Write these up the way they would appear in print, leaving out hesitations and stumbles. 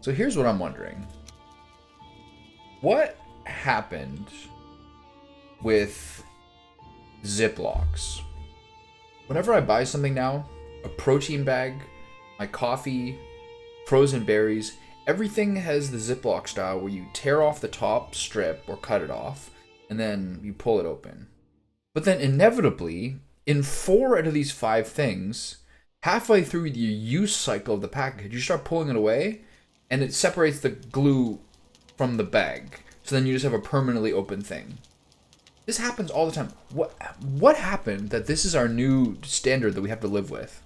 So here's what I'm wondering. What happened with Ziplocs? Whenever I buy something now, a protein bag, my coffee, frozen berries, everything has the Ziploc style where you tear off the top strip or cut it off, and then you pull it open. But then inevitably, in 4 out of these 5 things, halfway through the use cycle of the package, you start pulling it away, and it separates the glue from the bag. So then you just have a permanently open thing. This happens all the time. What happened that this is our new standard that we have to live with?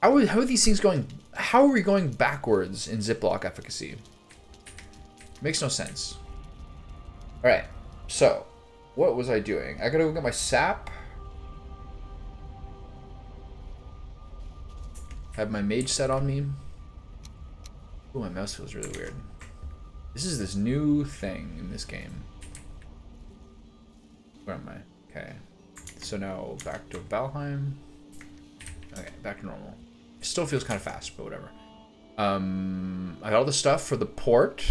How are these things going? How are we going backwards in Ziploc efficacy? Makes no sense. Alright, so what was I doing? I gotta go get my sap. Have my mage set on me. Ooh, my mouse feels really weird. This is this new thing in this game. Where am I? Okay. So now back to Valheim. Okay, back to normal. It still feels kind of fast, but whatever. I got all the stuff for the port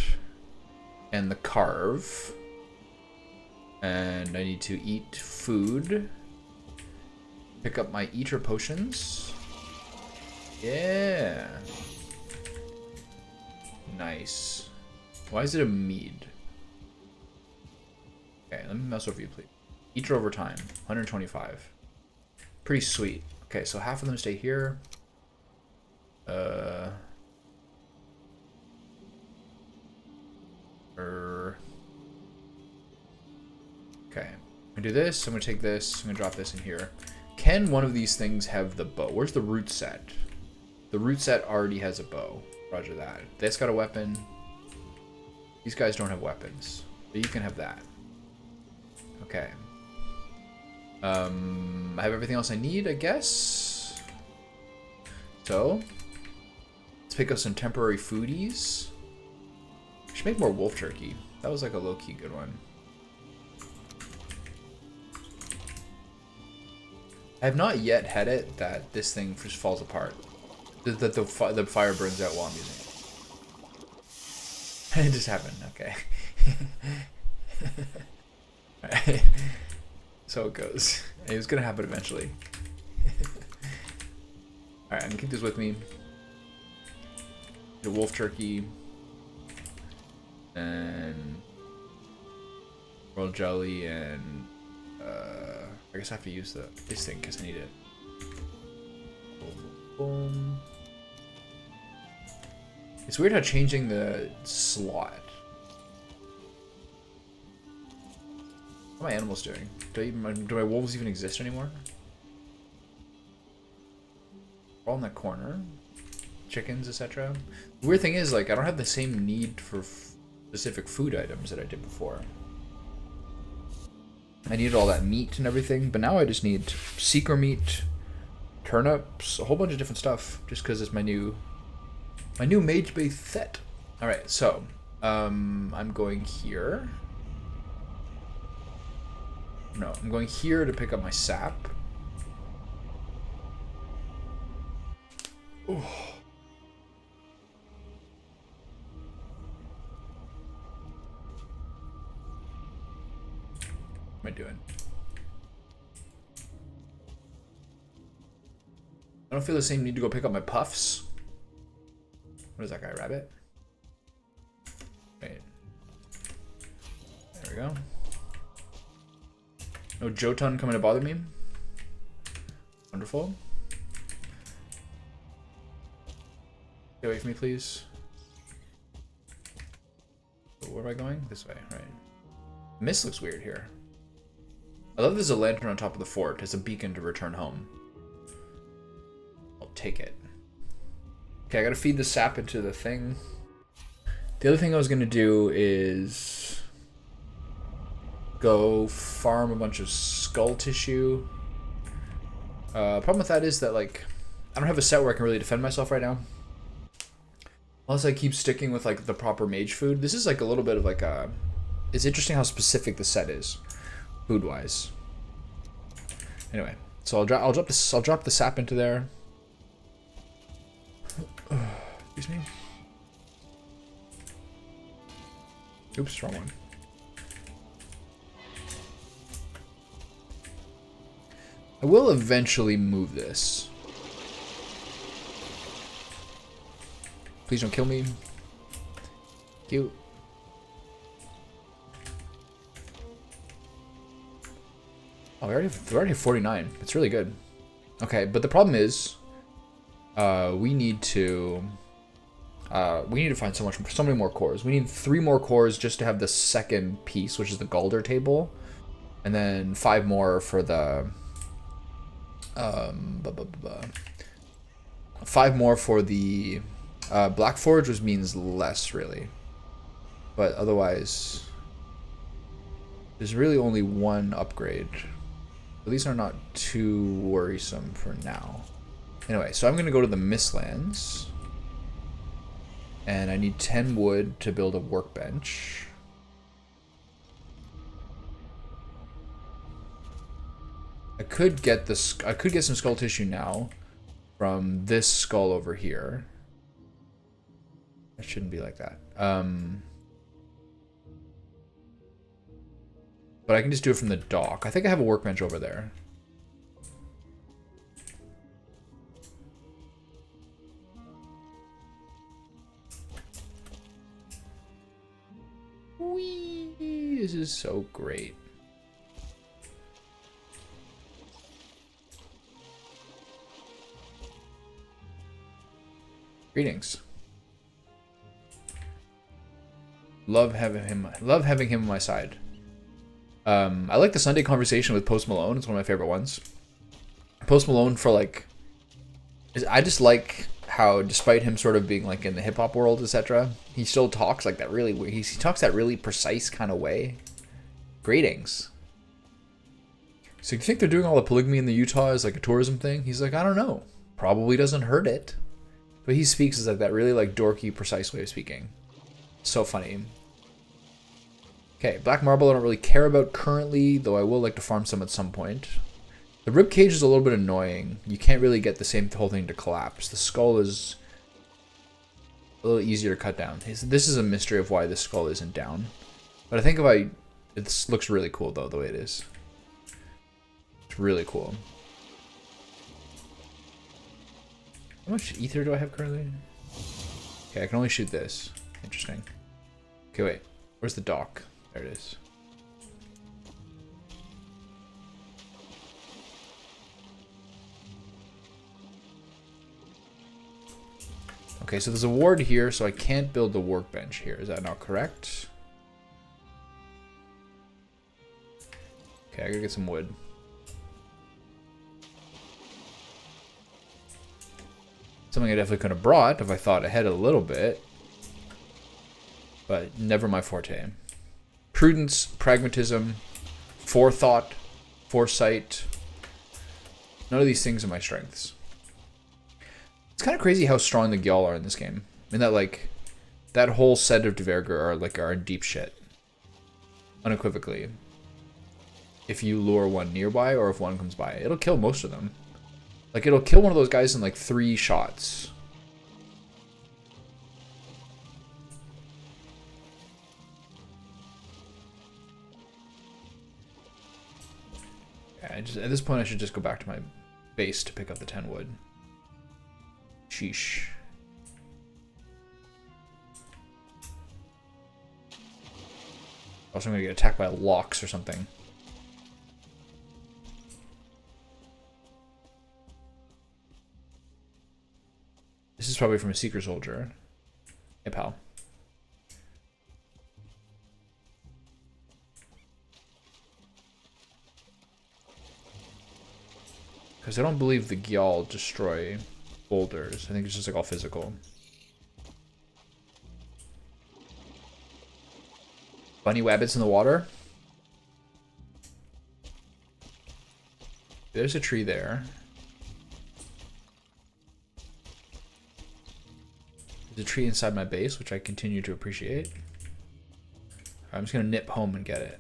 and the carve. And I need to eat food. Pick up my eater potions. Yeah. Nice. Why is it a mead? Okay, let me mouse over you, please. Eater over time, 125. Pretty sweet. Okay, so half of them stay here. Okay, I'm gonna do this. I'm gonna take this. I'm gonna drop this in here. Can one of these things have the bow? Where's the root set? The root set already has a bow. Roger that. That's got a weapon. These guys don't have weapons, but you can have that. Okay. I have everything else I need, I guess. So, let's pick up some temporary foodies. I should make more wolf jerky. That was like a low-key good one. I have not yet had it that this thing just falls apart. That the fire burns out while I'm using it. It just happened, okay. Alright. So it goes. It was gonna happen eventually. Alright, I'm gonna keep this with me. The wolf turkey. And royal jelly and I guess I have to use this thing because I need it. Boom, boom. It's weird how changing the slot. What are my animals doing? Do my wolves even exist anymore? All in that corner. Chickens, etc. The weird thing is, like, I don't have the same need for specific food items that I did before. I needed all that meat and everything, but now I just need seeker meat, turnips, a whole bunch of different stuff, just because it's my new mage base set. All right, so I'm going here. No, I'm going here to pick up my sap. Ooh. What am I doing? I don't feel the same need to go pick up my puffs. What is that guy, rabbit? Wait. There we go. No Jotun coming to bother me. Wonderful. Get away from me, please. So where am I going? This way, right. Mist looks weird here. I love there's a lantern on top of the fort as a beacon to return home. I'll take it. Okay, I gotta feed the sap into the thing. The other thing I was gonna do is go farm a bunch of skull tissue. Problem with that is that, like, I don't have a set where I can really defend myself right now. Unless I keep sticking with, like, the proper mage food. This is like a little bit of like a... It's interesting how specific the set is, food-wise. Anyway, so I'll drop the sap into there. Excuse me. Oops, wrong one. I will eventually move this. Please don't kill me. Cute. Oh, we're already at 49. It's really good. Okay, but the problem is, we need to find so many more cores. We need 3 more cores just to have the second piece, which is the Galder table, and then 5 more for the 5 more for the Black Forge, which means less really. But otherwise, there's really only 1 upgrade. But these are not too worrisome for now. Anyway, so I'm going to go to the Mistlands. And I need 10 wood to build a workbench. I could get some skull tissue now from this skull over here. It shouldn't be like that. But I can just do it from the dock. I think I have a workbench over there. Whee! This is so great. Greetings. Love having him on my side. I like the Sunday conversation with Post Malone. It's one of my favorite ones. Post Malone for like, I just like how despite him sort of being like in the hip hop world, etc., he still talks like that really weird. He talks that really precise kind of way. Greetings. So you think they're doing all the polygamy in the Utah as like a tourism thing? He's like, I don't know. Probably doesn't hurt it. But he speaks as like that really like dorky, precise way of speaking. So funny. Okay, black marble I don't really care about currently, though I will like to farm some at some point. The ribcage is a little bit annoying. You can't really get the whole thing to collapse. The skull is a little easier to cut down. This is a mystery of why this skull isn't down. But I think it looks really cool though, the way it is. It's really cool. How much ether do I have currently? Okay, I can only shoot this. Interesting. Okay, wait. Where's the dock? There it is. Okay, so there's a ward here, so I can't build the workbench here. Is that not correct? Okay, I gotta get some wood. Something I definitely could have brought if I thought ahead a little bit. But never my forte. Prudence, pragmatism, forethought, foresight. None of these things are my strengths. It's kind of crazy how strong the Gyal are in this game. I mean, that like, that whole set of Dvergr are deep shit. Unequivocally. If you lure one nearby or if one comes by, it'll kill most of them. Like, it'll kill one of those guys in like 3 shots. At this point, I should just go back to my base to pick up the 10 wood. Sheesh. Also, I'm gonna get attacked by locks or something. This is probably from a Seeker Soldier. Hey, pal. Because I don't believe the Gyal destroy boulders. I think it's just like all physical. Bunny wabbits in the water. There's a tree there. There's a tree inside my base, which I continue to appreciate. I'm just gonna nip home and get it.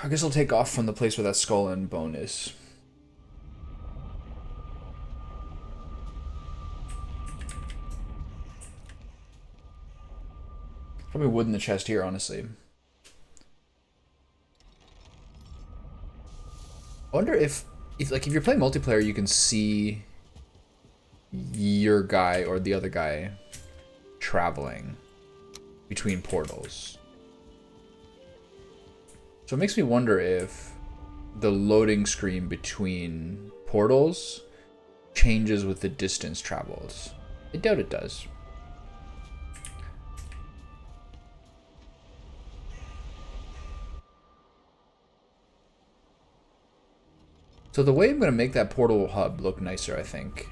I guess I'll take off from the place where that skull and bone is. Probably wood in the chest here, honestly. I wonder if you're playing multiplayer, you can see your guy or the other guy traveling between portals. So it makes me wonder if the loading screen between portals changes with the distance traveled. I doubt it does. So the way I'm going to make that portal hub look nicer, I think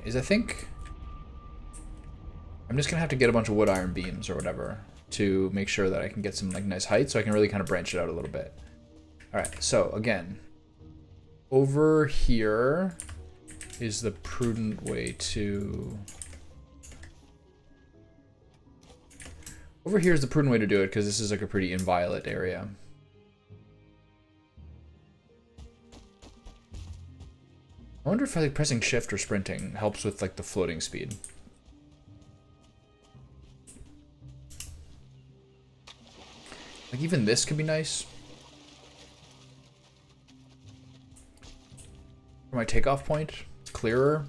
I'm just going to have to get a bunch of wood iron beams or whatever to make sure that I can get some like nice height so I can really kind of branch it out a little bit. All right, so again, over here is the prudent way to... Over here is the prudent way to do it because this is like a pretty inviolate area. I wonder if like pressing shift or sprinting helps with like the floating speed. Like even this could be nice. For my takeoff point, it's clearer.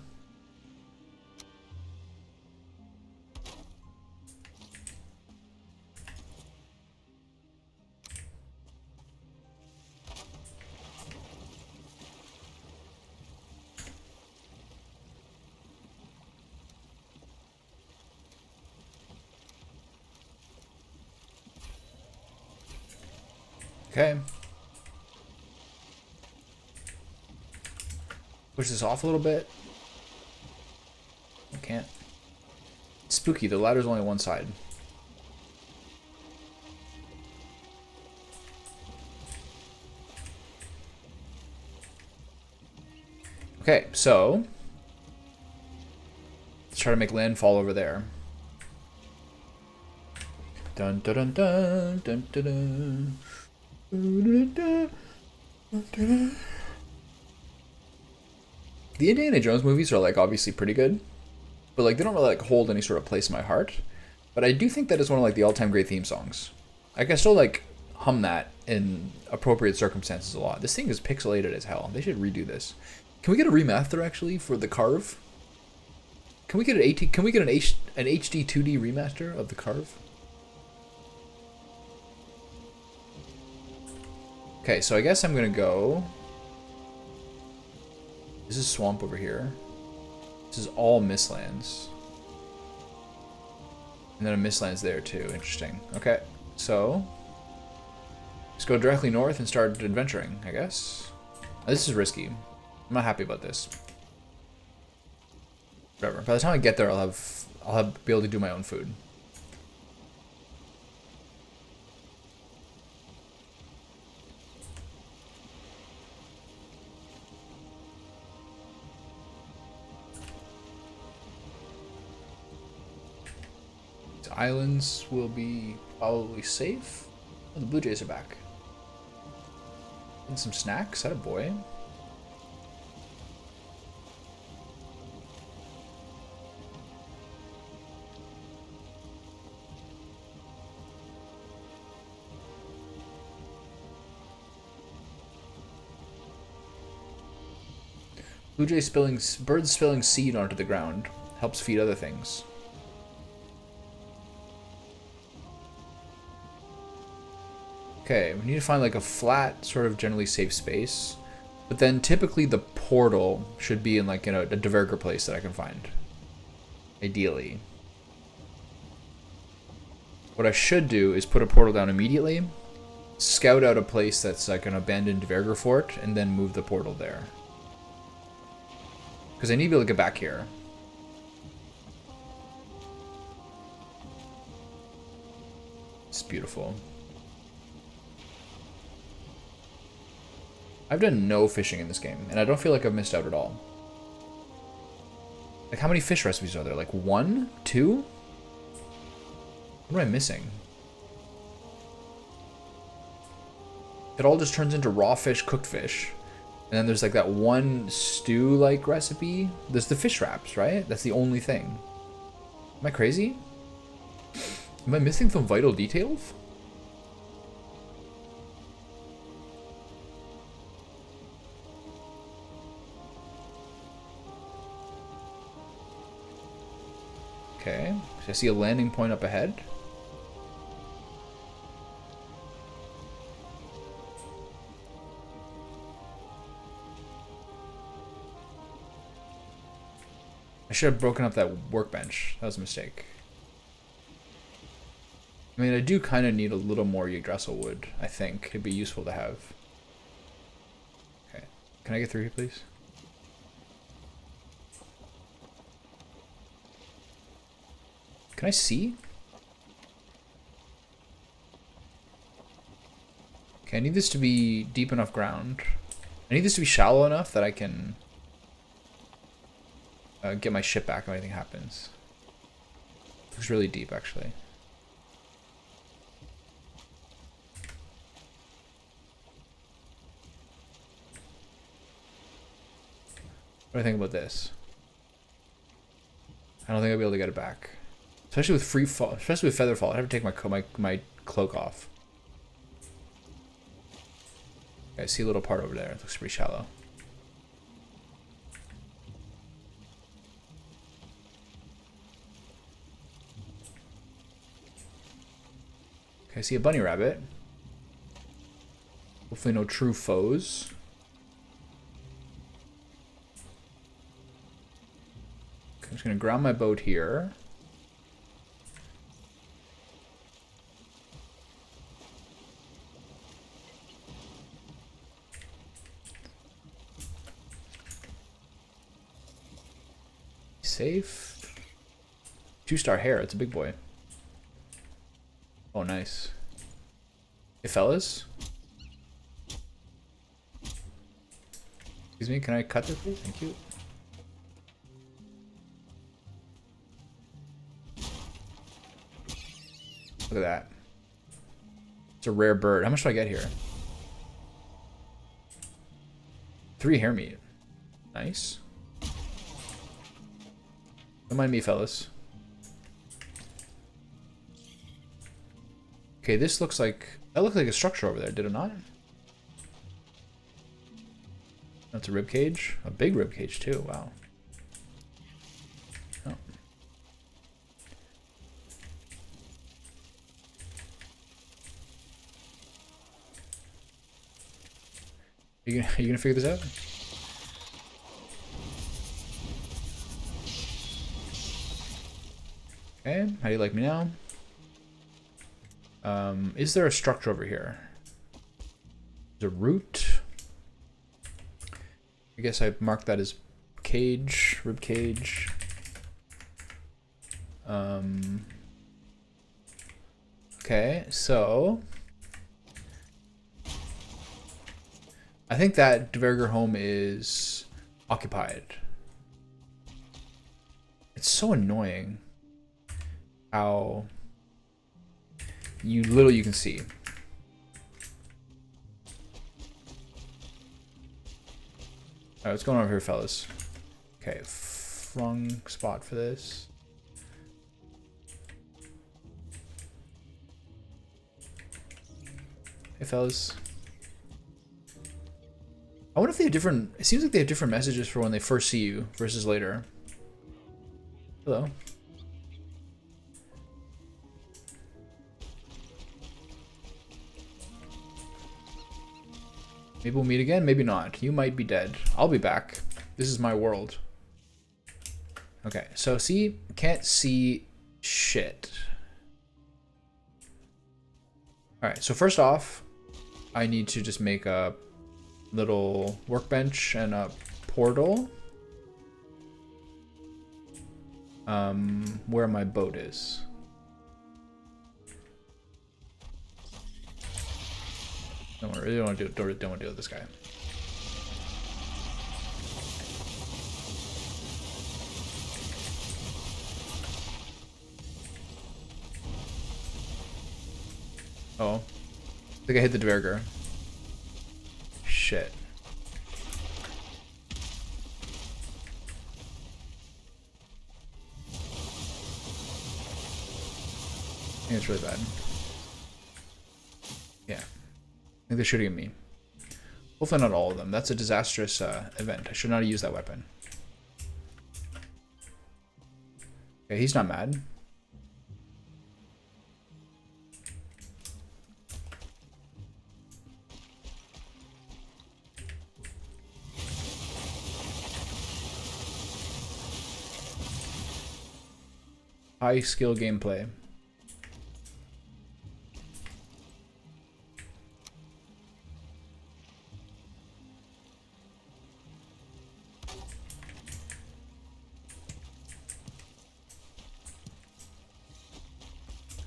Okay. Push this off a little bit. I can't. It's spooky, the ladder's only one side. Okay, so let's try to make landfall over there. Dun dun dun dun dun dun dun. The Indiana Jones movies are like obviously pretty good, but like they don't really like hold any sort of place in my heart. But I do think that is one of like the all-time great theme songs. Like I still like hum that in appropriate circumstances a lot. This thing is pixelated as hell. They should redo this. Can we get a remaster actually for the Carve? Can we get an HD 2D remaster of the Carve? Okay, so I guess I'm gonna go. This is swamp over here. This is all Mistlands. And then a Mistlands there too. Interesting. Okay, so let's go directly north and start adventuring, I guess. This is risky. I'm not happy about this. Whatever. By the time I get there, I'll be able to do my own food. Islands will be probably safe. Oh, the Blue Jays are back. And some snacks, atta boy. Blue Jay birds spilling seed onto the ground helps feed other things. Okay, we need to find like a flat, sort of generally safe space. But then typically the portal should be in like a diverger place that I can find. Ideally. What I should do is put a portal down immediately, scout out a place that's like an abandoned diverger fort, and then move the portal there. Because I need to be able to get back here. It's beautiful. I've done no fishing in this game, and I don't feel like I've missed out at all. Like, how many fish recipes are there? Like, 1? 2? What am I missing? It all just turns into raw fish, cooked fish. And then there's like that one stew-like recipe. There's the fish wraps, right? That's the only thing. Am I crazy? Am I missing some vital details? Okay, so I see a landing point up ahead. I should have broken up that workbench. That was a mistake. I mean, I do kind of need a little more Yggdrasil wood, I think. It'd be useful to have. Okay. Can I get through here, please? Can I see? Okay, I need this to be deep enough ground. I need this to be shallow enough that I can get my ship back if anything happens. Looks really deep, actually. What do I think about this? I don't think I'll be able to get it back. Especially with free fall, especially with feather fall. I have to take my cloak off. Okay, I see a little part over there. It looks pretty shallow. Okay, I see a bunny rabbit. Hopefully no true foes. Okay, I'm just gonna ground my boat here. Safe. 2-star hair, it's a big boy. Oh, nice. Hey, fellas. Excuse me, can I cut this, please? Thank you. Look at that. It's a rare bird. How much do I get here? 3 hair meat. Nice. Don't mind me, fellas. Okay, this looks like... That looked like a structure over there, did it not? That's a rib cage. A big rib cage, too. Wow. Oh. Are you gonna figure this out? Okay, how do you like me now? Is there a structure over here? There's a root. I guess I marked that as cage, rib cage. Okay, so I think that Dverger home is occupied. It's so annoying how little you can see. Alright, what's going on over here, fellas? Okay, wrong spot for this. Hey, fellas. I wonder if they have different... It seems like they have different messages for when they first see you versus later. Hello. Maybe we'll meet again, maybe not. You might be dead. I'll be back. This is my world. Okay, so see, can't see shit. Alright, so first off, I need to just make a little workbench and a portal. Where my boat is. I really don't want to deal with this guy. Oh. I think I hit the Dverger. Shit. think it's really bad. Yeah. I think they're shooting at me. Hopefully not all of them. That's a disastrous event. I should not have used that weapon. Okay, he's not mad. High skill gameplay.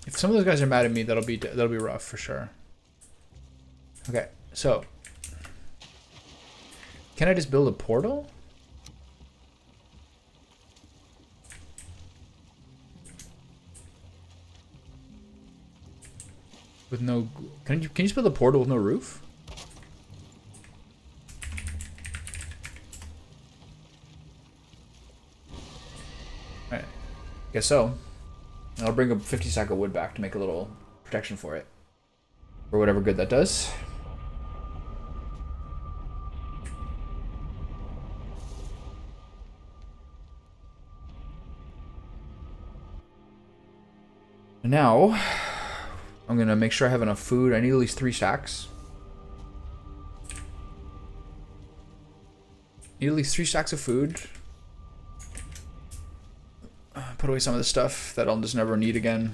If some of those guys are mad at me, that'll be rough for sure. Okay, so can I just build a portal? With no, can you just build a portal with no roof? All right, guess so. I'll bring a 50 sack of wood back to make a little protection for it, for whatever good that does. And now I'm gonna make sure I have enough food. I need at least 3 stacks. Need at least 3 stacks of food. Put away some of the stuff that I'll just never need again.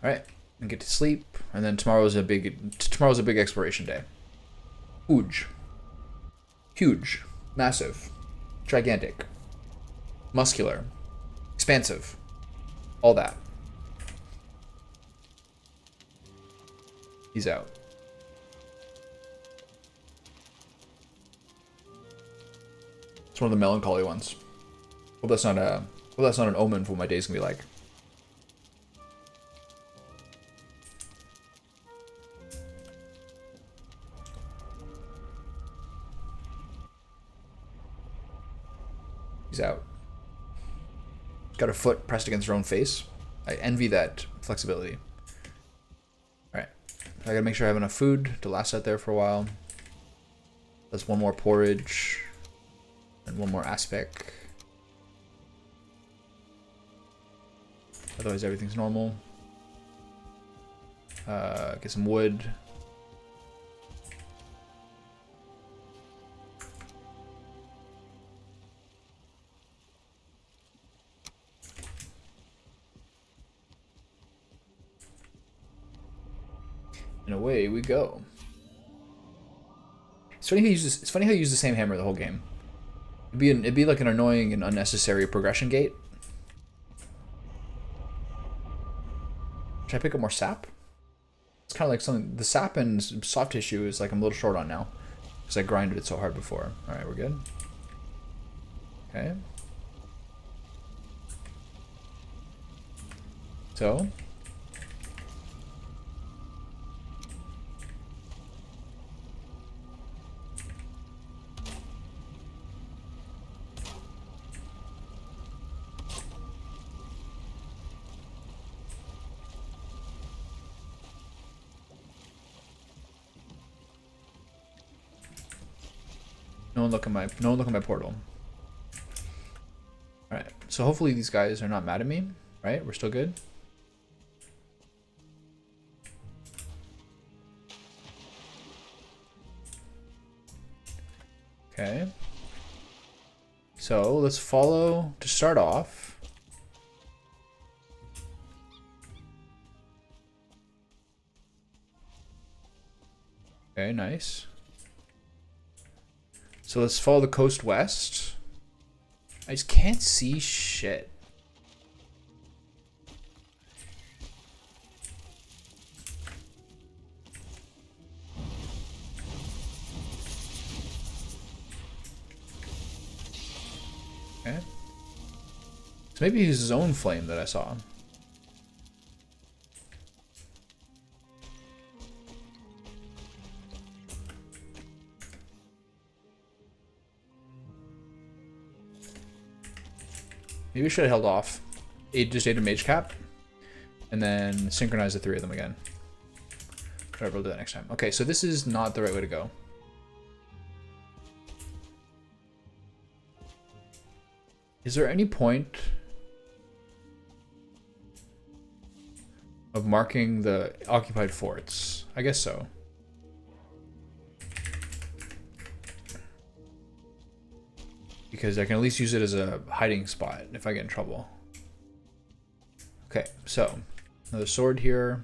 All right, and get to sleep. And then tomorrow's a big exploration day. Huge, massive, gigantic, muscular, expansive, all that. He's out. It's one of the melancholy ones. Hope that's not an omen for what my day's gonna be like. He's out. Got a foot pressed against her own face. I envy that flexibility. Alright. I gotta make sure I have enough food to last out there for a while. That's one more porridge. And one more aspic. Otherwise everything's normal. Get some wood. And away we go. It's funny how you use the same hammer the whole game. It'd be like an annoying and unnecessary progression gate. Should I pick up more sap? It's kind of like something. The sap and soft tissue is like I'm a little short on now because I grinded it so hard before. All right, we're good. Okay. So. No one look at my portal. Alright, so hopefully these guys are not mad at me, right? We're still good. Okay. So let's follow to start off. Okay, nice. So let's follow the coast west. I just can't see shit. Okay. So maybe he's his own flame that I saw. Maybe we should have held off. Just ate a mage cap. And then synchronize the 3 of them again. Whatever, we'll do that next time. Okay, so this is not the right way to go. Is there any point of marking the occupied forts? I guess so. Because I can at least use it as a hiding spot if I get in trouble. Okay, so another sword here.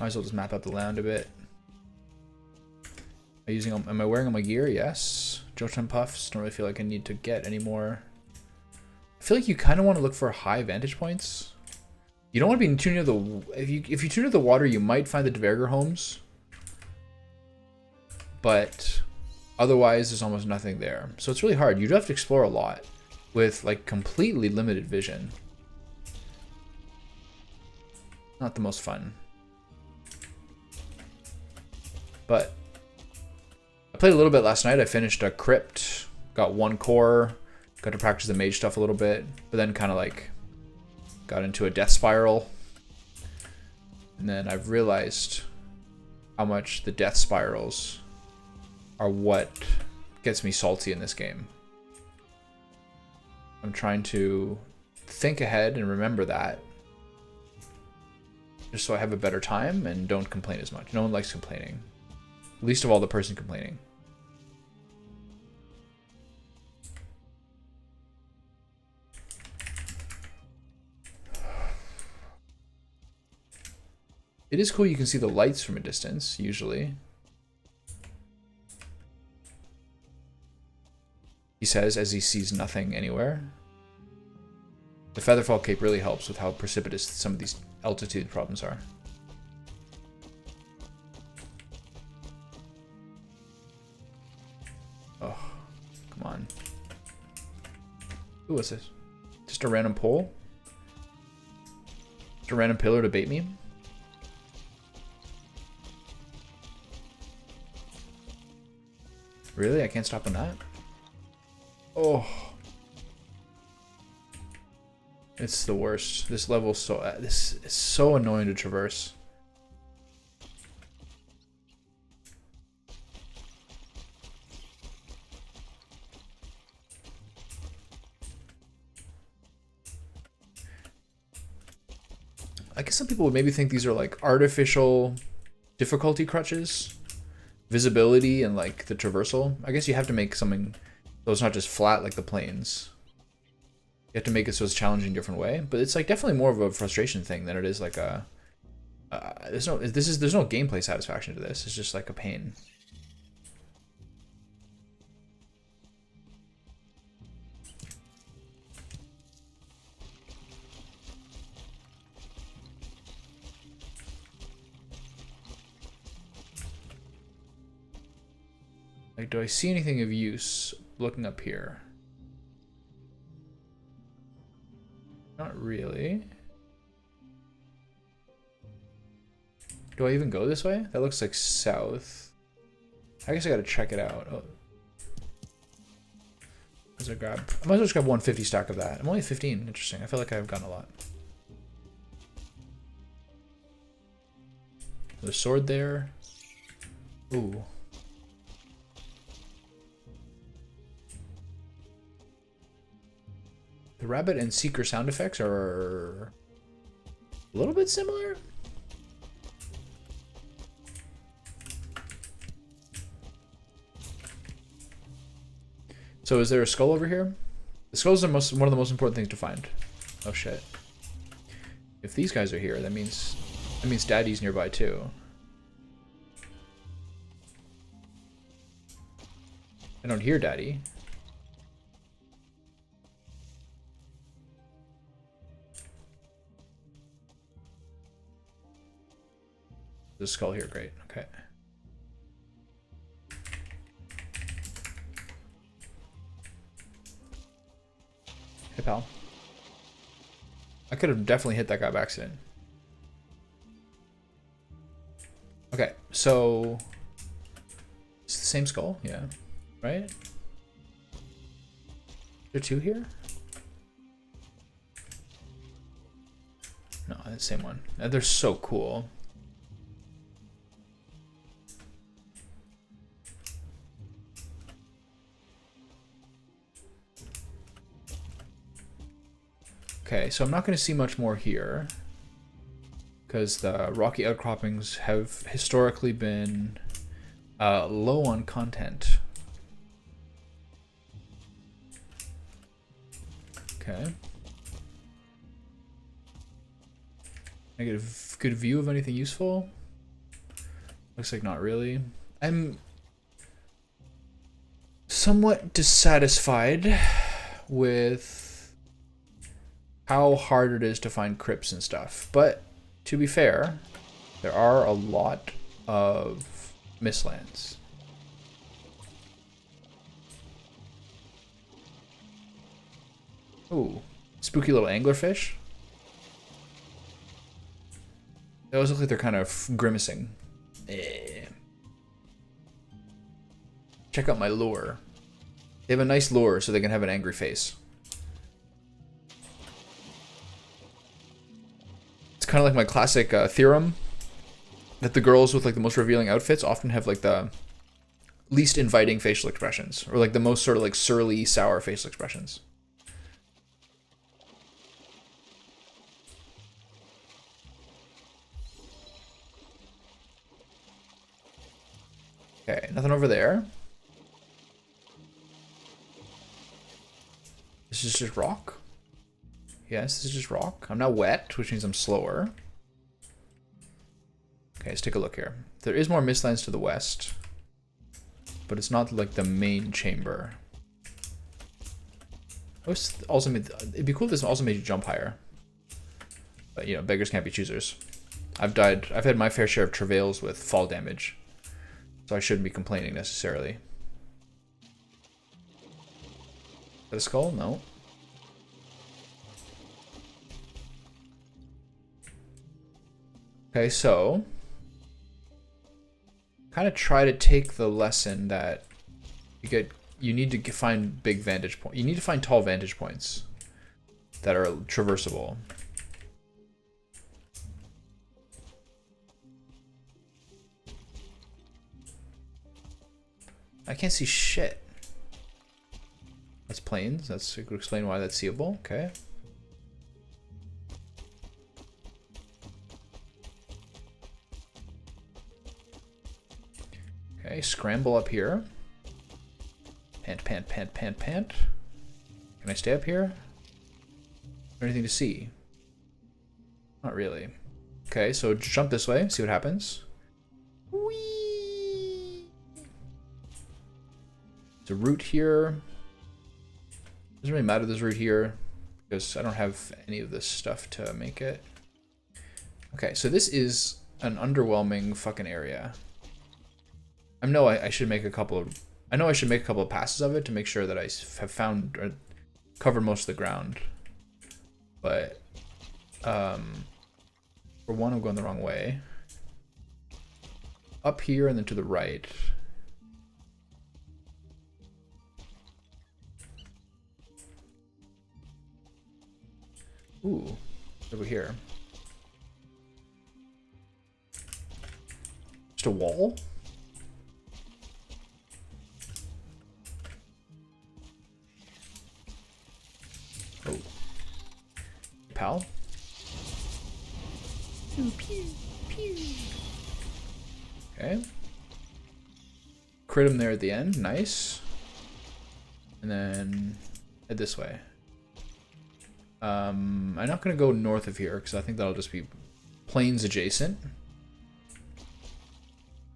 Might as well just map out the land a bit. Am I wearing all my gear? Yes. Jotun puffs. Don't really feel like I need to get any more. I feel like you kind of want to look for high vantage points. You don't want to be too near the. If you tune near the water, you might find the Dverger homes. But otherwise, there's almost nothing there. So it's really hard. You do have to explore a lot with like completely limited vision. Not the most fun. But I played a little bit last night. I finished a crypt, got 1 core, got to practice the mage stuff a little bit, but then kind of like got into a death spiral. And then I've realized how much the death spirals are what gets me salty in this game. I'm trying to think ahead and remember that, just so I have a better time and don't complain as much. No one likes complaining. Least of all the person complaining. It is cool you can see the lights from a distance, usually. He says as he sees nothing anywhere. The Featherfall Cape really helps with how precipitous some of these altitude problems are. Oh, come on. Ooh, what's this? Just a random pole? Just a random pillar to bait me? Really? I can't stop on that? Oh. It's the worst. This level is this is so annoying to traverse. I guess some people would maybe think these are like artificial difficulty crutches. Visibility and like the traversal. I guess you have to make something so it's not just flat like the plains. You have to make it so it's challenging in a different way. But it's like definitely more of a frustration thing than it is like a there's no gameplay satisfaction to this. It's just like a pain. Like, do I see anything of use looking up here? Not really. Do I even go this way? That looks like south. I guess I gotta check it out. Oh. I might as well just grab 150 stack of that. I'm only 15. Interesting. I feel like I've gotten a lot. There's a sword there. Ooh. The rabbit and seeker sound effects are a little bit similar. So is there a skull over here? The skulls are one of the most important things to find. Oh shit. If these guys are here, that means Daddy's nearby too. I don't hear Daddy. There's a skull here, great, okay. Hey, pal. I could have definitely hit that guy by accident. Okay, so it's the same skull, yeah, right? there two here? No, the same one. They're so cool. Okay, so I'm not going to see much more here because the rocky outcroppings have historically been low on content. Okay. I get a good view of anything useful? Looks like not really. I'm somewhat dissatisfied with how hard it is to find crypts and stuff. But to be fair, there are a lot of mistlands. Ooh, spooky little anglerfish. They always look like they're kind of grimacing. Check out my lure. They have a nice lure so they can have an angry face. It's kind of like my classic theorem that the girls with like the most revealing outfits often have like the least inviting facial expressions, or like the most sort of like surly, sour facial expressions. Okay, nothing over there. This is just rock. Yes, this is just rock. I'm not wet, which means I'm slower. Okay, let's take a look here. There is more mistlands to the west, but it's not like the main chamber. Also it'd be cool if this also made you jump higher. But you know, beggars can't be choosers. I've had my fair share of travails with fall damage, so I shouldn't be complaining necessarily. Is that a skull? No. Okay, so kind of try to take the lesson that you need to find big vantage points. You need to find tall vantage points that are traversable. I can't see shit. That's plains. That could explain why that's seeable. Okay. Okay, scramble up here. Pant, pant, pant, pant, pant. Can I stay up here? Is there anything to see? Not really. Okay, so jump this way, see what happens. Whee! There's a route here. Doesn't really matter there's a route here because I don't have any of this stuff to make it. Okay, so this is an underwhelming fucking area. I know I should make a couple of passes of it to make sure that I have found or covered most of the ground. But for one, I'm going the wrong way. Up here and then to the right. Ooh, over here. Just a wall? Oh. Pal? Pew, pew, pew. Okay. Crit him there at the end. Nice. And then head this way. I'm not going to go north of here because I think that'll just be plains adjacent.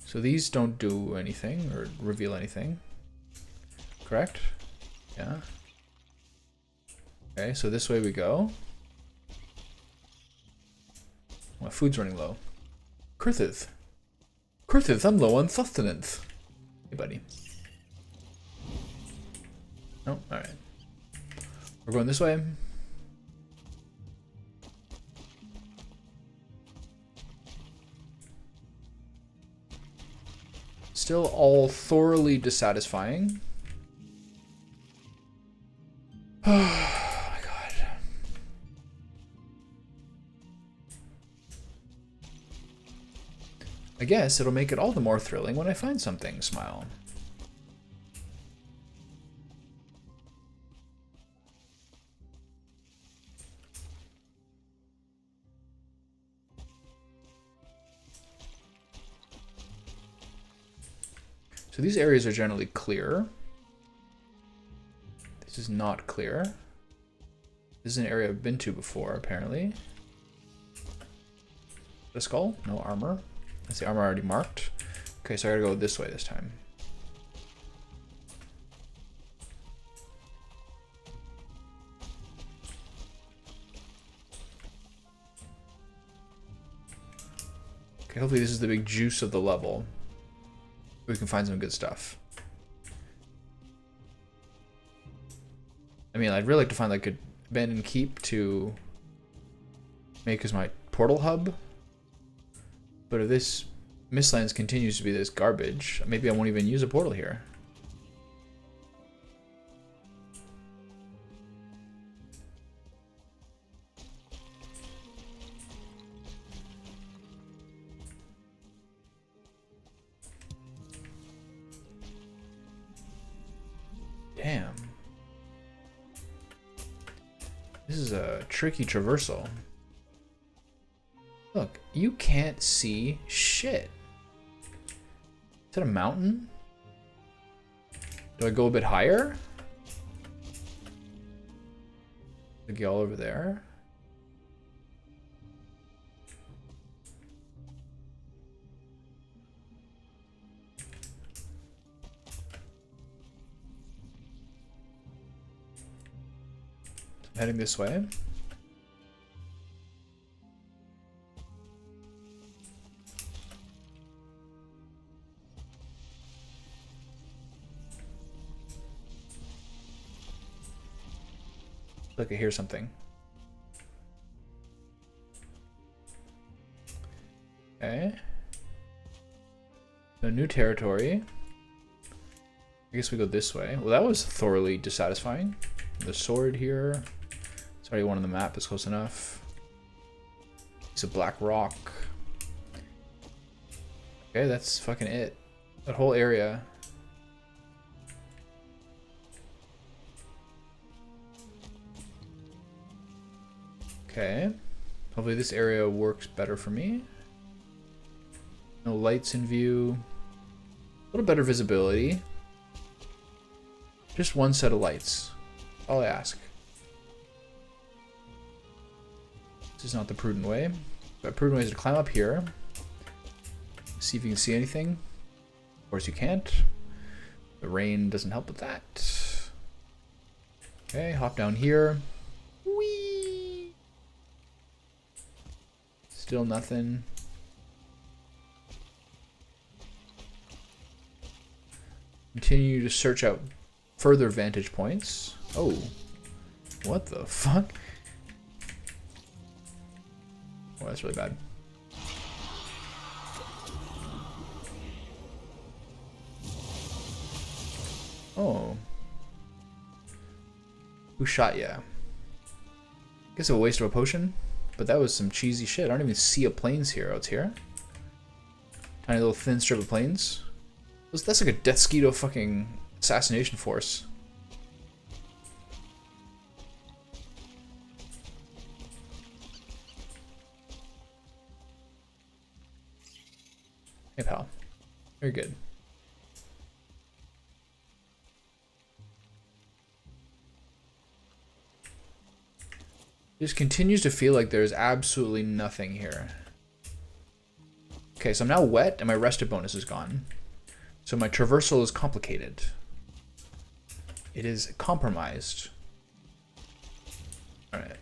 So these don't do anything or reveal anything. Correct? Yeah. Okay, so this way we go. My food's running low. Kurthith. Kurthith, I'm low on sustenance. Hey, buddy. Oh, alright. We're going this way. Still all thoroughly dissatisfying. Oh my god. I guess it'll make it all the more thrilling when I find something. Smile. So these areas are generally clear. This is not clear. This is an area I've been to before, apparently. The skull? No armor. That's the armor already marked. Okay, so I gotta go this way this time. Okay, hopefully this is the big juice of the level. We can find some good stuff. I mean, I'd really like to find like a abandoned keep to make as my portal hub. But if this Mistlands continues to be this garbage, maybe I won't even use a portal here. Damn. This is a tricky traversal. Look, you can't see shit. Is that a mountain? Do I go a bit higher? Like get all over there. I'm heading this way. Like I hear something. Okay. So new territory. I guess we go this way. Well, that was thoroughly dissatisfying. The sword here. It's already one on the map. It's close enough. It's a black rock. Okay, that's fucking it. That whole area. Okay. Hopefully this area works better for me. No lights in view. A little better visibility. Just one set of lights. All I ask. This is not the prudent way. The prudent way is to climb up here. See if you can see anything. Of course you can't. The rain doesn't help with that. Okay, hop down here. Whee! Still nothing. Continue to search out further vantage points. Oh. What the fuck? Oh, that's really bad. Oh. Who shot ya? Guess a waste of a potion, but that was some cheesy shit. I don't even see a plains here. Oh, it's here. Tiny little thin strip of plains. That's like a Death Skeeto fucking assassination force. Hey, pal. Very good. It just continues to feel like there's absolutely nothing here. Okay, so I'm now wet and my rested bonus is gone. So my traversal is complicated. It is compromised. Alright.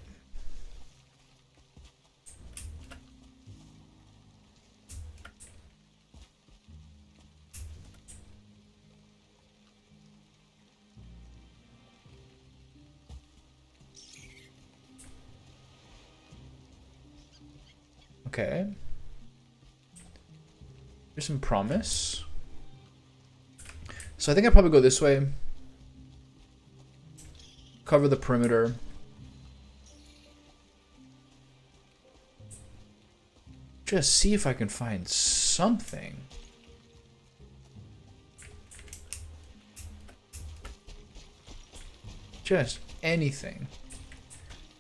Okay. Here's some promise. So I think I'd probably go this way. cover the perimeter. Just see if I can find something. Just anything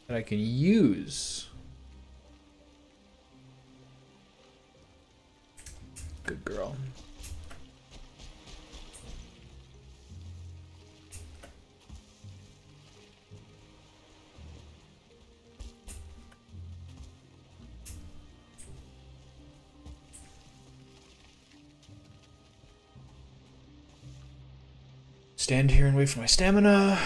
that I can use. Good girl. Stand here and wait for my stamina.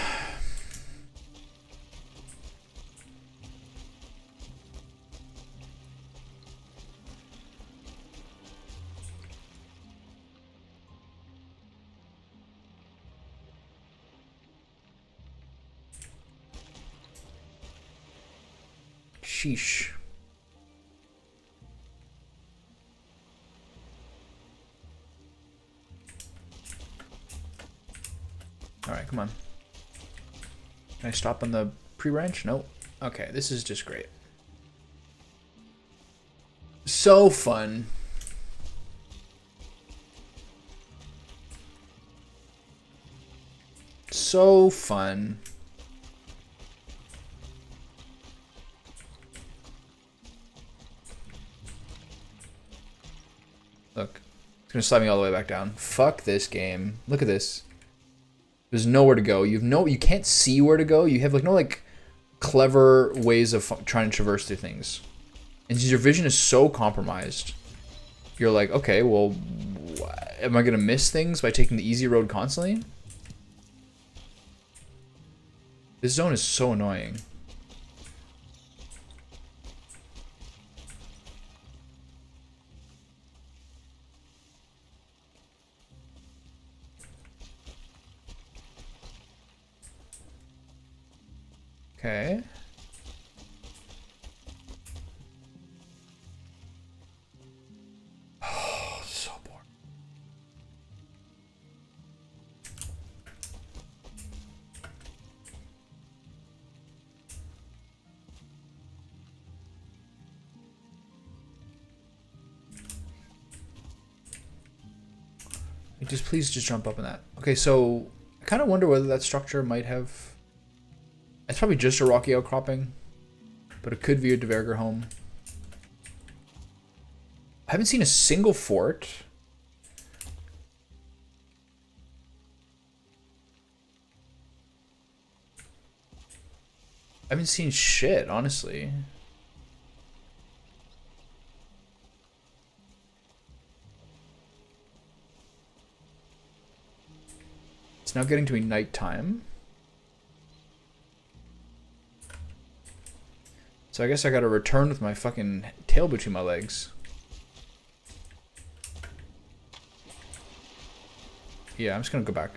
Sheesh. Alright, come on. Can I stop on the pre-ranch? Nope. Okay, this is just great. So fun. So fun. Look. It's gonna slide me all the way back down. Fuck this game. Look at this. There's nowhere to go. You can't see where to go. You have like no like clever ways of trying to traverse through things. And your vision is so compromised. You're like, okay, well, am I gonna miss things by taking the easy road constantly? This zone is so annoying. Okay. Oh, so boring. Just please just jump up in that. Okay, so I kind of wonder whether that structure might have... It's probably just a rocky outcropping, but it could be a Deverger home. I haven't seen a single fort. I haven't seen shit, honestly. It's now getting to be nighttime. So I guess I gotta return with my fucking tail between my legs. Yeah, I'm just gonna go back.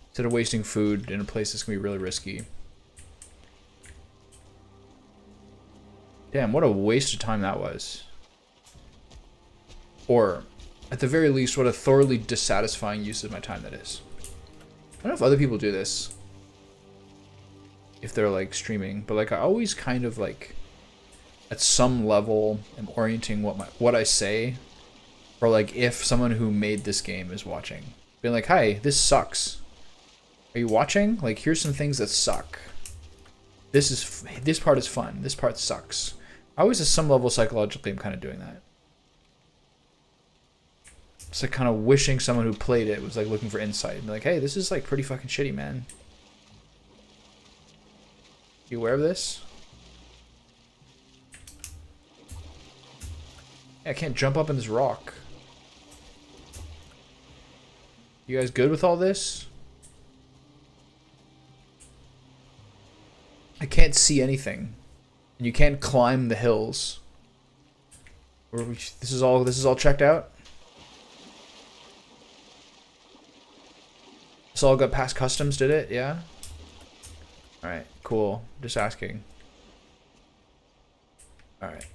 Instead of wasting food in a place that's gonna be really risky. Damn, what a waste of time that was. Or, at the very least, what a thoroughly dissatisfying use of my time that is. I don't know if other people do this. If they're like streaming, but like I always kind of like at some level am orienting what I say, or like if someone who made this game is watching, being like, hi, this sucks, are you watching? Like, here's some things that suck. This part is fun, this part sucks. I always at some level psychologically I'm kind of doing that. It's like kind of wishing someone who played it was like looking for insight and be like, hey, this is like pretty fucking shitty, man. You aware of this? Yeah, I can't jump up in this rock. You guys good with all this? I can't see anything. And you can't climb the hills. This is all checked out? This all got past customs, did it? Yeah? Alright, cool. Just asking. Alright.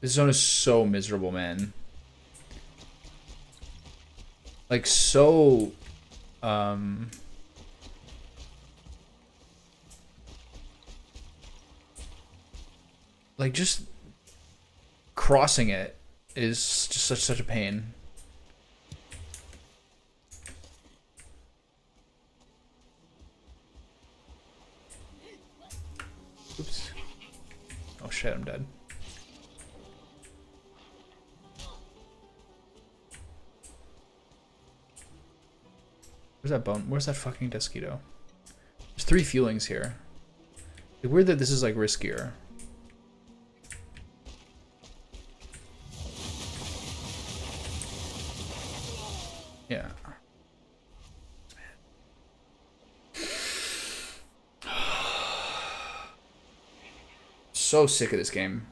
This zone is so miserable, man. Like, so... Like, just... crossing it is just such a pain. Oops. Oh shit, I'm dead. Where's that bone? Where's that fucking Desquito? There's 3 feelings here. It's weird that this is like riskier. Yeah. So sick of this game.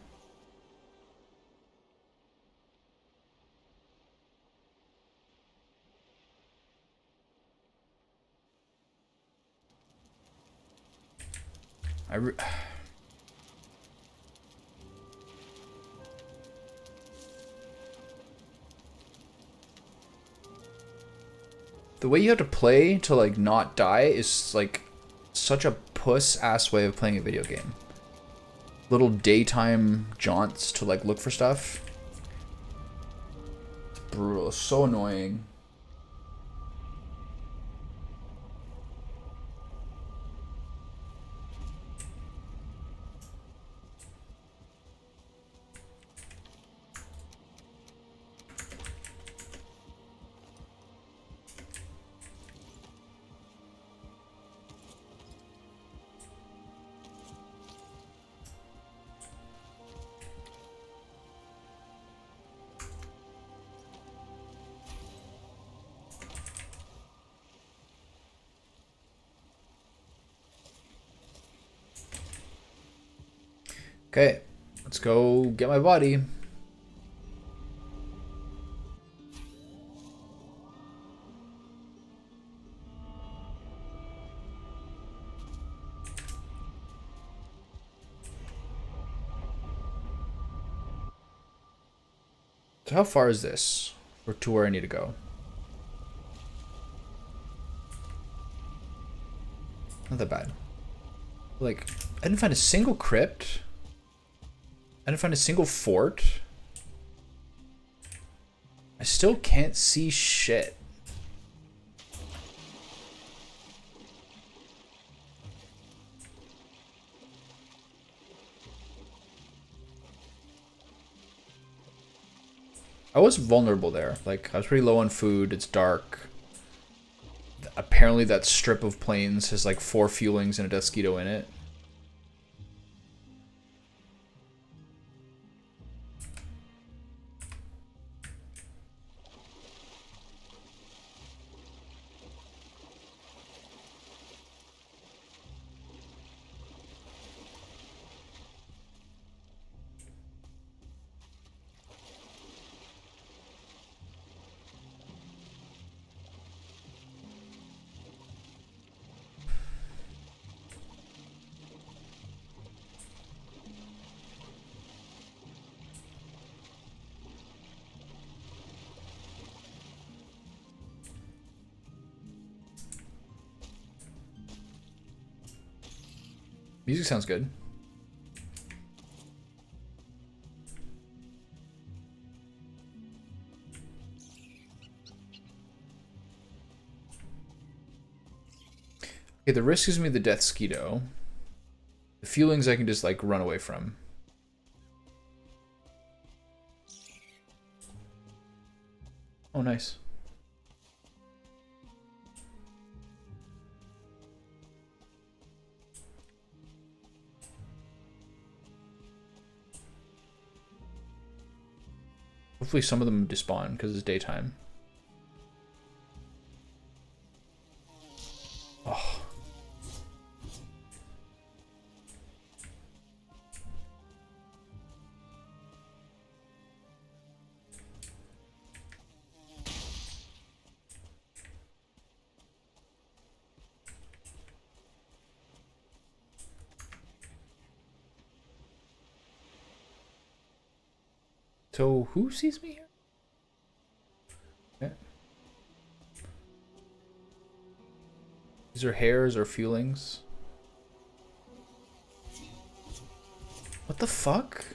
The way you have to play to like not die is like such a puss ass way of playing a video game. Little daytime jaunts to like look for stuff. It's brutal, so annoying. Okay, let's go get my body. So how far is this? Or to where I need to go? Not that bad. Like, I didn't find a single crypt. I didn't find a single fort. I still can't see shit. I was vulnerable there. Like, I was pretty low on food. It's dark. Apparently that strip of plains has like 4 fuelings and a Desquito in it. Music sounds good. Okay, the risk gives me the Desquito. The feelings I can just like run away from. Oh, nice. Hopefully some of them despawn because it's daytime. Oh. So who sees me here? Okay. These are hairs or feelings. What the fuck?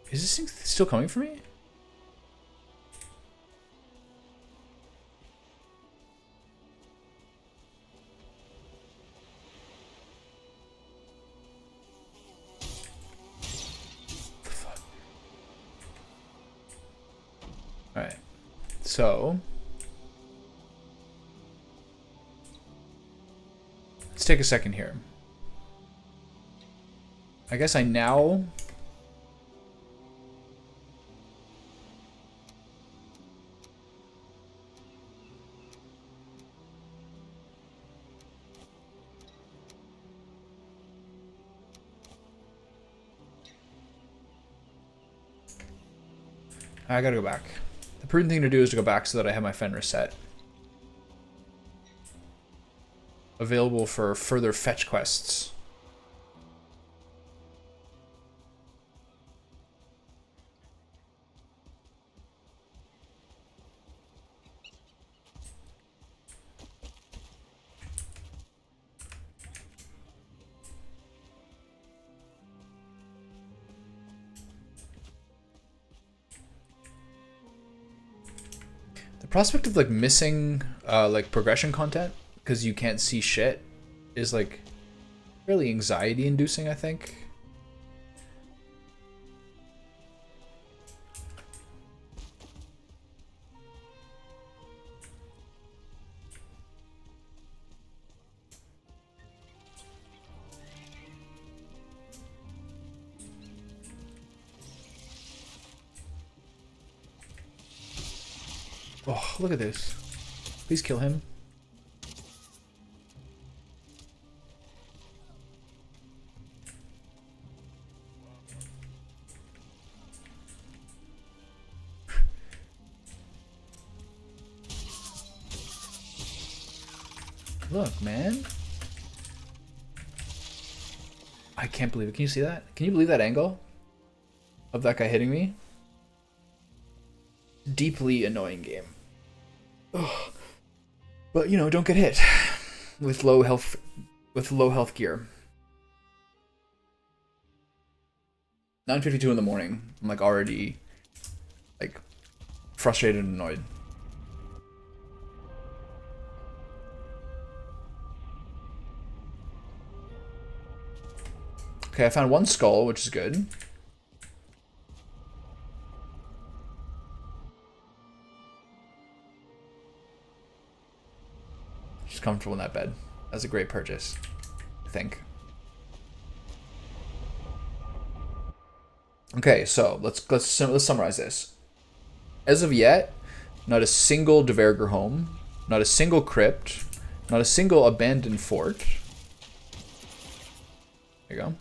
Is this thing still coming for me? Alright. So let's take a second here. I guess I now I gotta go back. The prudent thing to do is to go back so that I have my Fenris set available for further fetch quests. The prospect of like missing like progression content because you can't see shit is like really anxiety inducing, I think. Oh, look at this. Please kill him. Look, man. I can't believe it. Can you see that? Can you believe that angle of that guy hitting me? Deeply annoying game. Ugh. But you know, don't get hit with low health gear. 9:52 in the morning. I'm like already like frustrated and annoyed. Okay, I found one skull, which is good. She's comfortable in that bed. That's a great purchase, I think. Okay, so let's summarize this. As of yet, not a single Deverger home, not a single crypt, not a single abandoned fort. There you go.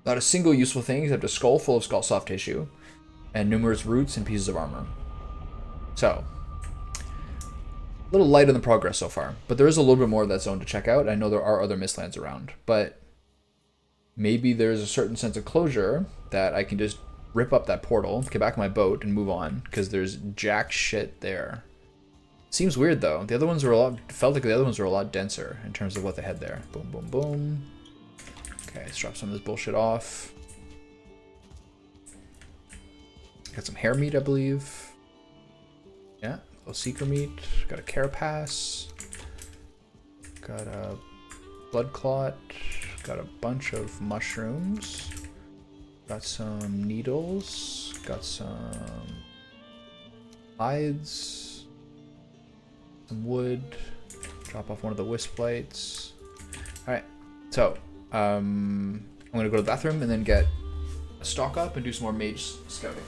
Not a single useful thing except a skull full of skull soft tissue and numerous roots and pieces of armor. So, a little light on the progress so far, but there is a little bit more of that zone to check out. I know there are other mistlands around, but maybe there's a certain sense of closure that I can just rip up that portal, get back on my boat, and move on, because there's jack shit there. Seems weird though. The other ones were felt like the other ones were a lot denser in terms of what they had there. Boom, boom, boom. Okay, let's drop some of this bullshit off. Got some hair meat, I believe. Yeah, a little seeker meat. Got a carapace. Got a blood clot. Got a bunch of mushrooms. Got some needles. Got some hides. Some wood. Drop off one of the wisp plates. Alright, so I'm gonna go to the bathroom and then get a stock up and do some more mage scouting.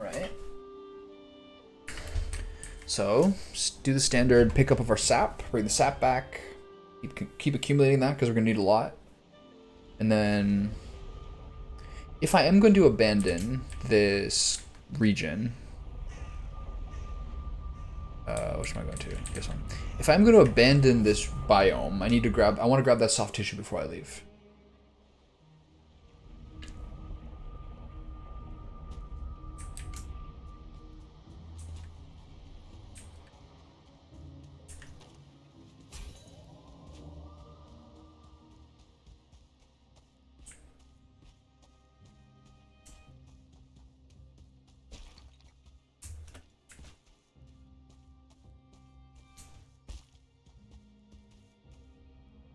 Alright. So, do the standard pickup of our sap. Bring the sap back. Keep accumulating that because we're going to need a lot. And then, if I am going to abandon this region, which am I going to? This one. If I'm going to abandon this biome, I want to grab that soft tissue before I leave.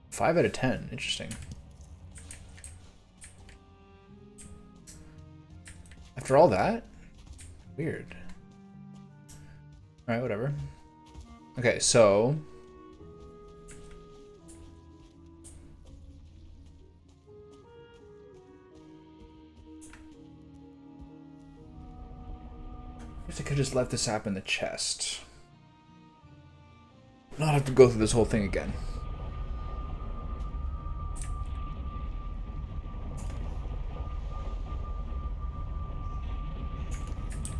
Five out of 10. Interesting. After all that? Weird. Alright, whatever. Okay, so... I guess I could just let this happen in the chest. Not have to go through this whole thing again.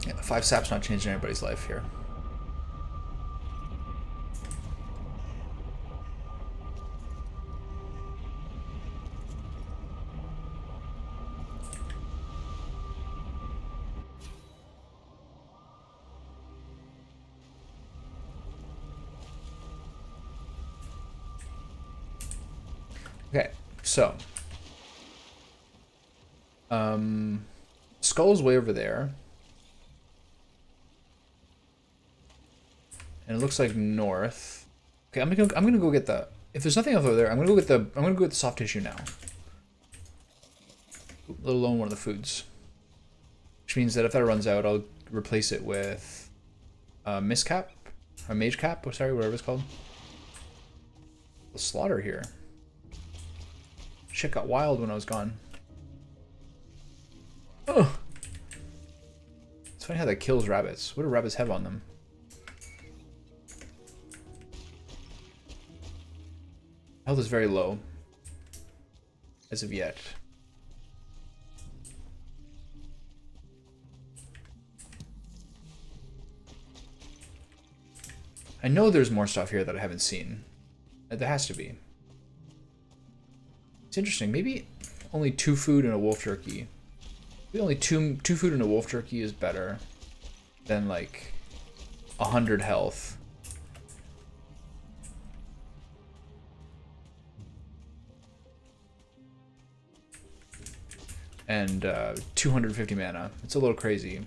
Yeah, the 5 sap's not changing anybody's life here. Okay, so Skull's way over there. And it looks like north. Okay, I'm gonna go get the, if there's nothing else over there, I'm gonna go get the soft tissue now. A little low on one of the foods. Which means that if that runs out, I'll replace it with miscap or mage cap, or sorry, whatever it's called. The slaughter here. Shit got wild when I was gone. Oh! It's funny how that kills rabbits. What do rabbits have on them? Health is very low. As of yet. I know there's more stuff here that I haven't seen. There has to be. It's interesting. Maybe only 2 food and a wolf jerky. Maybe only two food and a wolf jerky is better than like 100 health. And 250 mana. It's a little crazy.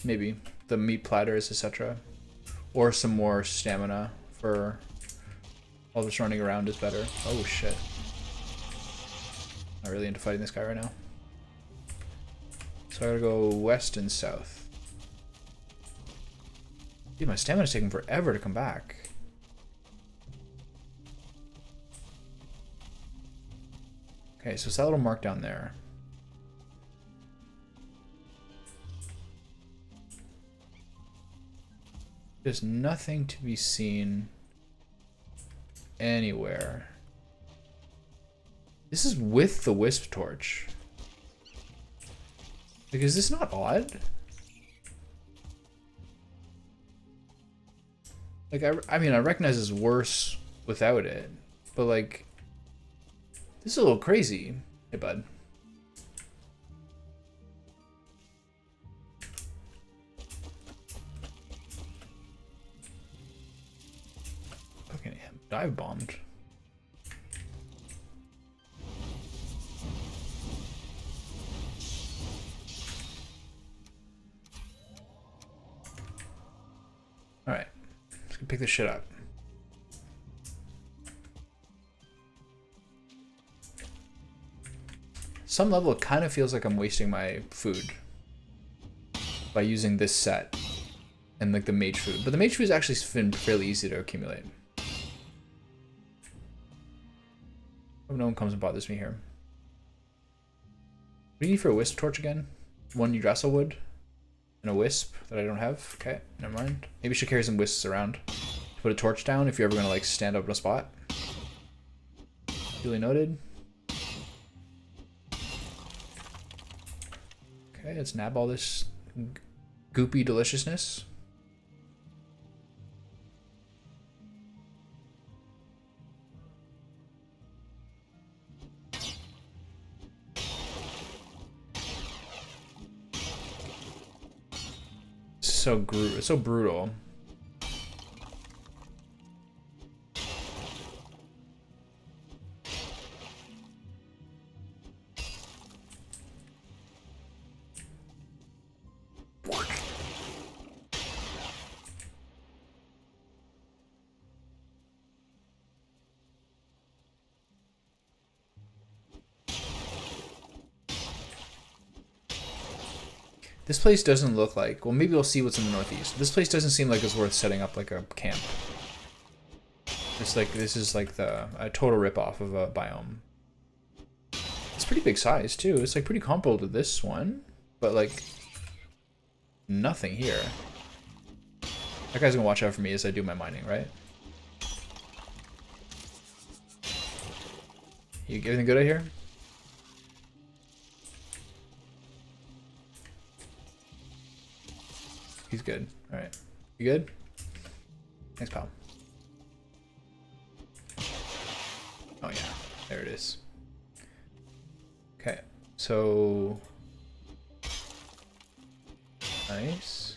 Maybe the meat platters, etc. Or some more stamina for all this running around is better. Oh shit. Not really into fighting this guy right now. So I gotta go west and south. Dude, my stamina's taking forever to come back. Okay, so it's that little mark down there. There's nothing to be seen anywhere. This is with the wisp torch. Like, is this not odd? Like, I mean, I recognize it's worse without it, but like, this is a little crazy. Hey, bud. Okay, dive bombed. Alright. Let's go pick this shit up. Some level, it kind of feels like I'm wasting my food by using this set and like the mage food. But the mage food has actually been fairly easy to accumulate. Hope no one comes and bothers me here. What do you need for a wisp torch again? one Yggdrasil wood and a wisp that I don't have. Okay, never mind. Maybe I should carry some wisps around. Put a torch down if you're ever gonna like stand up in a spot. Duly noted. Okay, let's nab all this goopy deliciousness. So brutal. This place doesn't look like... Well, maybe we'll see what's in the northeast. This place doesn't seem like it's worth setting up like a camp. It's like this is like a total ripoff of a biome. It's pretty big size too. It's like pretty comparable to this one, but like nothing here. That guy's gonna watch out for me as I do my mining, right? You everything good out here? He's good. All right. You good? Thanks, pal. Oh, yeah. There it is. Okay. So... Nice.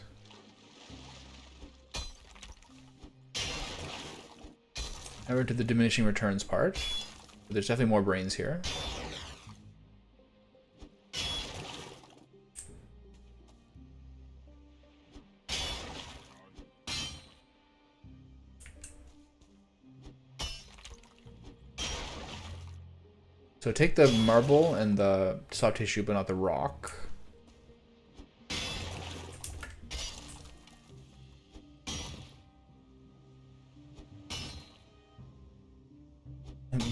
Now we're to the diminishing returns part. There's definitely more brains here. So take the marble and the soft tissue, but not the rock.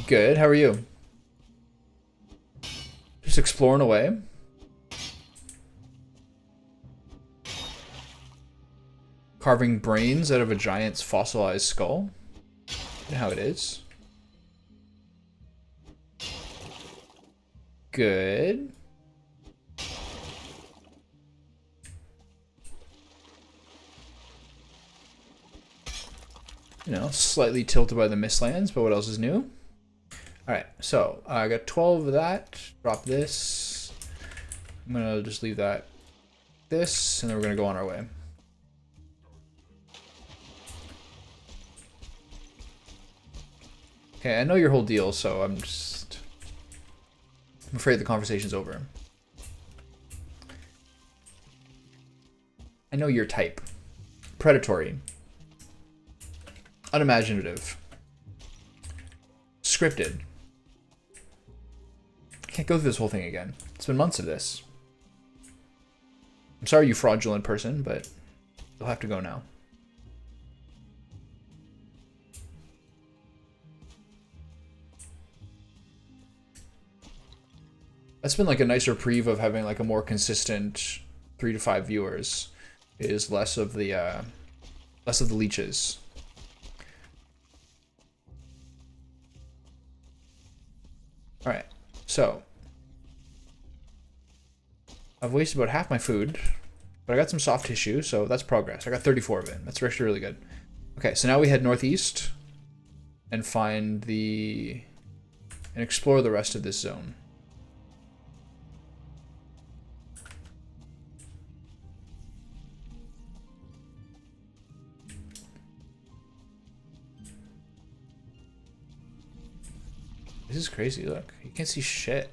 Good, how are you? Just exploring away. Carving brains out of a giant's fossilized skull. You know how it is. Good. You know, slightly tilted by the Mistlands, but what else is new? Alright, so I got 12 of that. Drop this. I'm gonna just leave that this, and then we're gonna go on our way. Okay, I know your whole deal, so I'm afraid the conversation's over. I know your type. Predatory. Unimaginative. Scripted. I can't go through this whole thing again. It's been months of this. I'm sorry, you fraudulent person, but you'll have to go now. That's been like a nice reprieve of having like a more consistent 3 to 5 viewers. Is less of the leeches. All right, so I've wasted about half my food, but I got some soft tissue, so that's progress. I got 34 of it. That's actually really good. Okay, so now we head northeast and find and explore the rest of this zone. This is crazy, look. You can't see shit.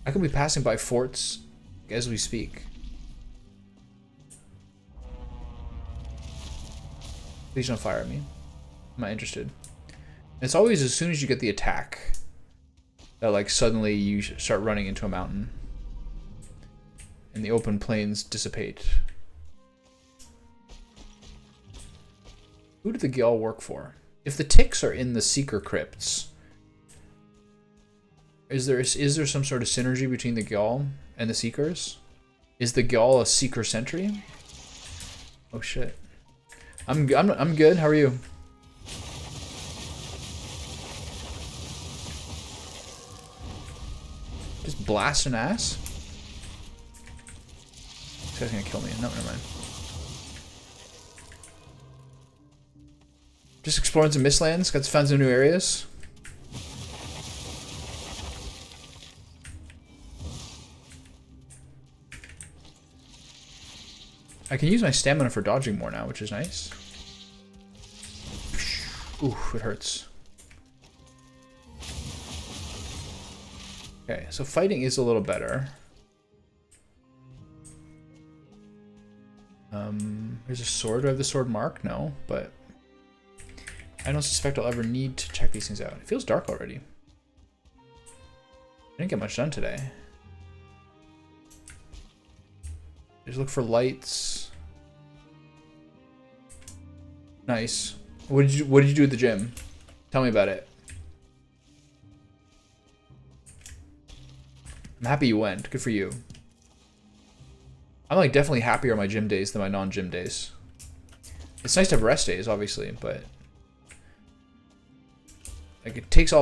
I could be passing by forts as we speak. Please don't fire at me. I'm not interested. It's always as soon as you get the attack that like suddenly you start running into a mountain and the open plains dissipate. Who did the Gyal work for? If the ticks are in the seeker crypts, Is there some sort of synergy between the Gyal and the Seekers? Is the Gyal a Seeker sentry? Oh shit. I'm good. How are you? Just blasting ass? This guy's gonna kill me. No, never mind. Just exploring some Mistlands. Got to find some new areas. I can use my stamina for dodging more now, which is nice. Ooh, it hurts. Okay, so fighting is a little better. There's a sword. Do I have the sword mark? No, but I don't suspect I'll ever need to check these things out. It feels dark already. I didn't get much done today. Just look for lights. Nice. What did you do at the gym? Tell me about it. I'm happy you went. Good for you. I'm like definitely happier on my gym days than my non-gym days. It's nice to have rest days, obviously, but like it takes a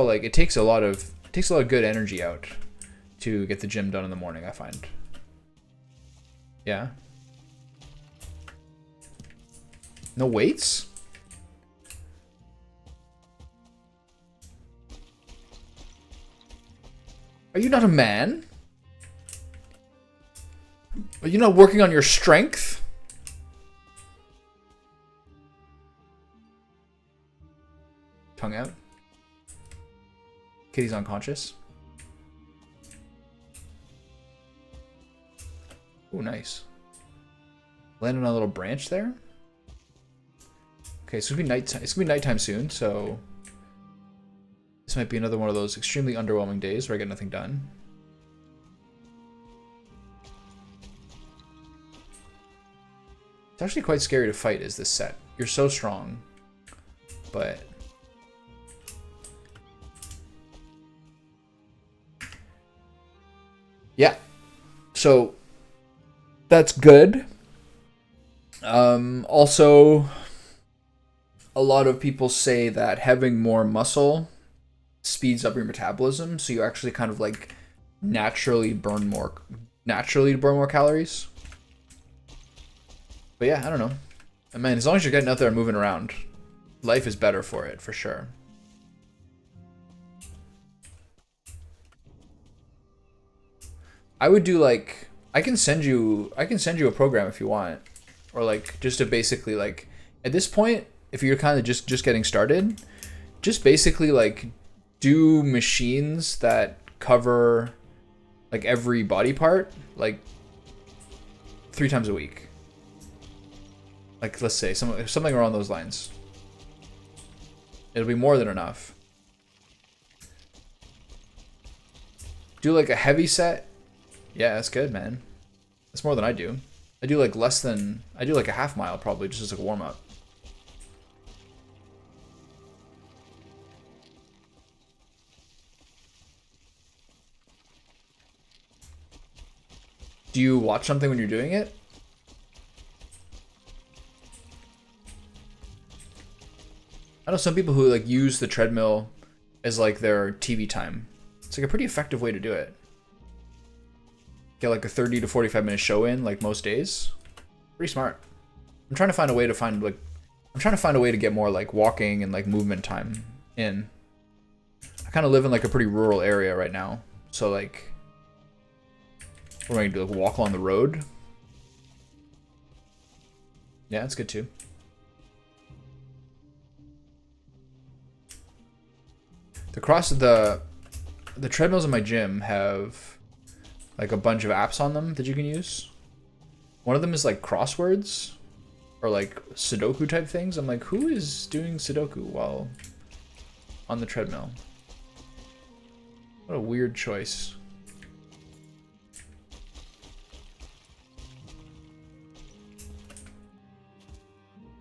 lot of good energy out to get the gym done in the morning, I find. Yeah. No weights? Are you not a man? Are you not working on your strength? Tongue out. Kitty's unconscious. Oh, nice. Landed on a little branch there. Okay, so it's gonna be nighttime soon, so this might be another one of those extremely underwhelming days where I get nothing done. It's actually quite scary to fight as this set. You're so strong, but yeah. So that's good. Also, a lot of people say that having more muscle speeds up your metabolism, so you actually kind of like naturally burn more calories. But yeah, I don't know. I mean, as long as you're getting out there and moving around, life is better for it, for sure. I would do like I can send you a program if you want, or like just to basically like at this point, if you're kind of just getting started, just basically like do machines that cover like every body part like 3 times a week. Like let's say something around those lines. It'll be more than enough. Do like a heavy set. Yeah, that's good, man. That's more than I do. I do like a half mile probably just as like a warm up. Do you watch something when you're doing it? I know some people who like use the treadmill as like their TV time. It's like a pretty effective way to do it. Get like a 30 to 45 minute show in like most days. Pretty smart. I'm trying to find a way to get more like walking and like movement time in. I kind of live in like a pretty rural area right now. So like what am I gonna do? Like walk along the road? Yeah, that's good too. The treadmills in my gym have like a bunch of apps on them that you can use. One of them is like crosswords or like Sudoku type things. I'm like, who is doing Sudoku while on the treadmill? What a weird choice.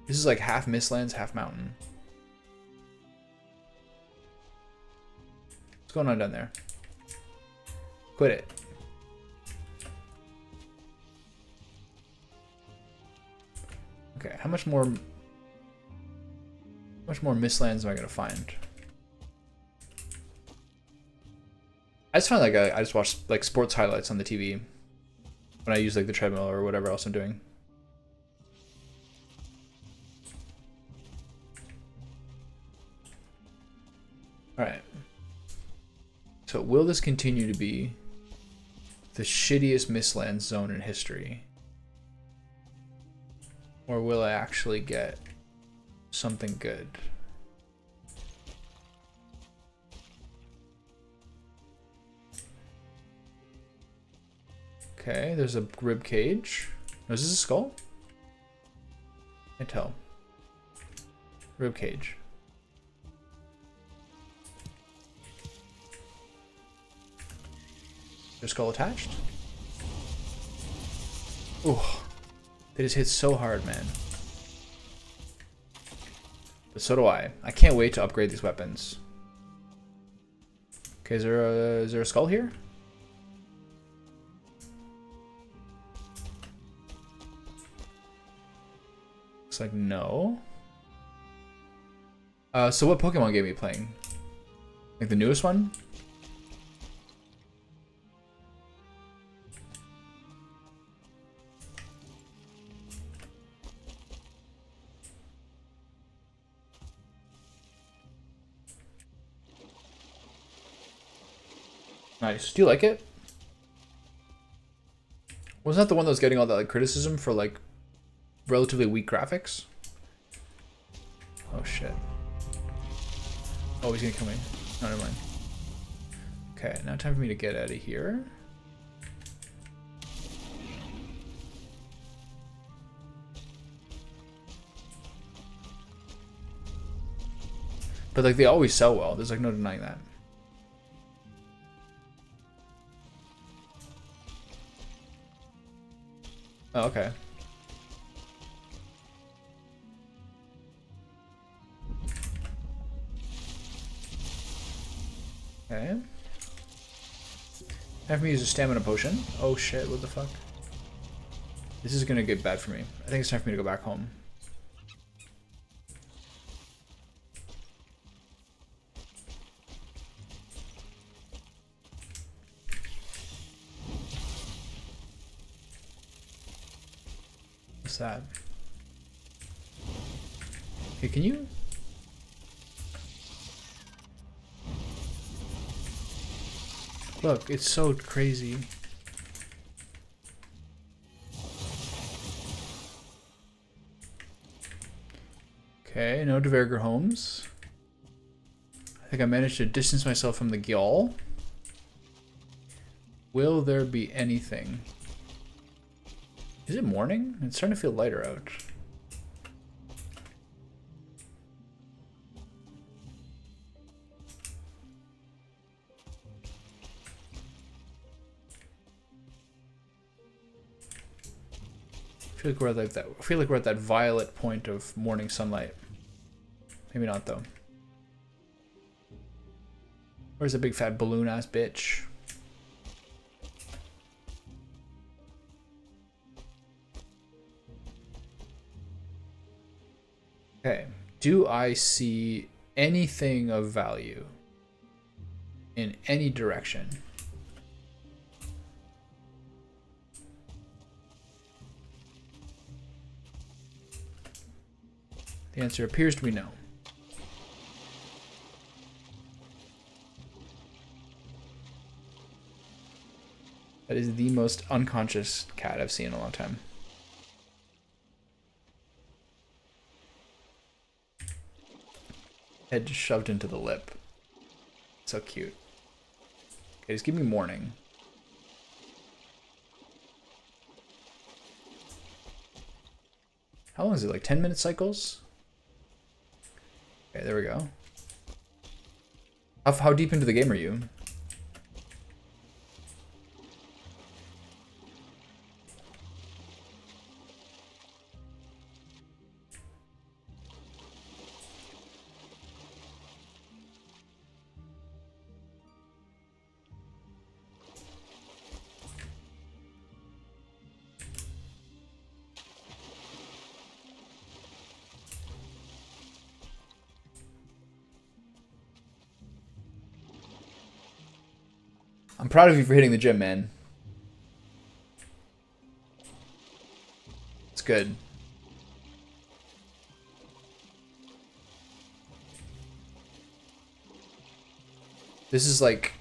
This is like half Mistlands, half mountain. What's going on down there? Quit it. Okay, how much more Mistlands am I gonna find? I just find like I just watch like sports highlights on the TV when I use like the treadmill or whatever else I'm doing. All right. So will this continue to be the shittiest Mistlands zone in history? Or will I actually get something good? Okay, there's a rib cage. Oh, is this a skull? Can't tell. Rib cage. Is there a skull attached? Ooh. They just hit so hard, man. But so do I. I can't wait to upgrade these weapons. Okay, is there a skull here? Looks like no. So what Pokemon game are you playing? Like the newest one? Nice. Do you like it? Wasn't that the one that was getting all that like criticism for like relatively weak graphics? Oh shit. Oh, he's gonna kill me. No, never mind. Okay, now time for me to get out of here. But like they always sell well. There's like no denying that. Oh, okay. Okay. Have me use a stamina potion. Oh shit, what the fuck? This is gonna get bad for me. I think it's time for me to go back home. What's that? Hey, can you? Look, it's so crazy. Okay, no Deverger homes. I think I managed to distance myself from the Gyal. Will there be anything? Is it morning? It's starting to feel lighter out. I feel like we're at like that. I feel like we're at that violet point of morning sunlight. Maybe not though. Where's the big fat balloon ass bitch? Okay. Do I see anything of value in any direction? The answer appears to be no. That is the most unconscious cat I've seen in a long time. Head just shoved into the lip. So cute. Okay, just give me morning. How long is it? Like 10-minute cycles? Okay, there we go. How deep into the game are you? I'm proud of you for hitting the gym, man. It's good. This is like,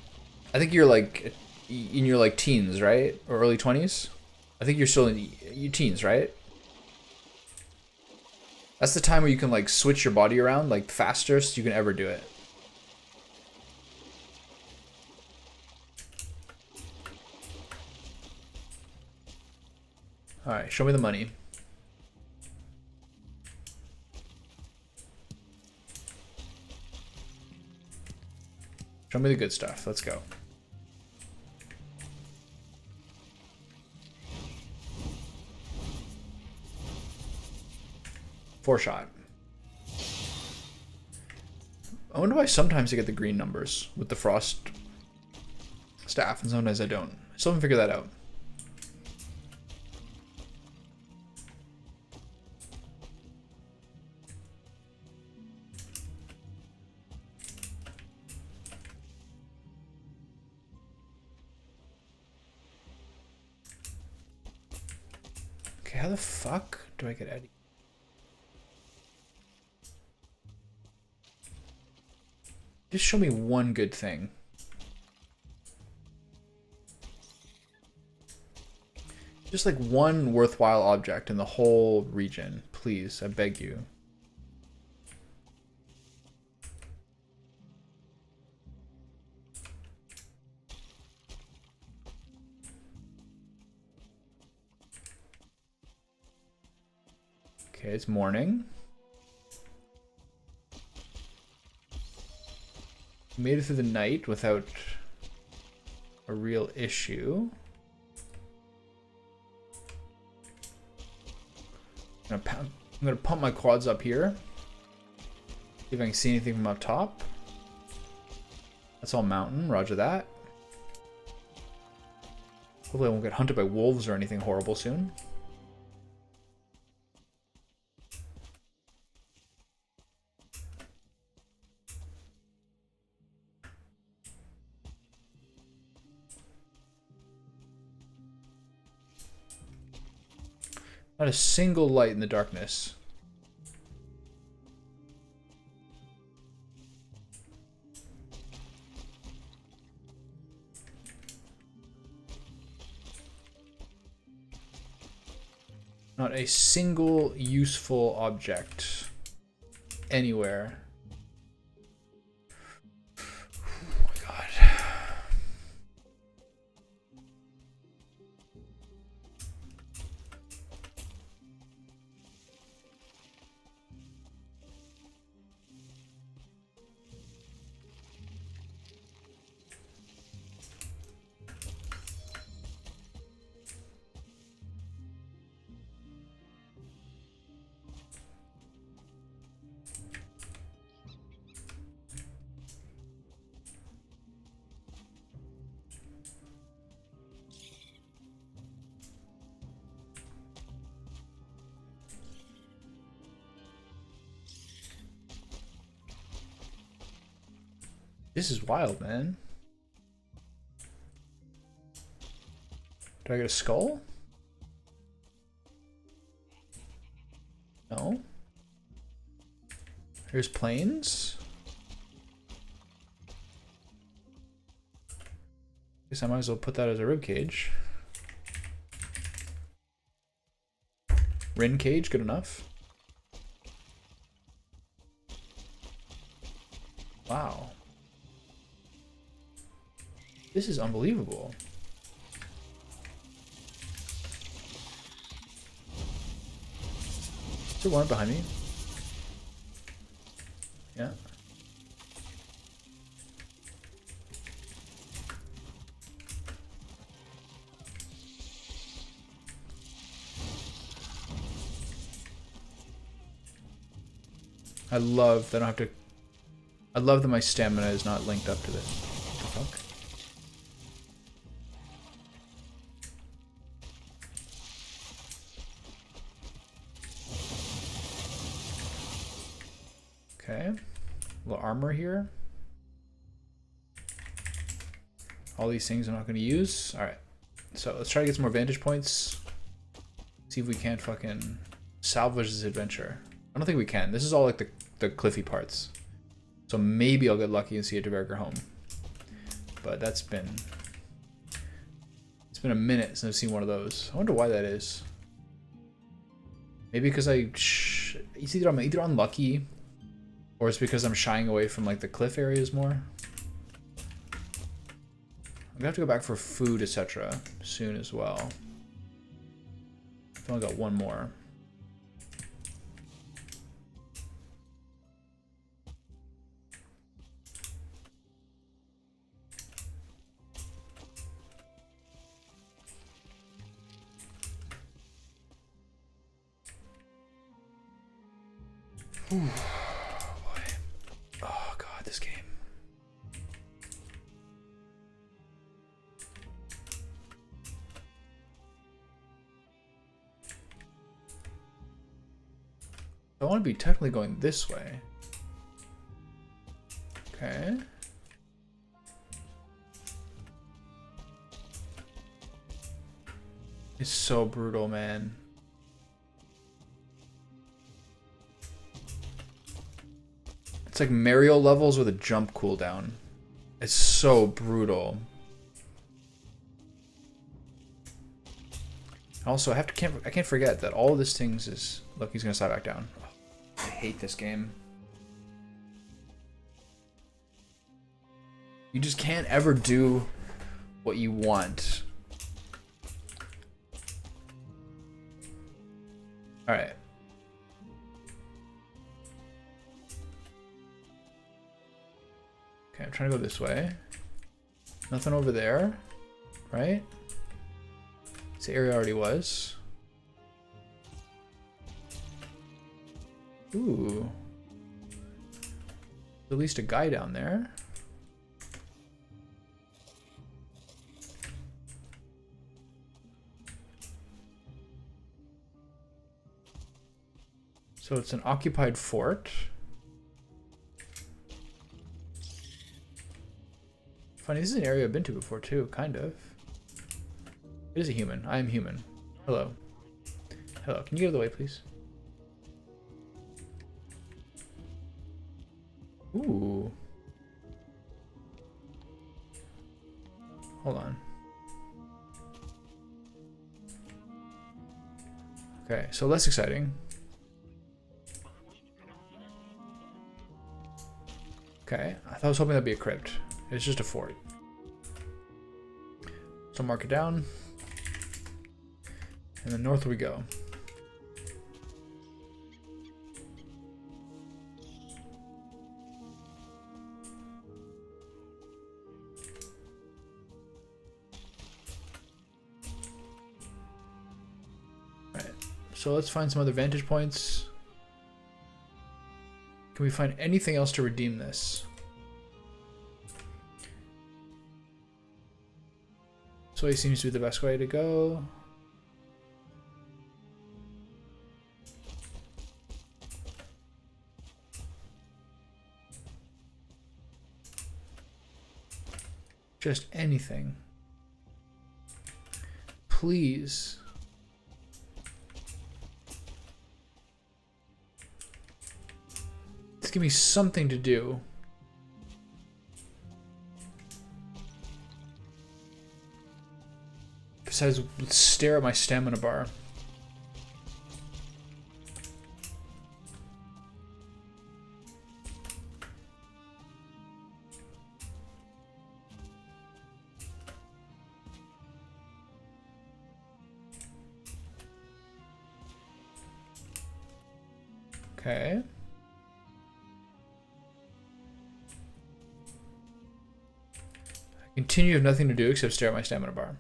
I think you're like in your like teens, right? Or early 20s? I think you're still in your teens, right? That's the time where you can like switch your body around like fastest you can ever do it. All right, show me the money. Show me the good stuff. Let's go. Four shot. I wonder why sometimes I get the green numbers with the frost staff and sometimes I don't. I still haven't figured that out. Okay, how the fuck do I get Eddie? Just show me one good thing. Just like one worthwhile object in the whole region. Please, I beg you. Okay, it's morning. Made it through the night without a real issue. I'm gonna pump my quads up here. See if I can see anything from up top. That's all mountain, roger that. Hopefully I won't get hunted by wolves or anything horrible soon. Not a single light in the darkness. Not a single useful object anywhere. Oh my god. This is wild, man. Do I get a skull? No. Here's plains. Guess I might as well put that as a rib cage. Rin cage, good enough. Wow. This is unbelievable. Is there one behind me? Yeah. I love that I don't have to. I love that my stamina is not linked up to this. What the fuck? Okay. A little armor here. All these things I'm not going to use. All right. So let's try to get some more vantage points. See if we can't fucking salvage this adventure. I don't think we can. This is all like the cliffy parts. So maybe I'll get lucky and see a Deverger home. But it's been a minute since I've seen one of those. I wonder why that is. Maybe because it's either I'm either unlucky or it's because I'm shying away from like the cliff areas more. I'm gonna have to go back for food, etc. soon as well. I've only got one more. Ooh, boy. Oh god, this game. I want to be technically going this way. Okay. It's so brutal, man. It's like Mario levels with a jump cooldown. It's so brutal. Also, I can't forget that all of this things is... Look, he's gonna slide back down. Oh, I hate this game. You just can't ever do what you want. Alright. Okay, I'm trying to go this way. Nothing over there, right? This area already was. Ooh. At least a guy down there. So it's an occupied fort. Funny, this is an area I've been to before too, kind of. It is a human. I am human. Hello. Hello, can you get out of the way, please? Ooh. Hold on. Okay, so less exciting. Okay, I was hoping that'd be a crypt. It's just a fort. So mark it down. And then north we go. Alright, so let's find some other vantage points. Can we find anything else to redeem this? This way seems to be the best way to go. Just anything. Please. Just give me something to do. Besides stare at my stamina bar. Okay. I continue to have nothing to do except stare at my stamina bar.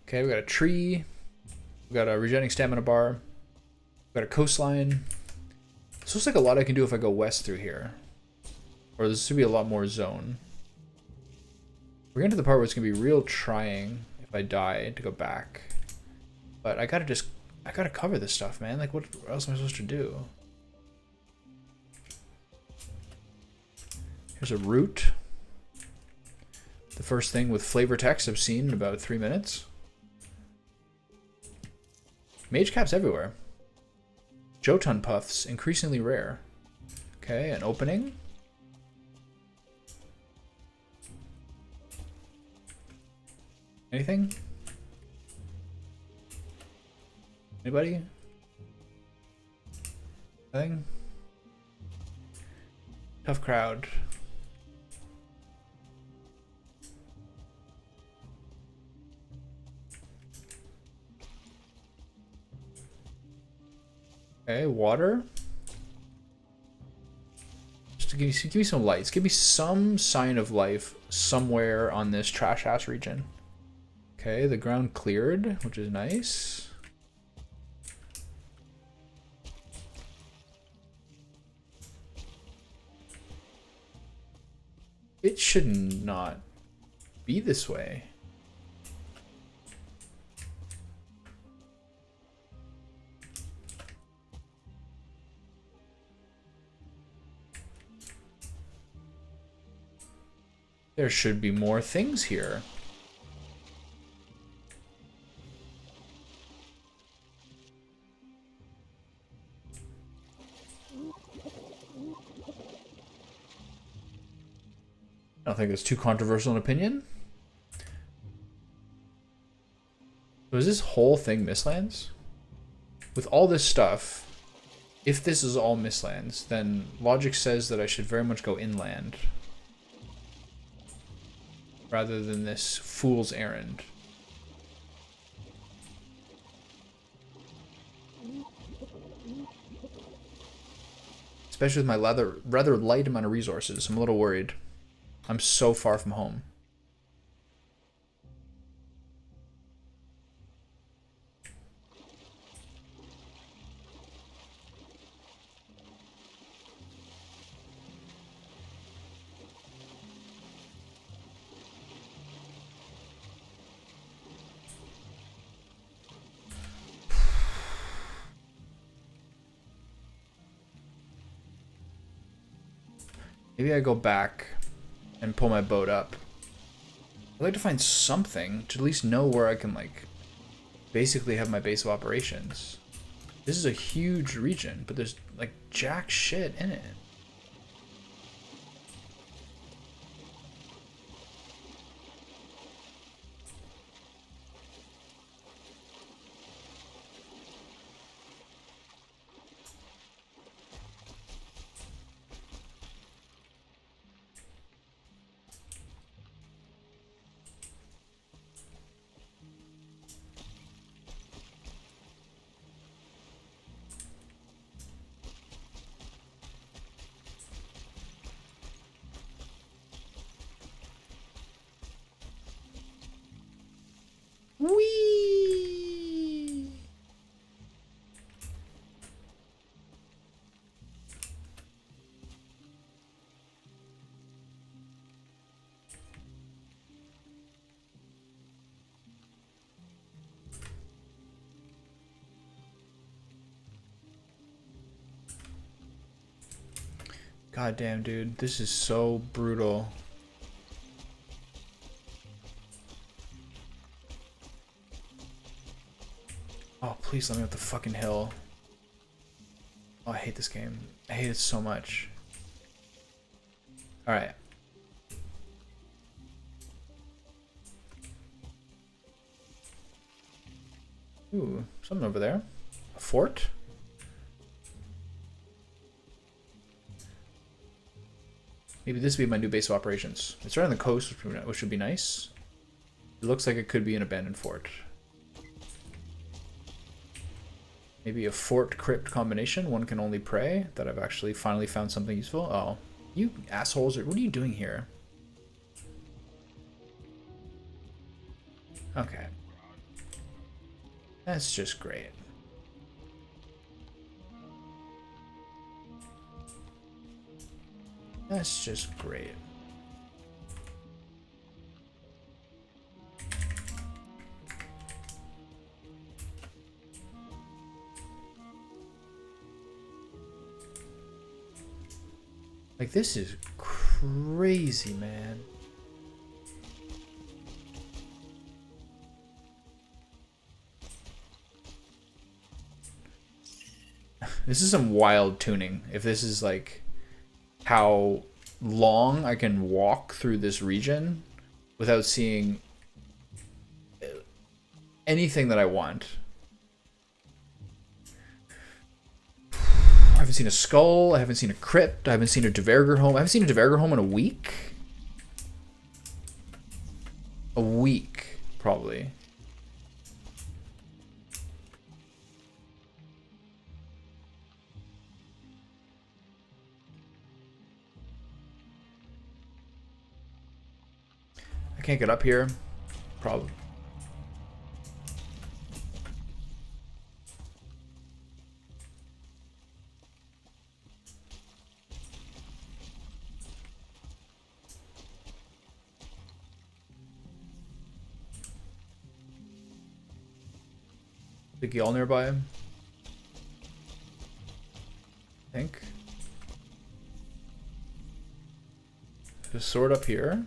Okay, we got a tree. We got a regenerating stamina bar. We got a coastline. This looks like a lot I can do if I go west through here. Or this should be a lot more zone. We're getting to the part where it's gonna be real trying if I die to go back. But I gotta cover this stuff, man. Like, what else am I supposed to do? Here's a route. The first thing with flavor text I've seen in about 3 minutes. Mage caps everywhere. Jotun puffs, increasingly rare. Okay, an opening. Anything? Anybody? Nothing? Tough crowd. Okay, water. Just to give me some lights. Give me some sign of life somewhere on this trash ass region. Okay, the ground cleared, which is nice. It should not be this way. There should be more things here. I don't think it's too controversial an opinion. So is this whole thing Mistlands? With all this stuff, if this is all Mistlands, then logic says that I should very much go inland. Rather than this fool's errand. Especially with my rather light amount of resources, I'm a little worried. I'm so far from home. Maybe I go back and pull my boat up. I'd like to find something to at least know where I can, like, basically have my base of operations. This is a huge region, but there's, like, jack shit in it. Whee! God damn, dude, this is so brutal. Oh, please let me up the fucking hill. Oh, I hate this game. I hate it so much. Alright. Ooh, something over there. A fort? Maybe this would be my new base of operations. It's right on the coast, which would be nice. It looks like it could be an abandoned fort. Maybe a fort crypt combination. One can only pray. That I've actually finally found something useful. Oh, you assholes! What are you doing here? Okay. That's just great. That's just great. Like, this is crazy, man. This is some wild tuning. If this is like how long I can walk through this region without seeing anything that I want. I haven't seen a skull. I haven't seen a crypt. I haven't seen a Deverger home. I haven't seen a Deverger home in a week. A week, probably. I can't get up here. Probably. Big Yall nearby. I think. There's a sword up here.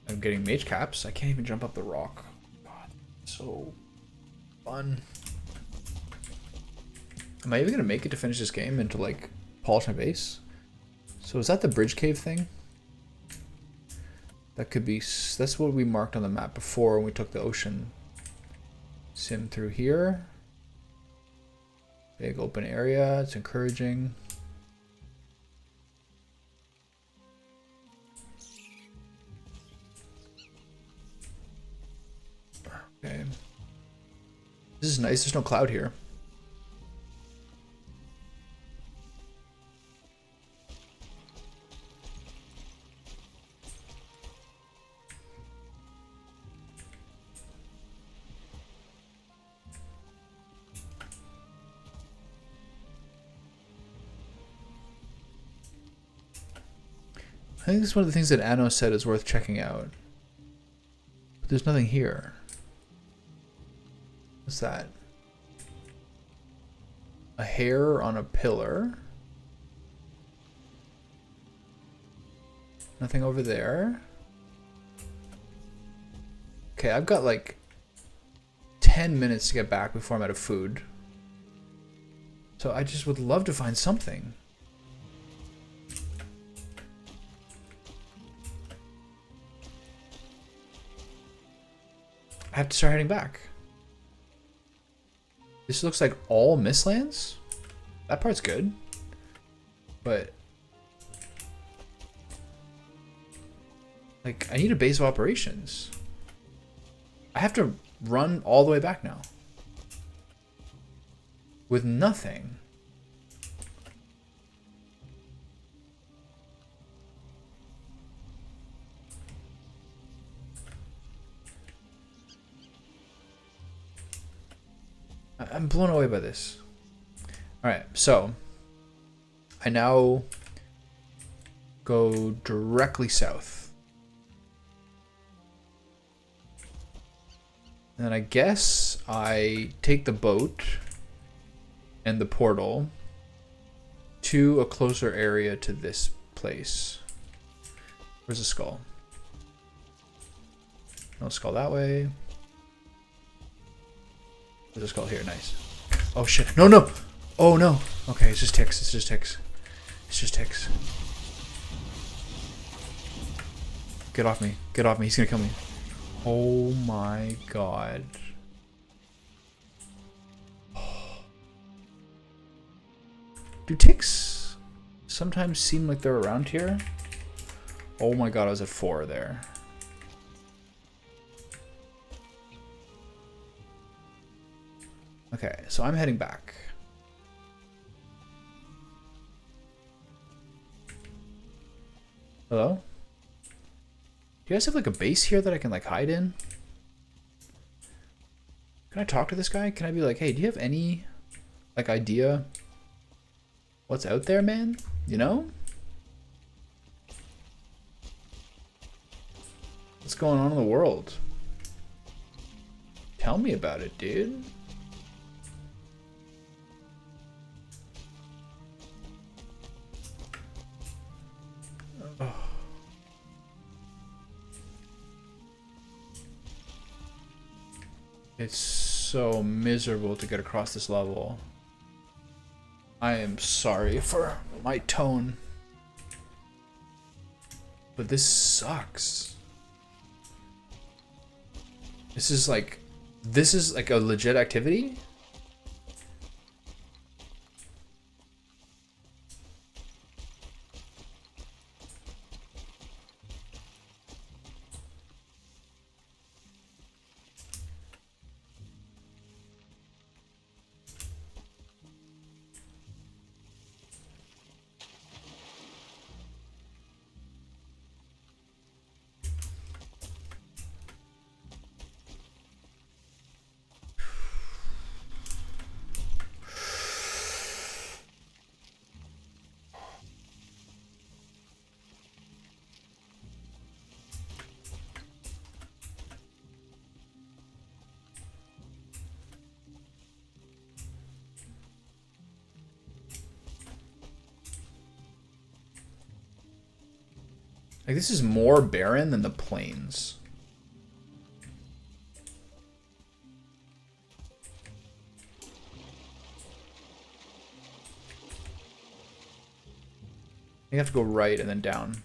I'm getting mage caps. I can't even jump up the rock. God, so fun. Am I even gonna make it to finish this game and to like polish my base? So is that the bridge cave thing? That could be. That's what we marked on the map before when we took the ocean sim through here. Big open area. It's encouraging. Okay. This is nice. There's no cloud here. I think this is one of the things that Anno said is worth checking out. But there's nothing here. What's that? A hair on a pillar. Nothing over there. Okay, I've got like 10 minutes to get back before I'm out of food. So I just would love to find something. I have to start heading back. This looks like all Mistlands? That part's good. But like, I need a base of operations. I have to run all the way back now. With nothing. I'm blown away by this. Alright, so I now go directly south. And then I guess I take the boat and the portal to a closer area to this place. Where's the skull? No skull that way. There's a skull here, nice. Oh shit, no, no! Oh no! Okay, it's just ticks, it's just ticks. It's just ticks. Get off me, he's gonna kill me. Oh my god. Do ticks sometimes seem like they're around here? Oh my god, I was at 4 there. Okay, so I'm heading back. Hello? you guys have like a base here that I can like hide in? Can I talk to this guy? Can I be like, hey, do you have any like idea what's out there, man? You know? What's going on in the world? Tell me about it, dude. Oh. It's so miserable to get across this level. I am sorry for my tone. But this sucks. This is like a legit activity? Like, this is more barren than the plains. You have to go right and then down.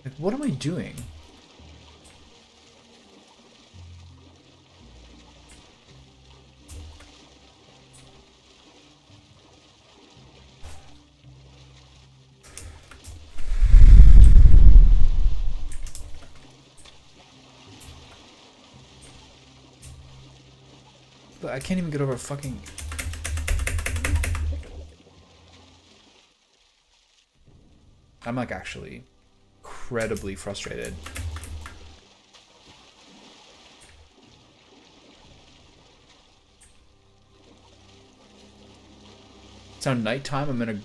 Like, what am I doing? But I can't even get over a fucking... I'm like actually incredibly frustrated. It's now nighttime. I'm in a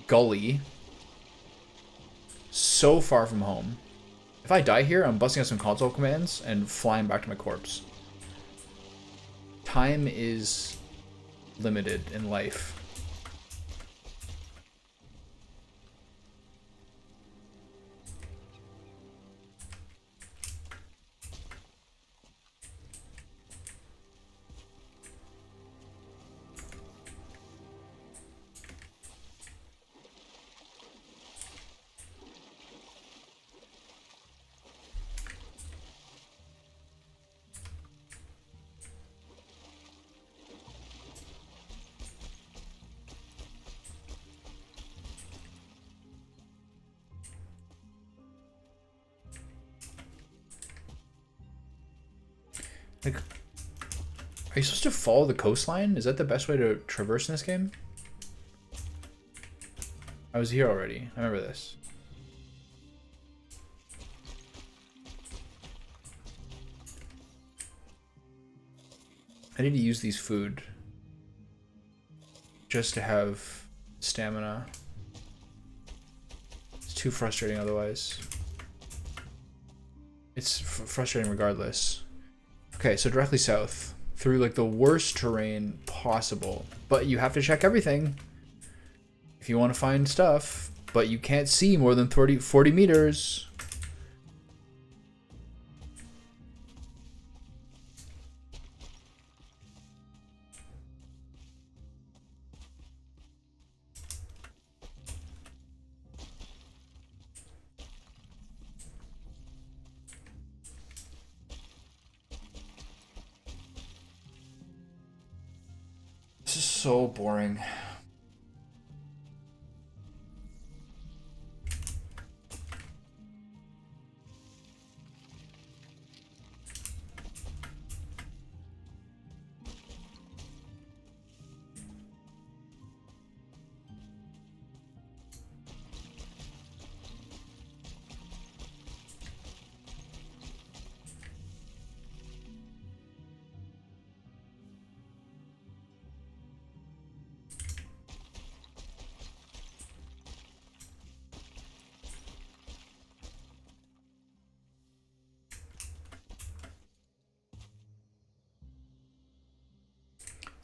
gully. So far from home. If I die here, I'm busting out some console commands and flying back to my corpse. Time is limited in life. Like, are you supposed to follow the coastline? Is that the best way to traverse in this game? I was here already. I remember this. I need to use these food just to have stamina. It's too frustrating otherwise. It's frustrating regardless. Okay, so directly south through like the worst terrain possible, but you have to check everything if you want to find stuff, but you can't see more than 40 meters. This is so boring.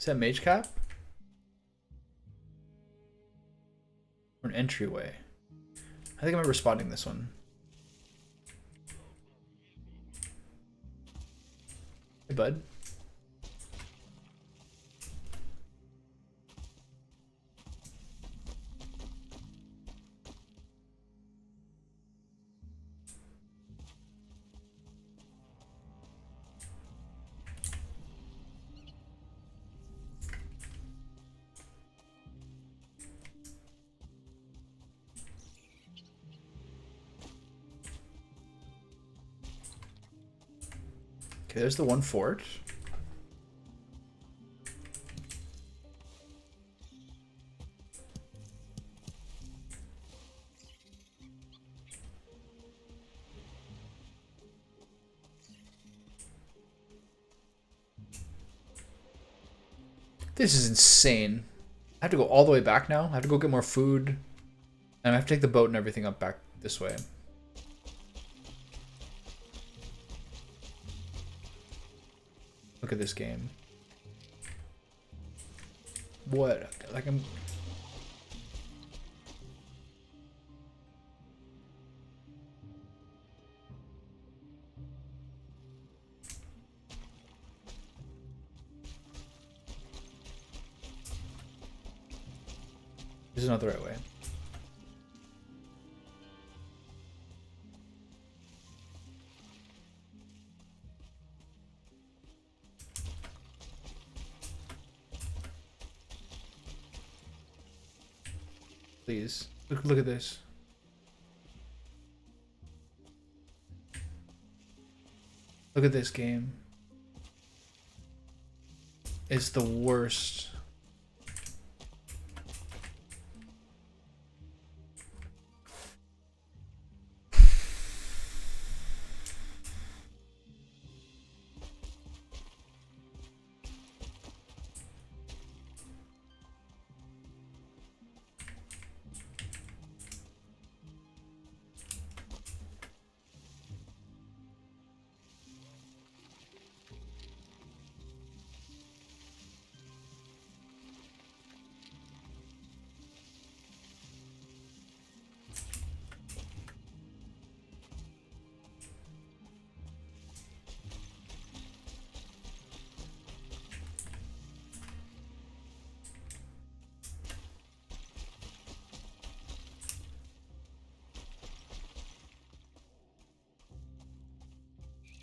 Is that mage cap? Or an entryway? I think I remember spotting this one. Hey, bud. Okay, there's the one fort. This is insane. I have to go all the way back now. I have to go get more food. And I have to take the boat and everything up back this way. Look at this game. What? Like I'm... This is not the right way. Please. Look at this. Look at this game. It's the worst.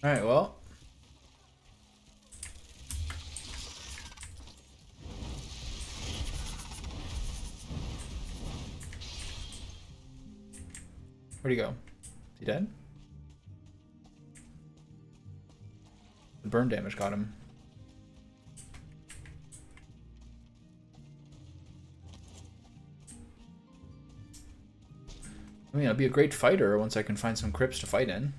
All right, well. Where'd he go? Is he dead? The burn damage got him. I mean, I'll be a great fighter once I can find some crypts to fight in.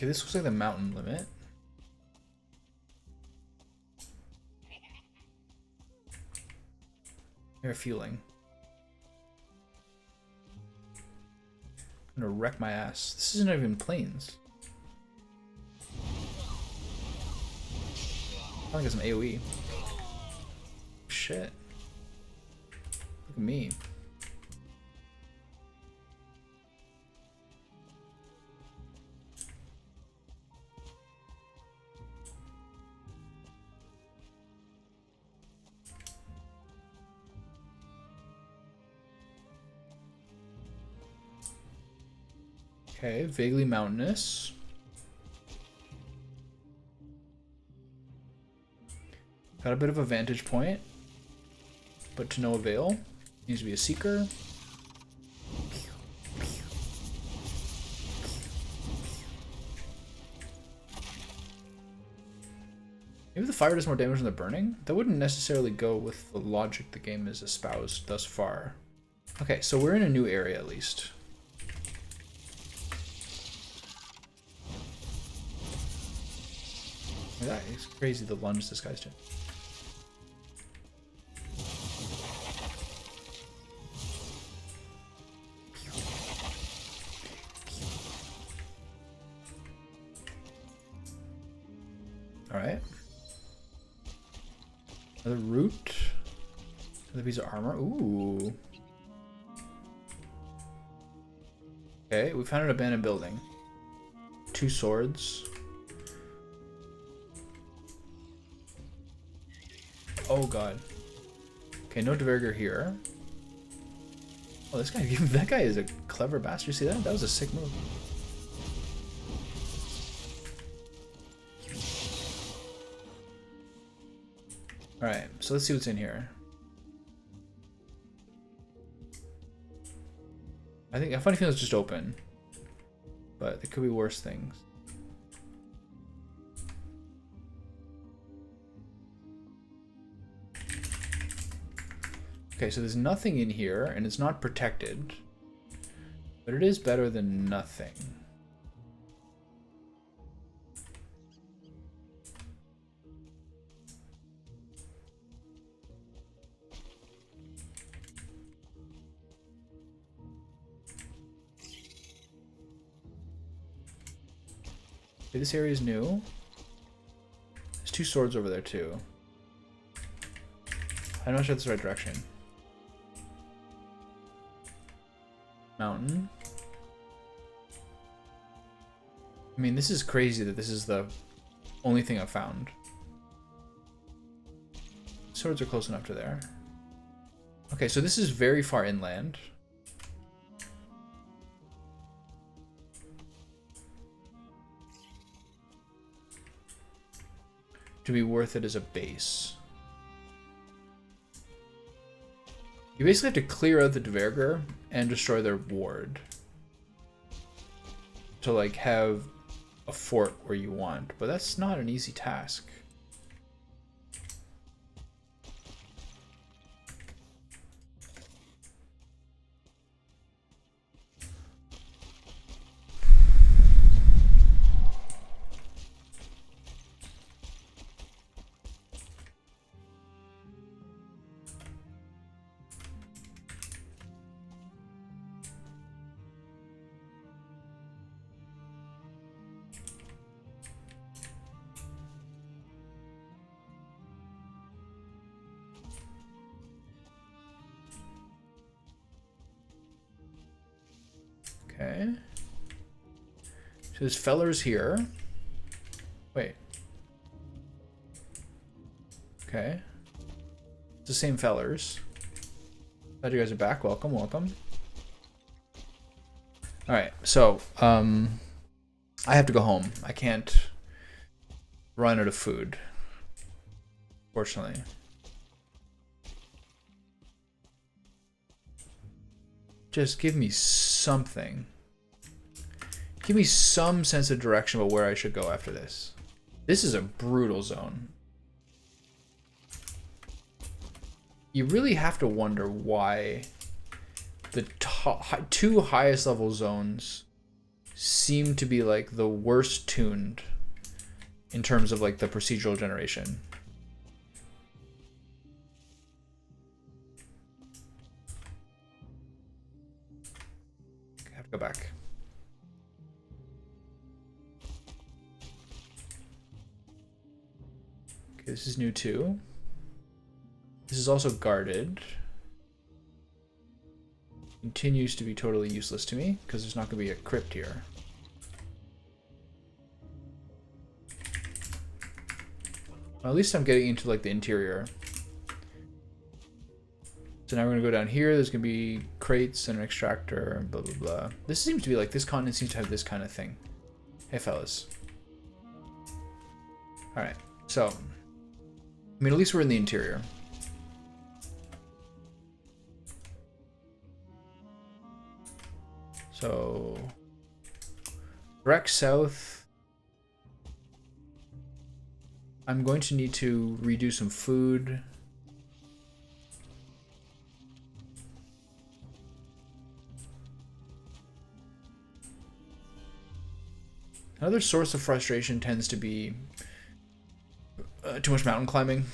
Okay, this looks like the mountain limit. Air fueling. I'm gonna wreck my ass. This isn't even planes. I think it's some AoE. Shit. Look at me. Okay, vaguely mountainous. Got a bit of a vantage point, but to no avail. Needs to be a seeker. Maybe the fire does more damage than the burning? That wouldn't necessarily go with the logic the game has espoused thus far. Okay, so we're in a new area at least. That is crazy, the lunge this guy's doing. Alright. Another root. Another piece of armor. Ooh. Okay, we found an abandoned building. 2 swords. Oh god. Okay, no Dvergr here. Oh, this guy, that guy is a clever bastard. You see that? That was a sick move. Alright, so let's see what's in here. I think I have a funny feeling it's just open. But there could be worse things. Okay, so there's nothing in here, and it's not protected. But it is better than nothing. Okay, this area is new. There's 2 swords over there, too. I'm not sure that's the right direction. Mountain. I mean, this is crazy that this is the only thing I've found. Swords are close enough to there. Okay, so this is very far inland. To be worth it as a base. You basically have to clear out the Dvergr and destroy their ward to like have a fort where you want, but that's not an easy task. Okay. So there's fellers here. Wait. Okay. It's the same fellers. Glad you guys are back. Welcome, welcome. Alright, so, I have to go home. I can't run out of food. Fortunately. Just give me something. Give me some sense of direction about where I should go after this. This is a brutal zone. You really have to wonder why the 2 highest level zones seem to be like the worst tuned in terms of like the procedural generation. I have to go back. Okay, this is new too. This is also guarded. Continues to be totally useless to me because there's not going to be a crypt here. Well, at least I'm getting into like the interior. So now we're going to go down here. There's going to be crates and an extractor and blah, blah, blah. This seems to be like, this continent seems to have this kind of thing. Hey, fellas. Alright, so. I mean, at least we're in the interior. So. Direct south. I'm going to need to redo some food. Another source of frustration tends to be too much mountain climbing.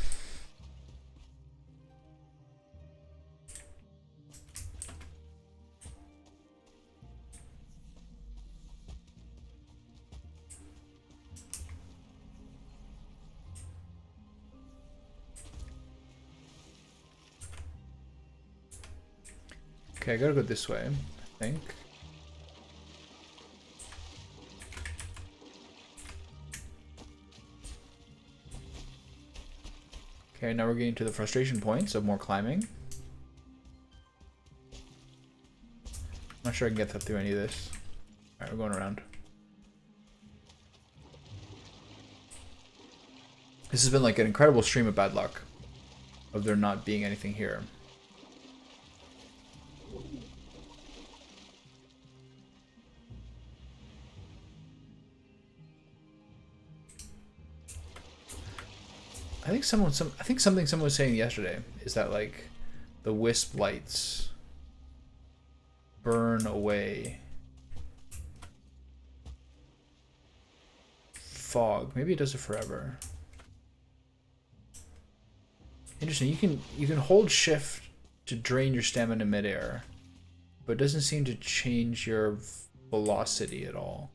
Okay, I gotta go this way, I think. Okay, now we're getting to the frustration points of more climbing. I'm not sure I can get that through any of this. Alright, we're going around. This has been like an incredible stream of bad luck. Of there not being anything here. I think something someone was saying yesterday is that like the wisp lights burn away fog. Maybe it does it forever. Interesting. You can hold shift to drain your stamina midair, but it doesn't seem to change your velocity at all.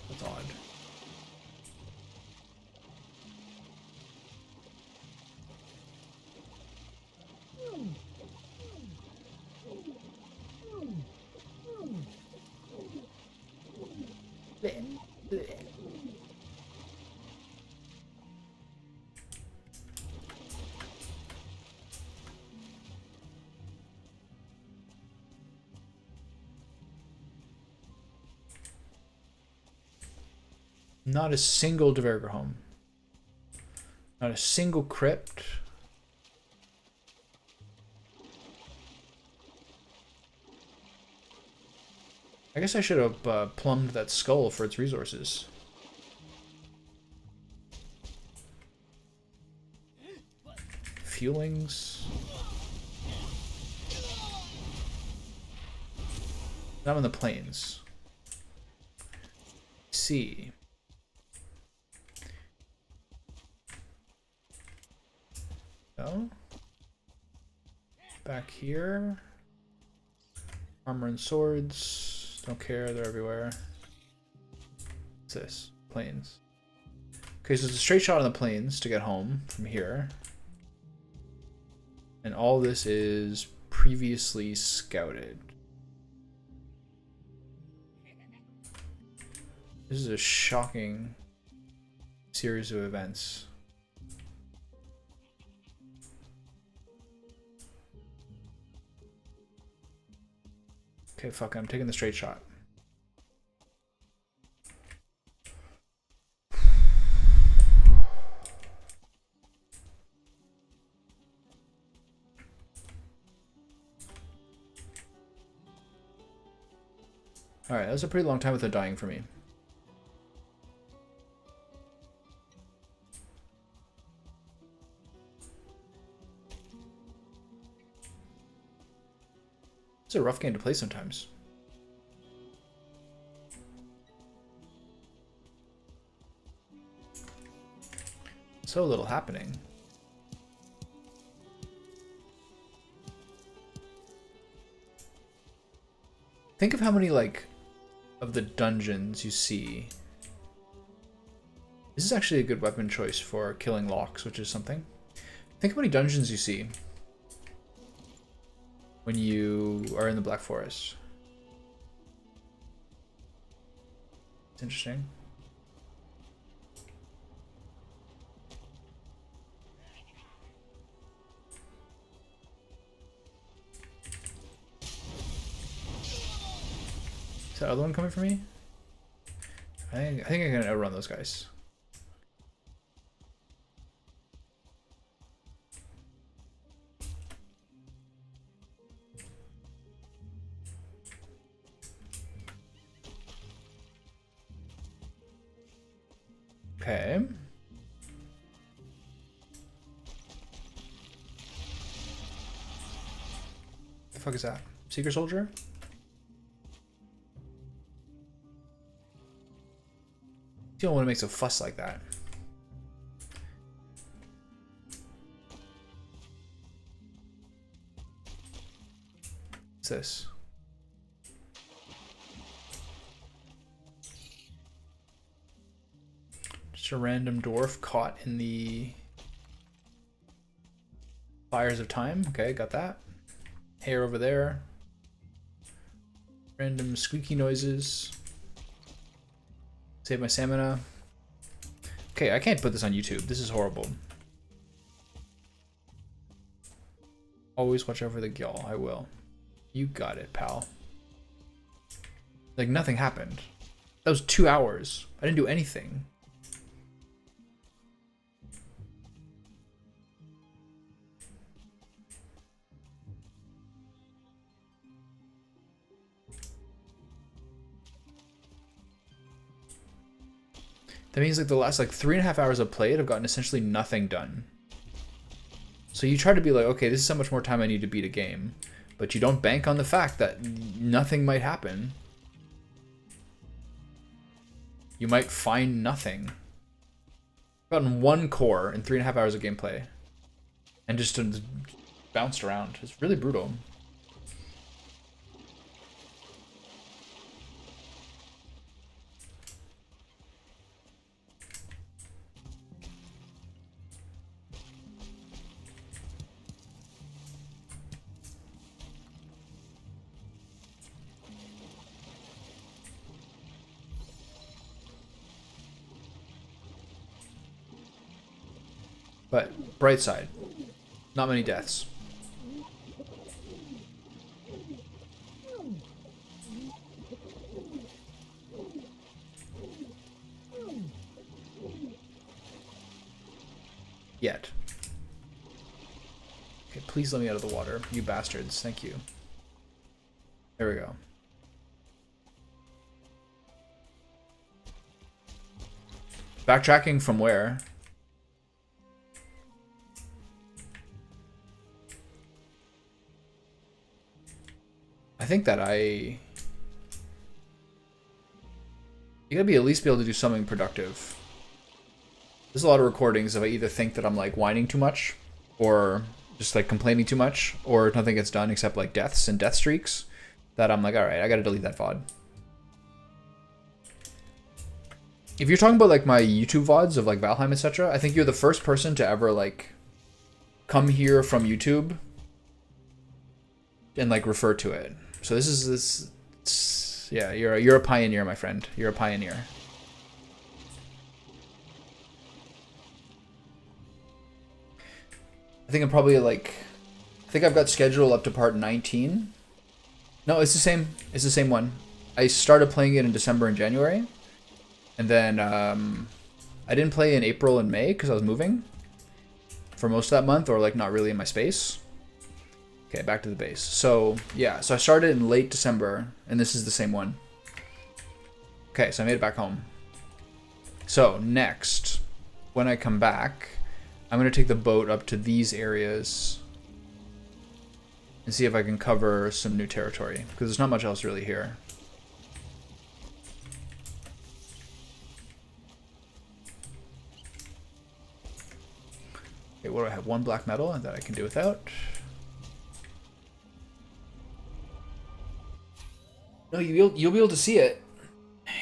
That's odd. Not a single Deverger home. Not a single crypt. I guess I should have plumbed that skull for its resources. Fuelings. I'm in the plains. See. No. Back here. Armor and swords. Don't care, they're everywhere. What's this? Plains. Okay, so it's a straight shot on the plains to get home from here. And all this is previously scouted. This is a shocking series of events. Okay, fuck it, I'm taking the straight shot. Alright, that was a pretty long time without dying for me. It's a rough game to play sometimes. So little happening. Think of how many, like, of the dungeons you see. This is actually a good weapon choice for killing locks, which is something. Think how many dungeons you see when you are in the Black Forest. It's interesting. Is that other one coming for me? I think I can outrun those guys. Okay. The fuck is that? Seeker Soldier? You don't want to make a fuss like that. What's this? Just a random dwarf caught in the fires of time. Okay, got that. hair over there. Random squeaky noises. Save my stamina. Okay, I can't put this on YouTube. This is horrible. Always watch out for the gill. I will. You got it, pal. Like, nothing happened. That was 2 hours. I didn't do anything. That means like the last like 3.5 hours I've played, I've gotten essentially nothing done. So you try to be like, okay, this is how much more time I need to beat a game. But you don't bank on the fact that nothing might happen. You might find nothing. I've gotten 1 core in 3.5 hours of gameplay. And just bounced around. It's really brutal. But bright side, not many deaths. Yet. Okay, please let me out of the water, you bastards. Thank you. There we go. Backtracking from where? I think that you gotta at least be able to do something productive. There's a lot of recordings if I either think that I'm like whining too much or just like complaining too much or nothing gets done except like deaths and death streaks that I'm like, all right, I gotta delete that VOD. If you're talking about like my YouTube VODs of like Valheim, etc., I think you're the first person to ever like come here from YouTube and like refer to it. So this is yeah, you're a pioneer, my friend. You're a pioneer. I think I'm probably like, I think I've got schedule up to part 19. No, it's the same. It's the same one. I started playing it in December and January, and then I didn't play in April and May because I was moving for most of that month, or like not really in my space. Okay, back to the base. So, yeah, so I started in late December, and this is the same one. Okay, so I made it back home. So, next, when I come back, I'm going to take the boat up to these areas and see if I can cover some new territory, because there's not much else really here. Okay, what do I have? 1 black metal that I can do without. No, you'll be able to see it.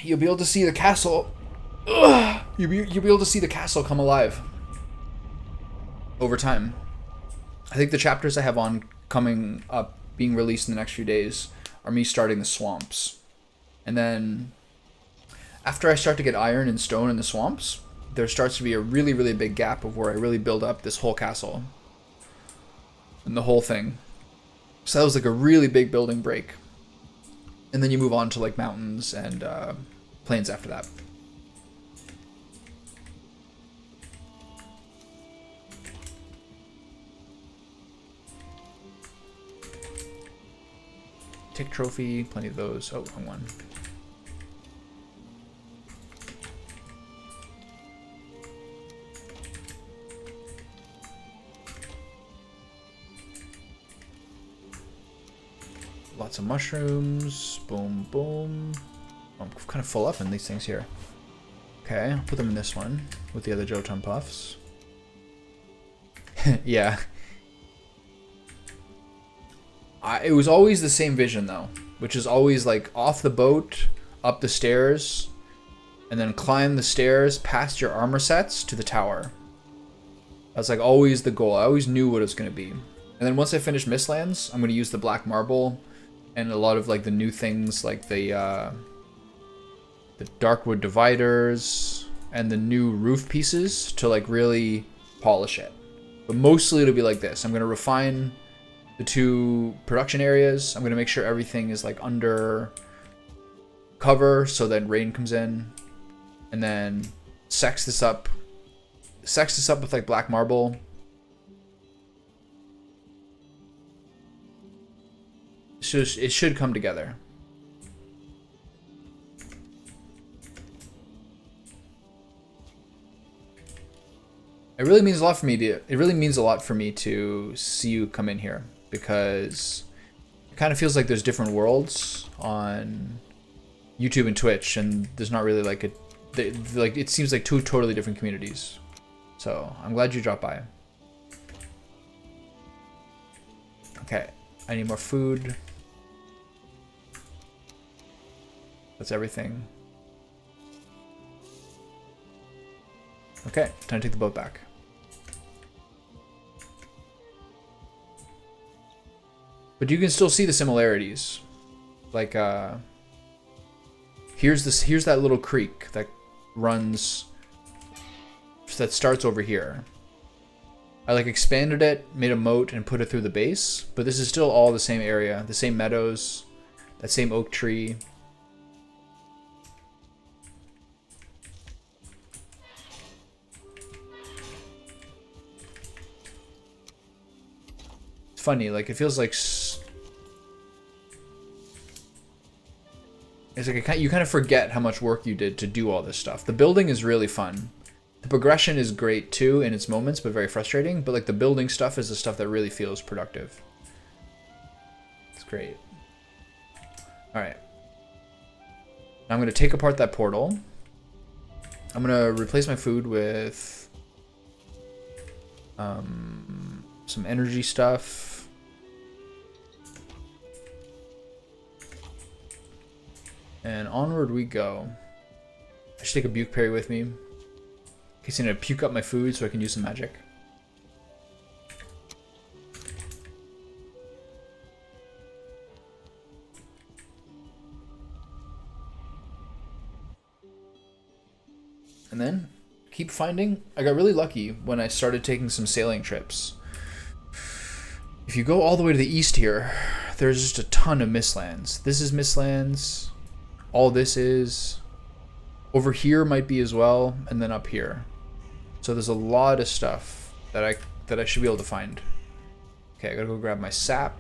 You'll be able to see the castle. Ugh! You'll be able to see the castle come alive over time. I think the chapters I have on coming up, being released in the next few days, are me starting the swamps. And then after I start to get iron and stone in the swamps, there starts to be a really, really big gap of where I really build up this whole castle and the whole thing. So that was like a really big building break. And then you move on to like mountains and plains after that. Tick trophy, plenty of those. Oh, wrong one. Lots of mushrooms. Boom, boom. I'm kind of full up in these things here. Okay, I'll put them in this one with the other Jotun puffs. Yeah. It was always the same vision though, which is always like off the boat, up the stairs, and then climb the stairs past your armor sets to the tower. That's like always the goal. I always knew what it was going to be. And then once I finish Mistlands, I'm going to use the black marble and a lot of like the new things like the darkwood dividers and the new roof pieces to like really polish it. But mostly it'll be like this. I'm going to refine the 2 production areas. I'm going to make sure everything is like under cover so that rain comes in. And then sex this up with like black marble. It should come together. It really means a lot for me to see you come in here, because it kind of feels like there's different worlds on YouTube and Twitch, and there's not really like it seems like 2 totally different communities. So I'm glad you dropped by. Okay, I need more food. That's everything. Okay, time to take the boat back. But you can still see the similarities. Like, here's that little creek that starts over here. I like expanded it, made a moat, and put it through the base, but this is still all the same area, the same meadows, that same oak tree. It's funny, like it feels like it's like you kind of forget how much work you did to do all this stuff. The building is really fun. The progression is great too in its moments, but very frustrating. But like the building stuff is the stuff that really feels productive. It's great. All right. Now I'm going to take apart that portal. I'm going to replace my food with some energy stuff. And onward we go. I should take a Buke Berry with me, in case I need to puke up my food so I can use some magic. And then keep finding. I got really lucky when I started taking some sailing trips. If you go all the way to the east here, there's just a ton of Mistlands. This is Mistlands. All this is. Over here might be as well, and then up here. So there's a lot of stuff that I should be able to find. Okay, I gotta go grab my sap.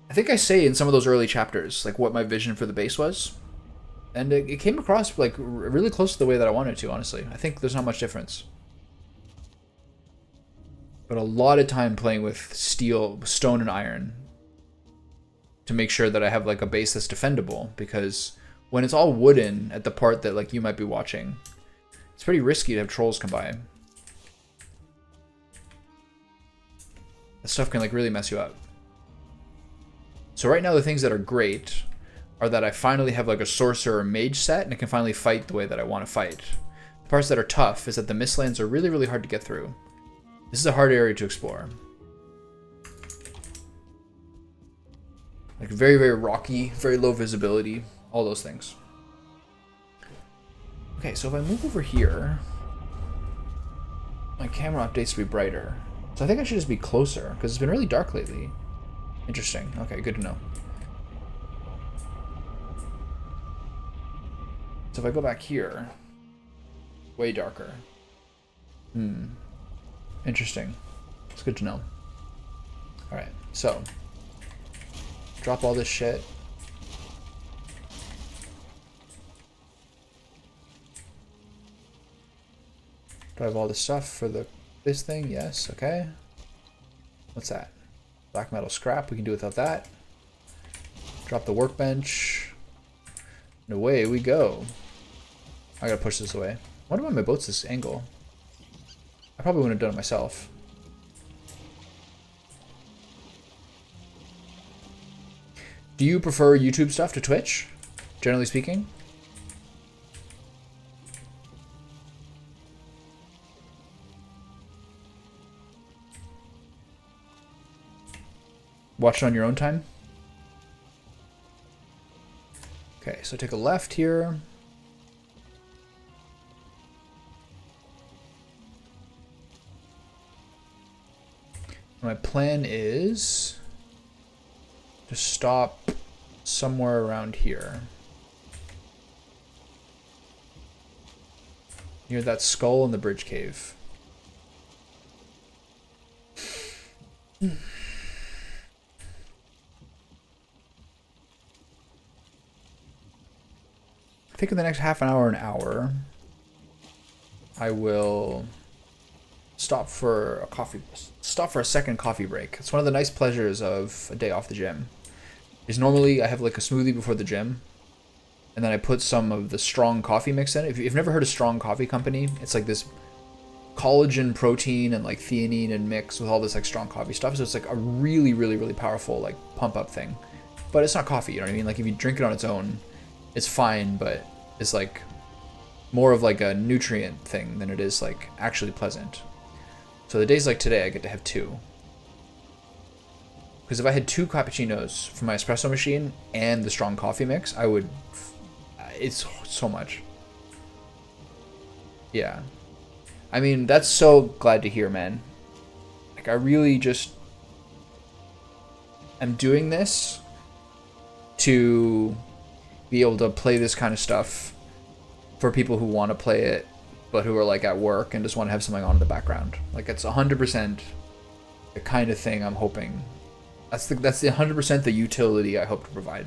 I think I say in some of those early chapters like what my vision for the base was, and it came across like really close to the way that I wanted to. Honestly, I think there's not much difference. But a lot of time playing with steel, stone, and iron to make sure that I have like a base that's defendable, because when it's all wooden at the part that like you might be watching, it's pretty risky to have trolls come by. That stuff can like really mess you up. So right now the things that are great are that I finally have like a sorcerer or mage set, and I can finally fight the way that I want to fight. The parts that are tough is that the Mistlands are really, really hard to get through. This is a hard area to explore. Like very, very rocky, very low visibility, all those things. Okay, so if I move over here, my camera updates to be brighter. So I think I should just be closer, because it's been really dark lately. Interesting. Okay, good to know. So if I go back here, way darker. Interesting. It's good to know. Alright, so drop all this shit. Do I have all this stuff for this thing? Yes, okay. What's that? Black metal scrap, we can do without that. Drop the workbench. And away we go. I gotta push this away. I wonder why my boat's this angle. I probably wouldn't have done it myself. Do you prefer YouTube stuff to Twitch, generally speaking? watch it on your own time. Okay, so take a left here. My plan is to stop somewhere around here. Near that skull in the bridge cave. I think in the next half an hour, I will stop for a second coffee break. It's one of the nice pleasures of a day off the gym. Is normally I have like a smoothie before the gym, and then I put some of the strong coffee mix in it. If you've never heard of Strong Coffee Company, it's like this collagen, protein, and like theanine and mix with all this like strong coffee stuff. So it's like a really, really, really powerful like pump up thing. But it's not coffee, you know what I mean? Like if you drink it on its own, it's fine, but it's like more of like a nutrient thing than it is like actually pleasant. So the days like today, I get to have 2. Because if I had 2 cappuccinos from my espresso machine and the strong coffee mix, I would... It's so much. Yeah. I mean, that's so glad to hear, man. Like, I really just... I'm doing this to be able to play this kind of stuff for people who want to play it, but who are like at work and just want to have something on in the background. Like it's 100% the kind of thing I'm hoping. That's the 100% the utility I hope to provide.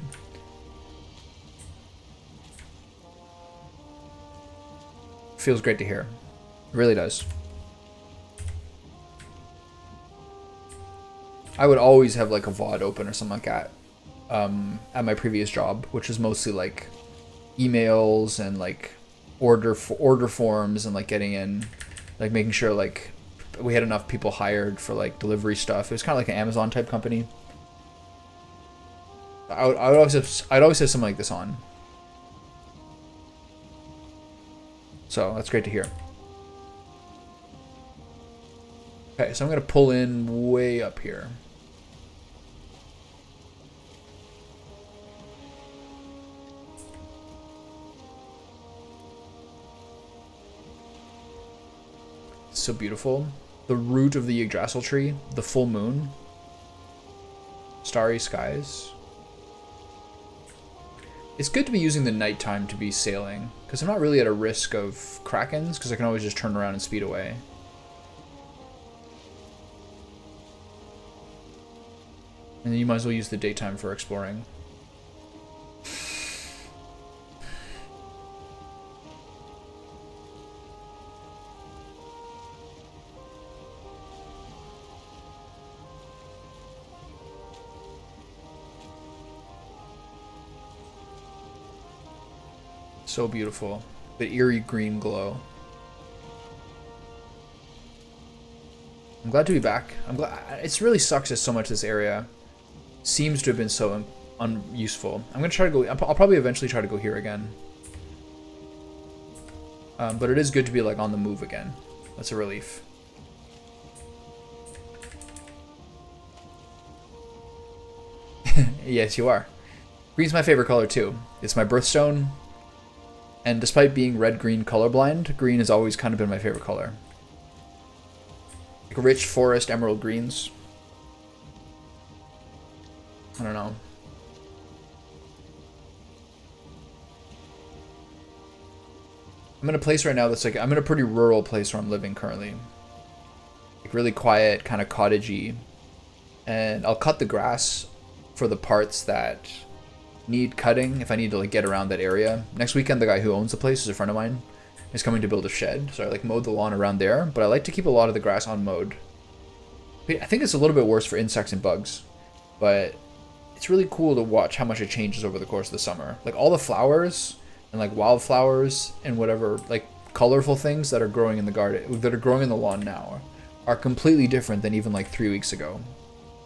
Feels great to hear. It really does. I would always have like a VOD open or something like that at my previous job, which was mostly like emails and like order forms and like getting in, like making sure like we had enough people hired for like delivery stuff. It was kind of like an Amazon type company. I'd always have something like this on. So that's great to hear. Okay, so I'm gonna pull in way up here. So beautiful. The root of the Yggdrasil tree, the full moon, starry skies. It's good to be using the nighttime to be sailing, because I'm not really at a risk of krakens, because I can always just turn around and speed away. And then you might as well use the daytime for exploring. So beautiful. The eerie green glow. I'm glad to be back. I'm glad. It really sucks that so much of this area seems to have been so unuseful. I'm gonna try to go. I'll probably eventually try to go here again. But it is good to be like on the move again. That's a relief. Yes, you are. Green's my favorite color too. It's my birthstone. And despite being red-green colorblind, green has always kind of been my favorite color. Like rich forest emerald greens. I don't know. I'm in a place right now that's like, I'm in a pretty rural place where I'm living currently. Like really quiet, kind of cottagey. And I'll cut the grass for the parts that need cutting if I need to like get around that area. Next weekend, the guy who owns the place is a friend of mine. Is coming to build a shed, so I like mowed the lawn around there, but I like to keep a lot of the grass unmowed. I think it's a little bit worse for insects and bugs, but it's really cool to watch how much it changes over the course of the summer. Like all the flowers and like wildflowers and whatever like colorful things that are growing in the garden, that are growing in the lawn now, are completely different than even like 3 weeks ago.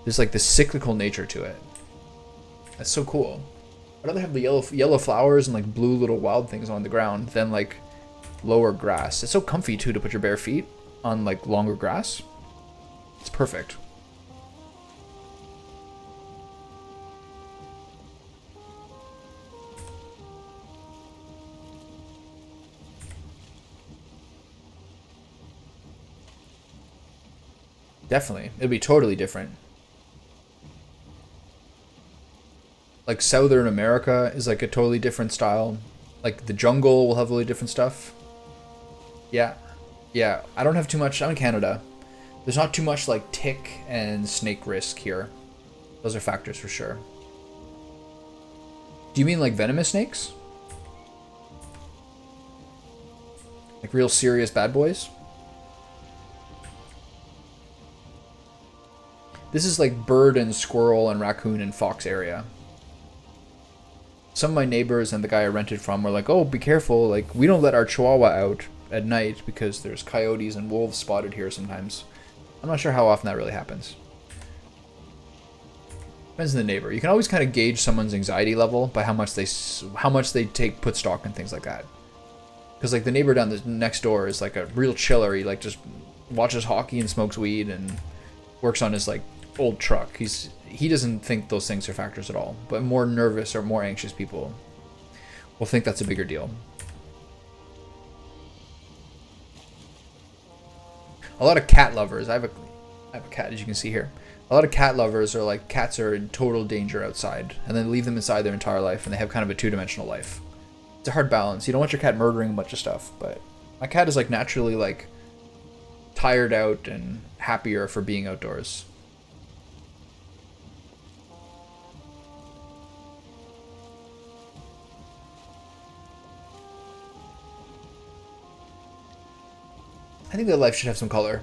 There's like this cyclical nature to it. That's so cool. I'd rather have the yellow flowers and like blue little wild things on the ground than like lower grass. It's so comfy too to put your bare feet on like longer grass. It's perfect. Definitely. It'll be totally different. Like Southern America is like a totally different style. Like the jungle will have really different stuff. Yeah. Yeah. I don't have too much. I'm in Canada. There's not too much like tick and snake risk here. Those are factors for sure. Do you mean like venomous snakes? Like real serious bad boys? This is like bird and squirrel and raccoon and fox area. Some of my neighbors and the guy I rented from were like, oh, be careful. Like, we don't let our chihuahua out at night because there's coyotes and wolves spotted here sometimes. I'm not sure how often that really happens. Depends on the neighbor. You can always kind of gauge someone's anxiety level by how much they put stock and things like that. Because like the neighbor down the next door is like a real chiller. He like just watches hockey and smokes weed and works on his like old truck. He doesn't think those things are factors at all. But more nervous or more anxious people will think that's a bigger deal. A lot of cat lovers. I have a cat, as you can see here. A lot of cat lovers are like, cats are in total danger outside, and then leave them inside their entire life, and they have kind of a two-dimensional life. It's a hard balance. You don't want your cat murdering a bunch of stuff, but my cat is like naturally like tired out and happier for being outdoors. I think that life should have some color.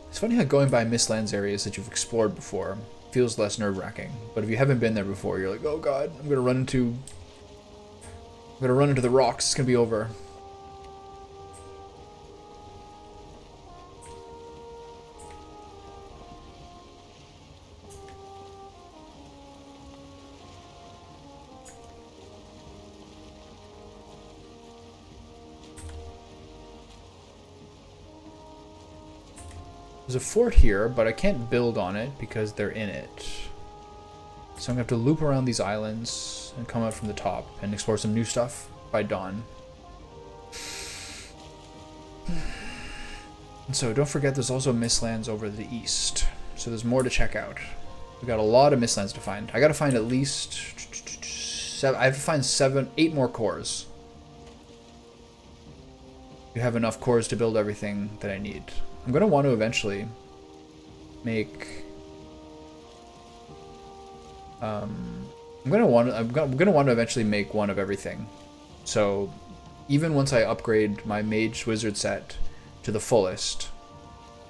It's funny how going by Mistlands areas that you've explored before feels less nerve-wracking. But if you haven't been there before, you're like, oh god, I'm gonna run into the rocks, it's gonna be over. There's a fort here, but I can't build on it because they're in it. So I'm gonna have to loop around these islands and come out from the top and explore some new stuff by dawn. And so don't forget there's also Mistlands over to the east. So there's more to check out. We got a lot of Mistlands to find. I gotta find at least I have to find 8 more cores. You have enough cores to build everything that I need. I'm gonna want to eventually make. I'm gonna want to eventually make one of everything. So, even once I upgrade my Mage Wizard set to the fullest,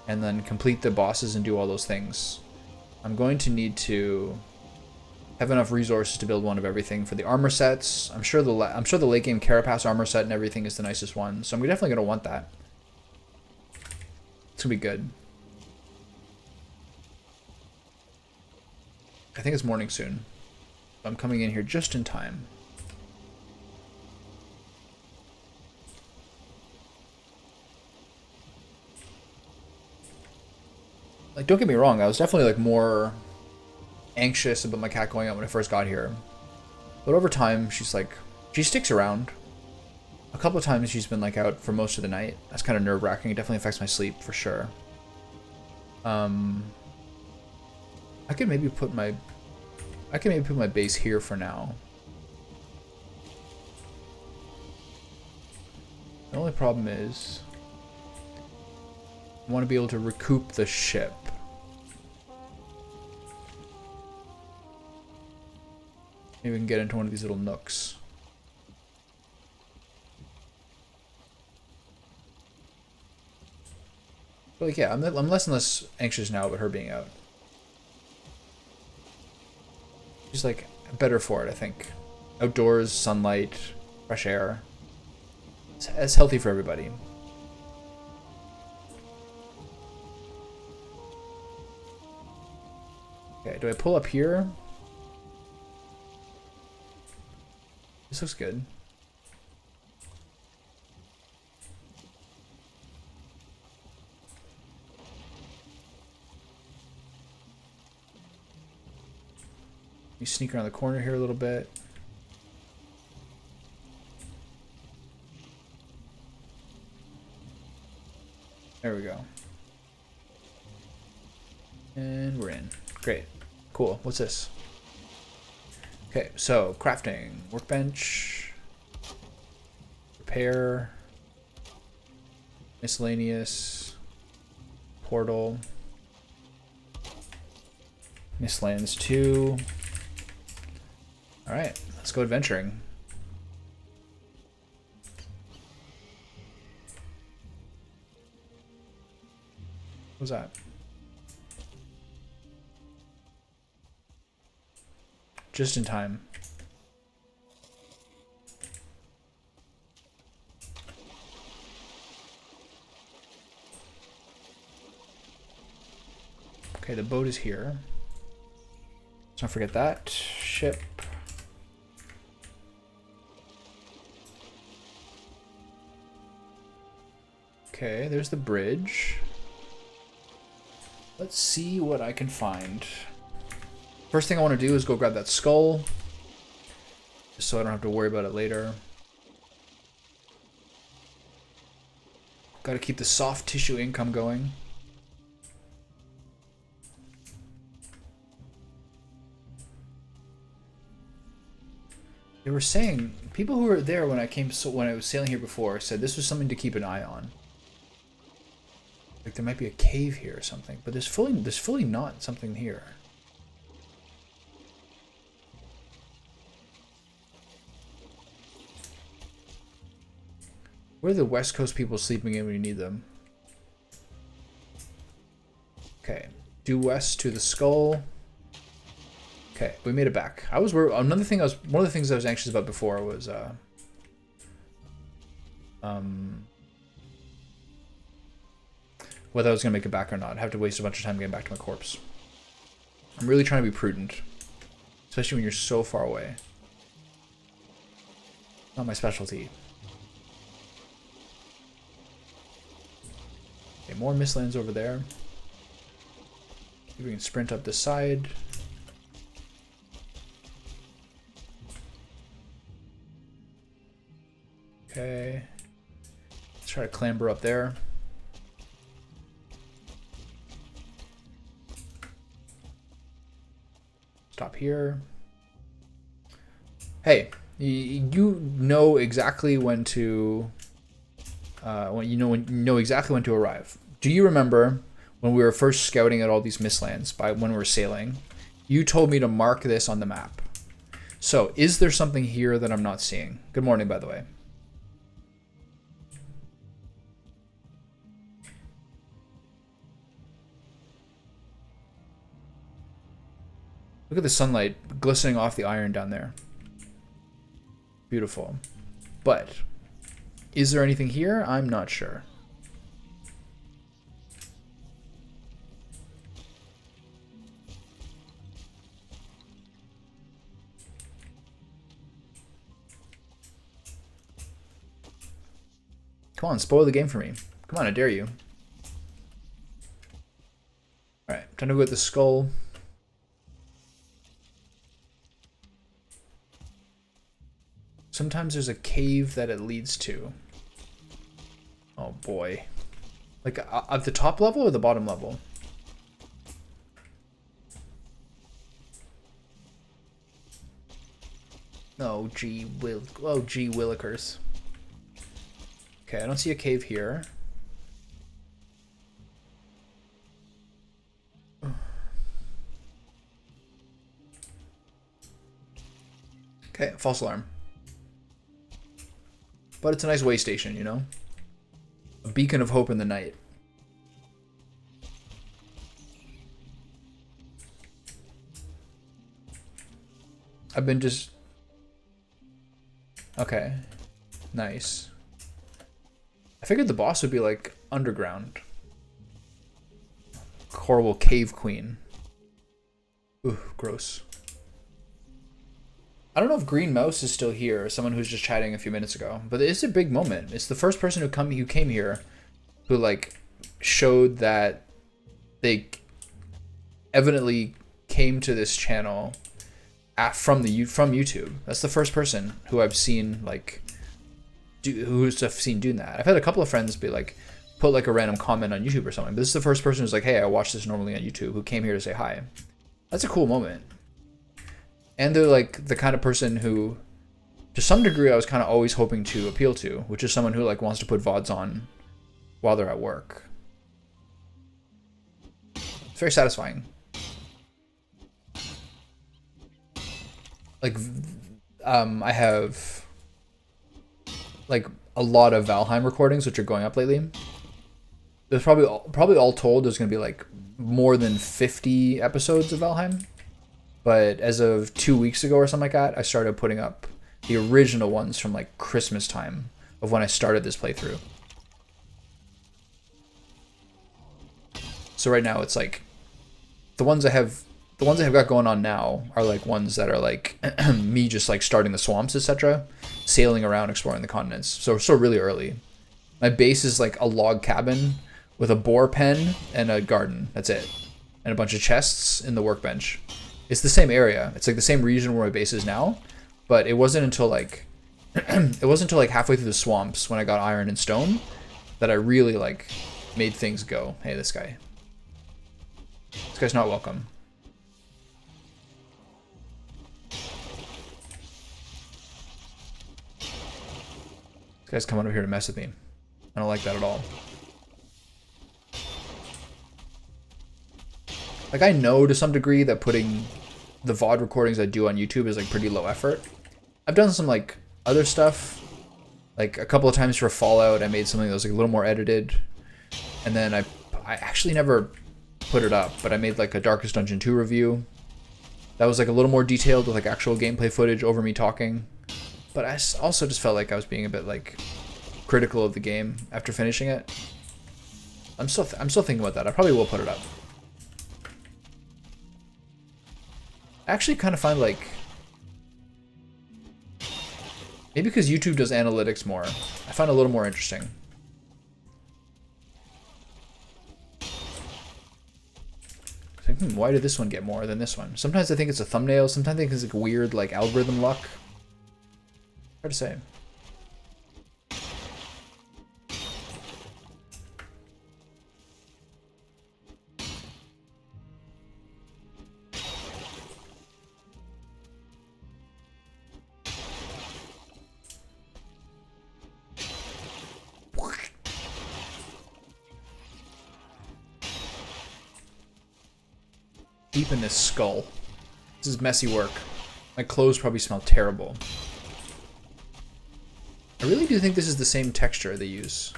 and then complete the bosses and do all those things, I'm going to need to have enough resources to build one of everything for the armor sets. I'm sure the late game Carapace armor set and everything is the nicest one, so I'm definitely gonna want that. It's gonna be good. I think it's morning soon. I'm coming in here just in time. Like, don't get me wrong, I was definitely like more anxious about my cat going out when I first got here. But over time, she sticks around. A couple of times she's been like out for most of the night. That's kind of nerve-wracking. It definitely affects my sleep for sure. I could maybe put my base here for now. The only problem is I want to be able to recoup the ship. Maybe we can get into one of these little nooks. But like, yeah, I'm less and less anxious now about her being out. She's like better for it, I think. Outdoors, sunlight, fresh air. It's healthy for everybody. Okay, do I pull up here? This looks good. me sneak around the corner here a little bit. There we go. And we're in. Great. Cool. What's this? Okay, so crafting. Workbench. Repair. Miscellaneous. Portal. Mistlands 2. Alright, let's go adventuring. What was that? Just in time. Okay, the boat is here. Let's not forget that. Ship. Okay, there's the bridge. Let's see what I can find. First thing I want to do is go grab that skull, just so I don't have to worry about it later. Got to keep the soft tissue income going. They were saying, people who were there when I was sailing here before said this was something to keep an eye on. Like there might be a cave here or something, but there's fully not something here. Where are the West Coast people sleeping in when you need them? Okay, due west to the skull. Okay, we made it back. I was worried. One of the things I was anxious about before was whether I was gonna make it back or not. I'd have to waste a bunch of time getting back to my corpse. I'm really trying to be prudent, especially when you're so far away. Not my specialty. Okay, more mistlands over there. We can sprint up this side. Okay. Let's try to clamber up there. Stop here. Hey, you know exactly when to when you know exactly when to arrive. Do you remember when we were first scouting out all these mistlands when we were sailing? You told me to mark this on the map. So, is there something here that I'm not seeing? Good morning, by the way. Look at the sunlight glistening off the iron down there. Beautiful. But, is there anything here? I'm not sure. Come on, spoil the game for me. Come on, I dare you. Alright, time to go with the skull. Sometimes there's a cave that it leads to. Oh boy. Like at the top level or the bottom level? Oh gee willikers. Okay, I don't see a cave here. Okay, false alarm. But it's a nice way station, you know? A beacon of hope in the night. I've been just... Okay. Nice. I figured the boss would be like underground. Horrible cave queen. Ooh, gross. I don't know if Green Mouse is still here, or someone who's just chatting a few minutes ago, but it's a big moment. It's the first person who came here who like showed that they evidently came to this channel from YouTube. That's the first person who I've seen like who's I've seen doing that. I've had a couple of friends be like put like a random comment on YouTube or something, but this is the first person who's like, hey, I watch this normally on YouTube, who came here to say hi. That's a cool moment. And they're like the kind of person who, to some degree, I was kind of always hoping to appeal to, which is someone who like wants to put VODs on while they're at work. It's very satisfying. Like, I have like a lot of Valheim recordings which are going up lately. There's probably all told there's gonna be like more than 50 episodes of Valheim. But as of 2 weeks ago or something like that, I started putting up the original ones from like Christmas time of when I started this playthrough. So right now it's like the ones I have got going on now are like ones that are like me just like starting the swamps, etc., sailing around exploring the continents. So really early. My base is like a log cabin with a boar pen and a garden. That's it. And a bunch of chests in the workbench. It's the same area. It's like the same region where my base is now, but it wasn't until like halfway through the swamps when I got iron and stone that I really like made things go. Hey, this guy's not welcome. This guy's coming over here to mess with me. I don't like that at all. Like, I know to some degree that putting the VOD recordings I do on YouTube is like pretty low effort. I've done some like other stuff. Like a couple of times for Fallout, I made something that was like a little more edited. And then I actually never put it up, but I made like a Darkest Dungeon 2 review. That was like a little more detailed with like actual gameplay footage over me talking. But I also just felt like I was being a bit like critical of the game after finishing it. I'm still thinking about that. I probably will put it up. I actually kind of find like, maybe because YouTube does analytics more, I find it a little more interesting. Like, why did this one get more than this one? Sometimes I think it's a thumbnail, sometimes I think it's like weird like algorithm luck. Hard to say. Deep in this skull. This is messy work. My clothes probably smell terrible. I really do think this is the same texture they use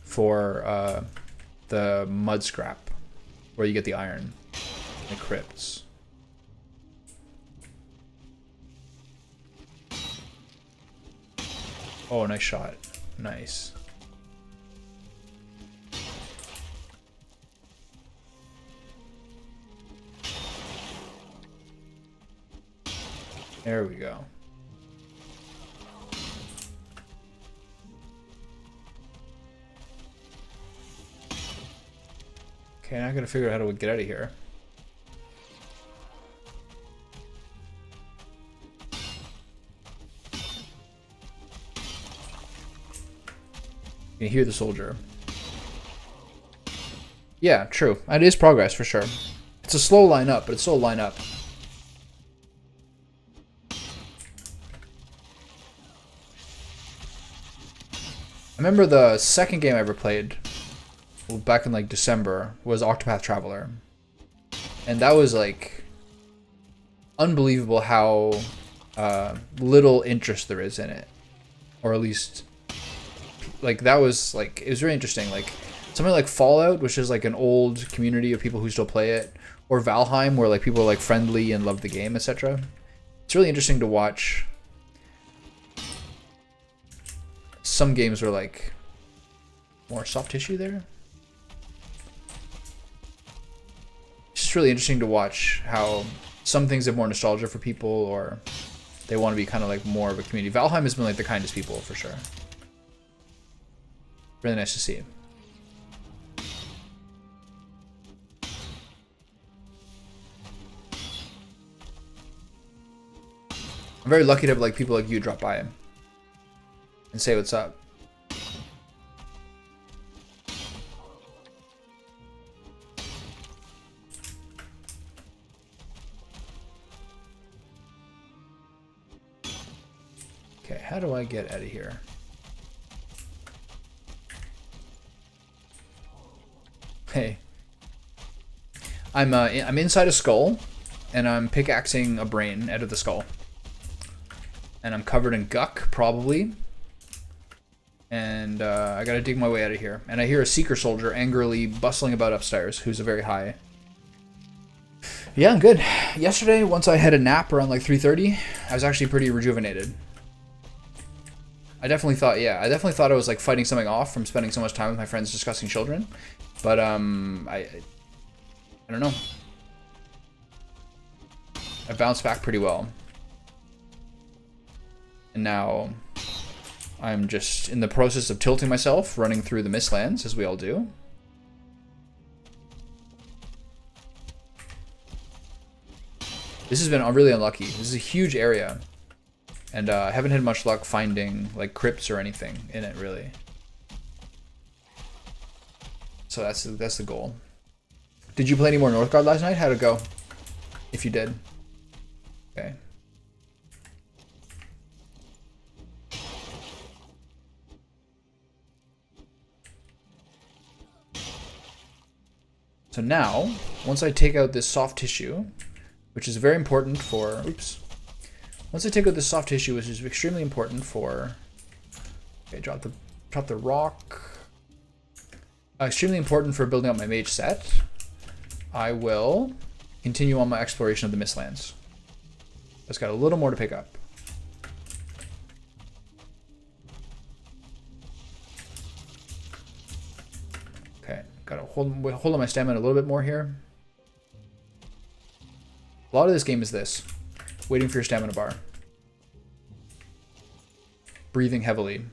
for the mud scrap, where you get the iron in the crypts. Oh, nice shot. Nice. There we go. Okay, now I gotta figure out how to get out of here. You can hear the soldier. Yeah, true. It is progress for sure. It's a slow line up, but it's still a line up. I remember the second game I ever played, well, back in like December, was Octopath Traveler. And that was like unbelievable how little interest there is in it. Or at least, like, that was like, it was really interesting. Like, something like Fallout, which is like an old community of people who still play it, or Valheim, where like people are like friendly and love the game, etc. It's really interesting to watch. Some games are like more soft tissue there. It's just really interesting to watch how some things have more nostalgia for people, or they want to be kind of like more of a community. Valheim has been like the kindest people for sure. Really nice to see. I'm very lucky to have like people like you drop by and say what's up. Okay, how do I get out of here? Hey. I'm inside a skull, and I'm pickaxing a brain out of the skull. And I'm covered in guck, probably. And I gotta dig my way out of here. And I hear a Seeker Soldier angrily bustling about upstairs, who's a very high. Yeah, I'm good. Yesterday, once I had a nap around like 3:30, I was actually pretty rejuvenated. I definitely thought I was like fighting something off from spending so much time with my friends discussing children. But I don't know. I bounced back pretty well. And now I'm just in the process of tilting myself, running through the Mistlands, as we all do. This has been really unlucky. This is a huge area. And I haven't had much luck finding like crypts or anything in it, really. So that's the goal. Did you play any more Northgard last night? How'd it go? If you did. Okay. So now, once I take out this soft tissue, which is very important for... Oops. Once I take out this soft tissue, which is extremely important for... Okay, drop the rock. Extremely important for building up my mage set. I will continue on my exploration of the Mistlands. It's got a little more to pick up. Okay, gotta hold on my stamina a little bit more here. A lot of this game is this. Waiting for your stamina bar. Breathing heavily.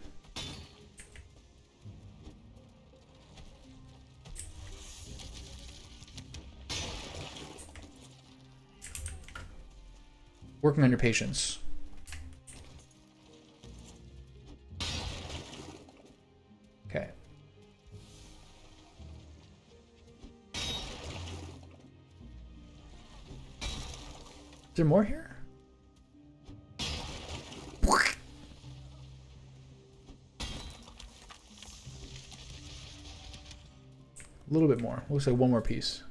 Working on your patience. Okay. Is there more here? A little bit more. Looks like one more piece.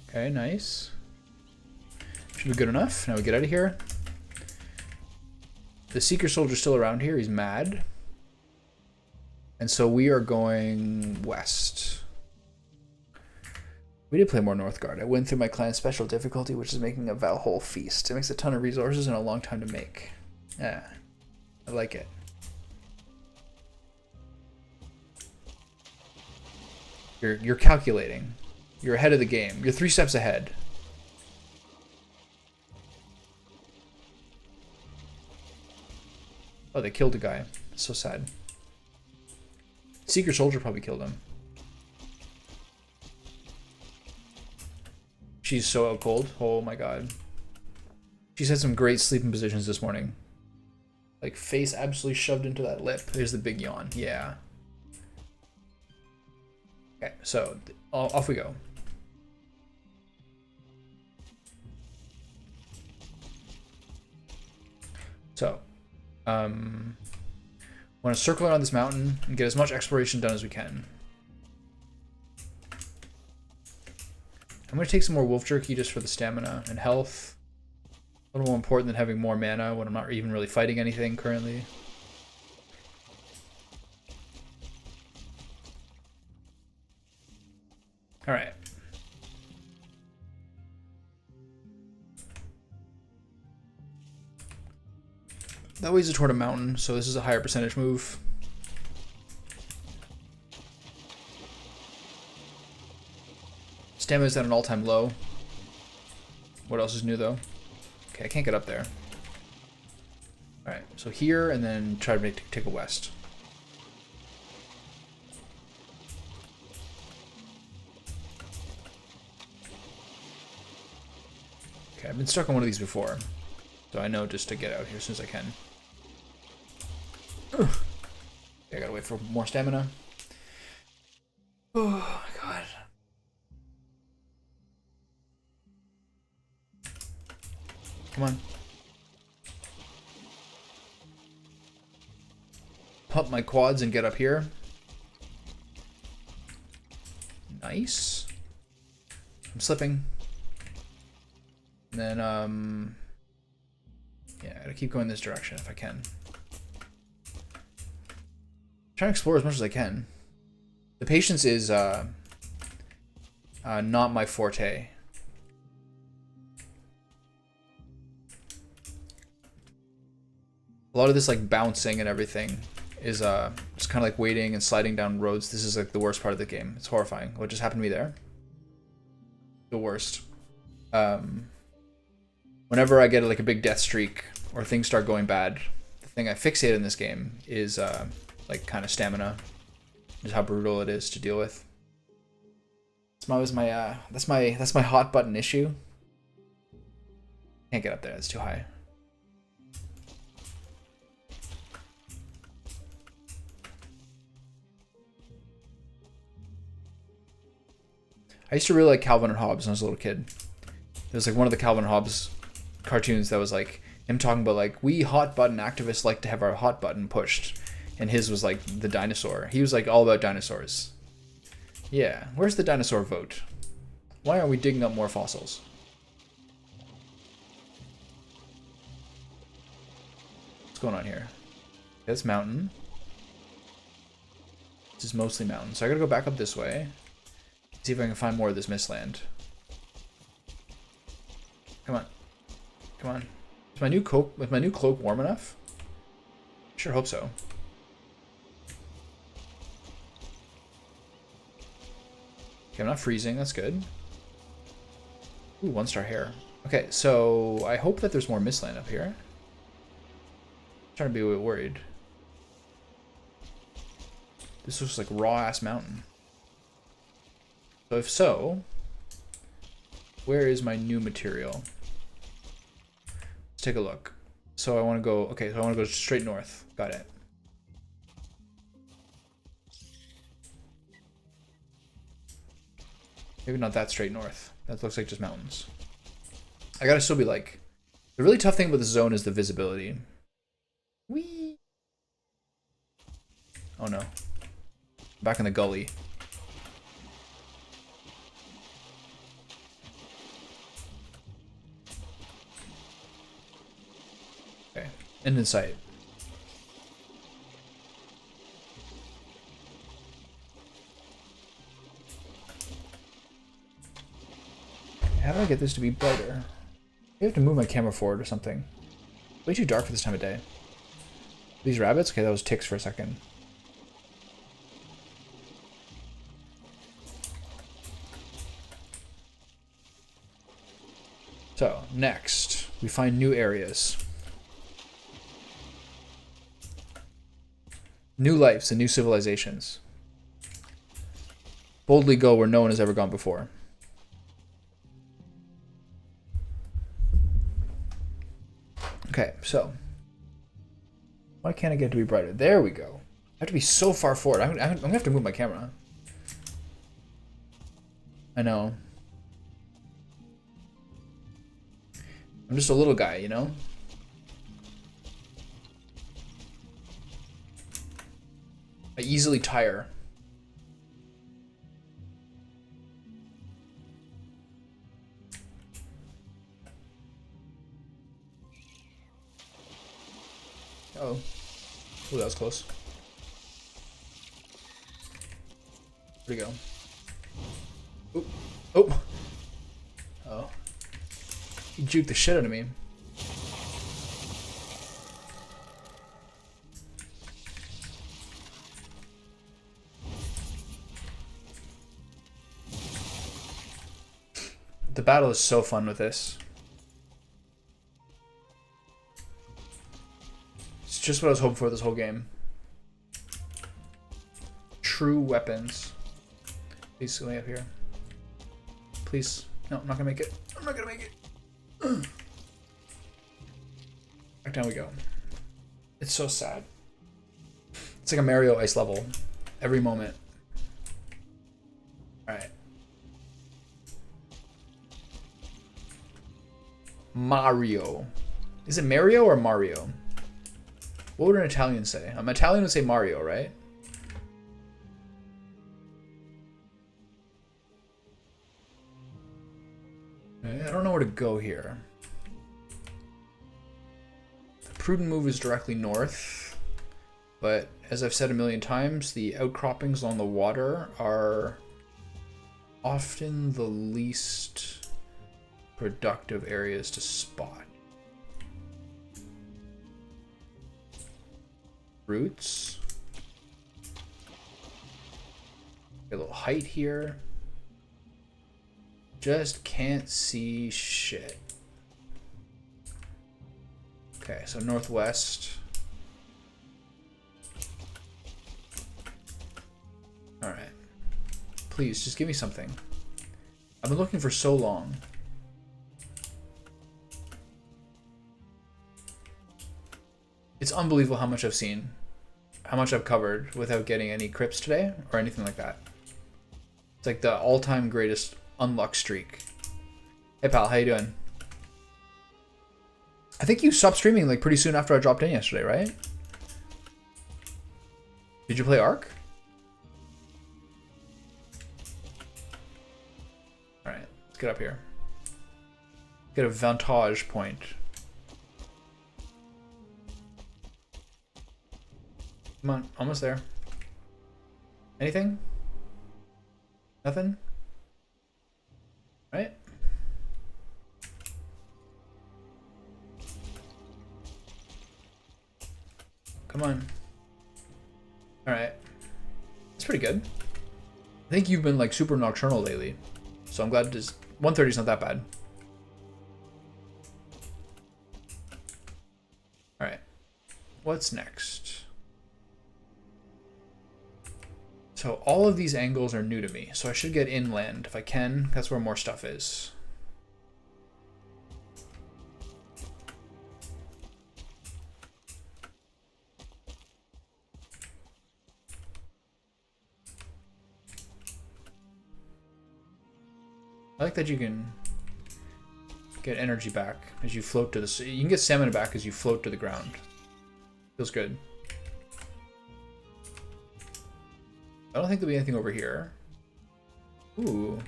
Okay, nice. Should be good enough. Now we get out of here. The Seeker Soldier's still around here. He's mad. And so we are going west. We did play more Northgard. I went through my clan special difficulty, which is making a Valheim feast. It makes a ton of resources and a long time to make. Yeah, I like it. You're calculating. You're ahead of the game. You're 3 steps ahead. Oh, they killed a guy. So sad. Seeker Soldier probably killed him. She's so out cold. Oh my god. She's had some great sleeping positions this morning. Like face absolutely shoved into that lip. There's the big yawn. Yeah. Okay, so off we go. So, want to circle around this mountain and get as much exploration done as we can. I'm going to take some more wolf jerky just for the stamina and health. A little more important than having more mana when I'm not even really fighting anything currently. Alright. That weighs toward a mountain, so this is a higher percentage move. Stamina's at an all-time low. What else is new, though? Okay, I can't get up there. Alright, so here, and then try to take a west. Okay, I've been stuck on one of these before. So I know just to get out here as soon as I can. Ugh. I gotta wait for more stamina. Oh my god. Come on. Pump my quads and get up here. Nice. I'm slipping. And then, yeah, I gotta keep going this direction if I can. Trying to explore as much as I can. The patience is not my forte. A lot of this like bouncing and everything is just kind of like waiting and sliding down roads. This is like the worst part of the game. It's horrifying. What just happened to me there? The worst. Whenever I get like a big death streak or things start going bad, the thing I fixate in this game is like kind of stamina. Just how brutal it is to deal with. That's my hot button issue. Can't get up there. It's too high. I used to really like Calvin and Hobbes when I was a little kid. There was like one of the Calvin and Hobbes cartoons that was like him talking about like, we hot button activists like to have our hot button pushed. And his was like the dinosaur. He was like all about dinosaurs. Yeah, where's the dinosaur vote? Why aren't we digging up more fossils? What's going on here? This mountain. This is mostly mountain. So I gotta go back up this way. See if I can find more of this mistland. Come on. Come on. Is my new cloak warm enough? Sure hope so. Okay, I'm not freezing. That's good. Ooh, 1-star hair. Okay, so I hope that there's more mistland up here. I'm trying to be a bit worried. This looks like raw-ass mountain. So if so, where is my new material? Let's take a look. So I want to go, okay, so I want to go straight north. Got it. Maybe not that straight north. That looks like just mountains. I gotta still be like, the really tough thing about this zone is the visibility. Whee! Oh no. Back in the gully. Okay, end in sight. How do I get this to be brighter? I have to move my camera forward or something. Way too dark for this time of day. These rabbits? Okay, that was ticks for a second. So, next, we find new areas. New lives and new civilizations. Boldly go where no one has ever gone before. Okay, so why can't I get it to be brighter? There we go. I have to be so far forward. I'm gonna have to move my camera. I know. I'm just a little guy, you know? I easily tire. Oh. Oh, that was close. Where'd he go? Oh. Oh. Oh. He juked the shit out of me. The battle is so fun with this. It's just what I was hoping for this whole game. True weapons. Please let me up here. Please. No, I'm not gonna make it. I'm not gonna make it. Back down we go. It's so sad. It's like a Mario ice level. Every moment. Alright. Mario. Is it Mario or Mario? What would an Italian say? An Italian would say Mario, right? I don't know where to go here. The prudent move is directly north, but as I've said a million times, the outcroppings along the water are often the least productive areas to spot. Roots. A little height here. Just can't see shit. Okay, so northwest. Alright. Please, just give me something. I've been looking for so long. It's unbelievable how much I've seen. How much I've covered without getting any crypts today or anything like that. It's like the all-time greatest unluck streak. Hey pal, how you doing? I think you stopped streaming like pretty soon after I dropped in yesterday, right? Did you play Ark? Alright, let's get up here. Get a vantage point. Come on, almost there. Anything? Nothing? Right? Come on. Alright. That's pretty good. I think you've been like super nocturnal lately. So I'm glad it is. 1:30 is not that bad. Alright. What's next? So all of these angles are new to me, so I should get inland if I can. That's where more stuff is. I like that you can get energy back as you float to the... You can get stamina back as you float to the ground. Feels good. I don't think there'll be anything over here. Ooh,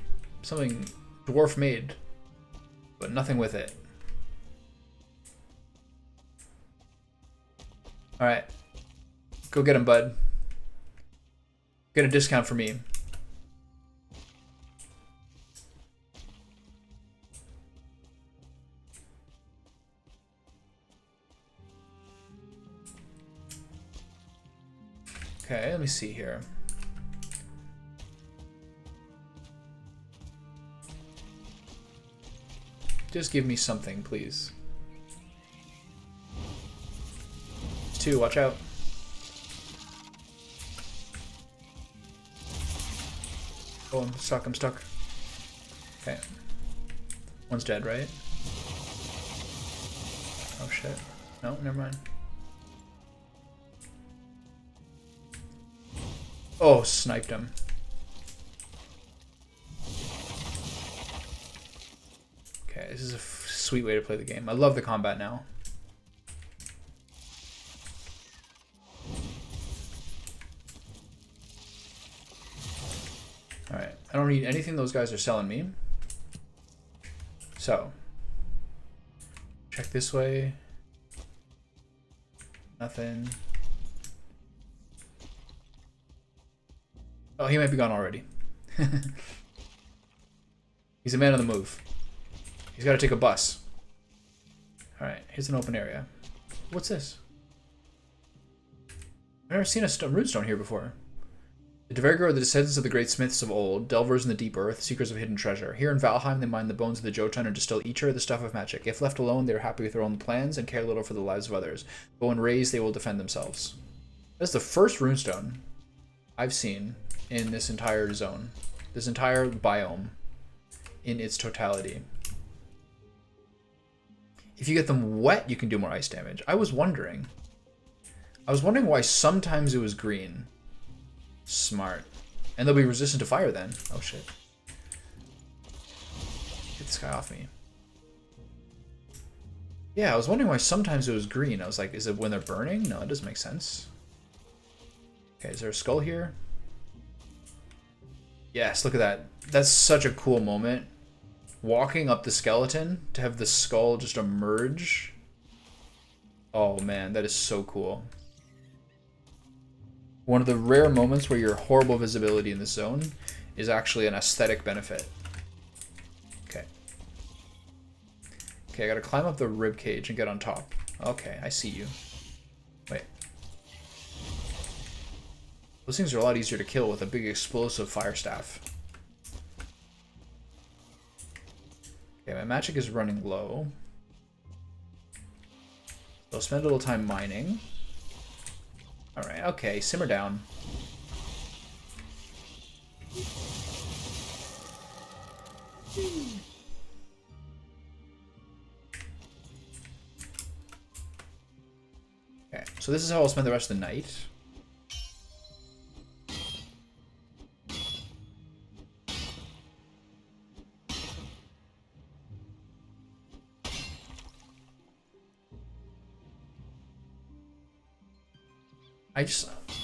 something dwarf made, but nothing with it. All right, go get him, bud. Get a discount for me. Okay, let me see here. Just give me something, please. Two, watch out. Oh, I'm stuck, I'm stuck. Okay. One's dead, right? Oh shit. No, never mind. Oh, sniped him. Okay, this is a sweet way to play the game. I love the combat now. Alright, I don't need anything those guys are selling me. So, check this way. Nothing. Oh, he might be gone already. He's a man on the move. He's got to take a bus. Alright, here's an open area. What's this? I've never seen a runestone here before. The Dvergr are the descendants of the great smiths of old, delvers in the deep earth, seekers of hidden treasure. Here in Valheim, they mine the bones of the Jotun and distill Eater, the stuff of magic. If left alone, they are happy with their own plans and care little for the lives of others. But when raised, they will defend themselves. That's the first runestone I've seen in this entire zone. This entire biome in its totality. If you get them wet, you can do more ice damage. I was wondering why sometimes it was green. Smart. And they'll be resistant to fire then. Oh shit. Get this guy off me. Yeah, I was wondering why sometimes it was green. I was like, is it when they're burning? No, it doesn't make sense. Okay, is there a skull here? Yes, look at that. That's such a cool moment. Walking up the skeleton to have the skull just emerge. Oh man, that is so cool. One of the rare moments where your horrible visibility in this zone is actually an aesthetic benefit. Okay. Okay, I gotta climb up the rib cage and get on top. Okay, I see you. Wait. Those things are a lot easier to kill with a big explosive fire staff. Okay, my magic is running low. So I'll spend a little time mining. Alright, okay, simmer down. Okay, so this is how I'll spend the rest of the night.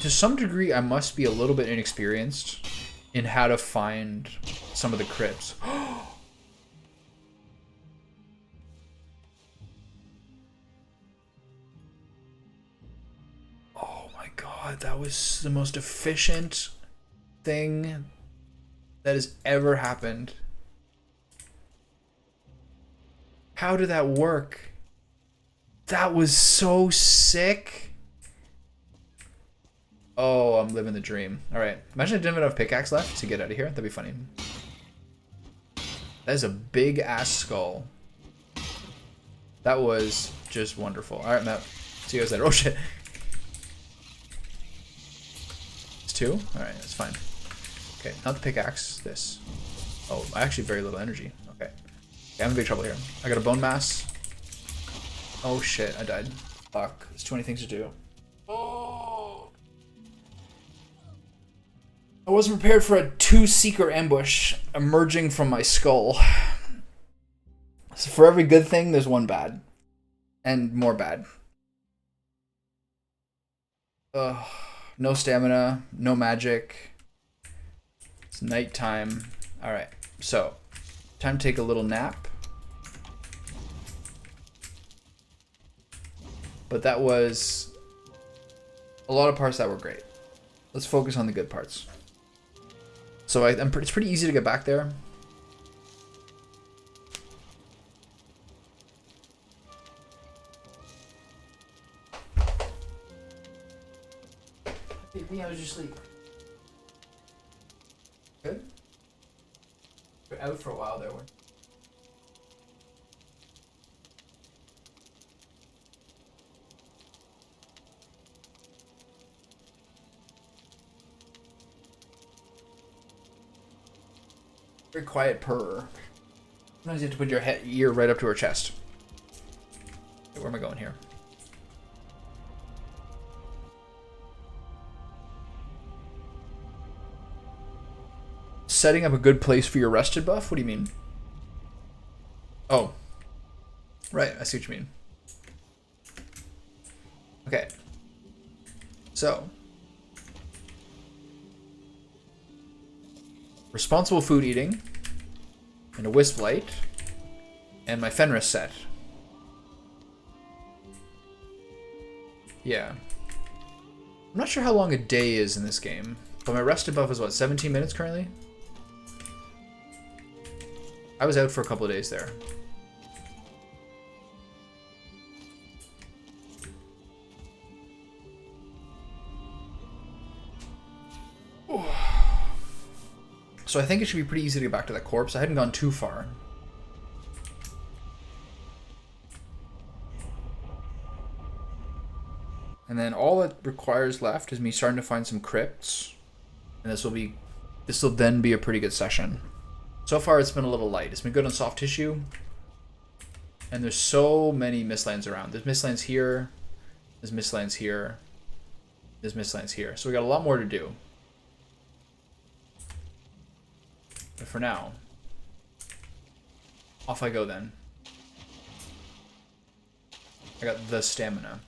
To some degree, I must be a little bit inexperienced in how to find some of the crypts. Oh my god, that was the most efficient thing that has ever happened. How did that work? That was so sick. Oh, I'm living the dream. Alright. Imagine I didn't have enough pickaxe left to get out of here. That'd be funny. That is a big ass skull. That was just wonderful. Alright, Matt. See you guys later. Oh shit. It's 2? Alright, that's fine. Okay, not the pickaxe. This. Oh, I actually have very little energy. Okay. I'm in big trouble here. I got a bone mass. Oh shit, I died. Fuck. There's too many things to do. I wasn't prepared for a 2-seeker ambush emerging from my skull. So for every good thing, there's one bad. And more bad. Ugh. No stamina, no magic. It's nighttime. Alright, so time to take a little nap. But that was a lot of parts that were great. Let's focus on the good parts. So it's pretty easy to get back there. Maybe I was just asleep. Good? We're out for a while there. Very quiet purr. Sometimes you have to put your ear right up to her chest. Okay, where am I going here? Setting up a good place for your rested buff? What do you mean? Oh. Right, I see what you mean. Okay. So. Responsible food eating. And a wisp light. And my Fenris set. Yeah. I'm not sure how long a day is in this game. But my rested buff is what, 17 minutes currently? I was out for a couple of days there. Ooh. So I think it should be pretty easy to get back to that corpse. I hadn't gone too far. And then all it requires left is me starting to find some crypts. And this will then be a pretty good session. So far it's been a little light. It's been good on soft tissue. And there's so many mistlands around. There's mistlands here. There's mistlands here. There's mistlands here. So we got a lot more to do. But for now, off I go then. I got the stamina.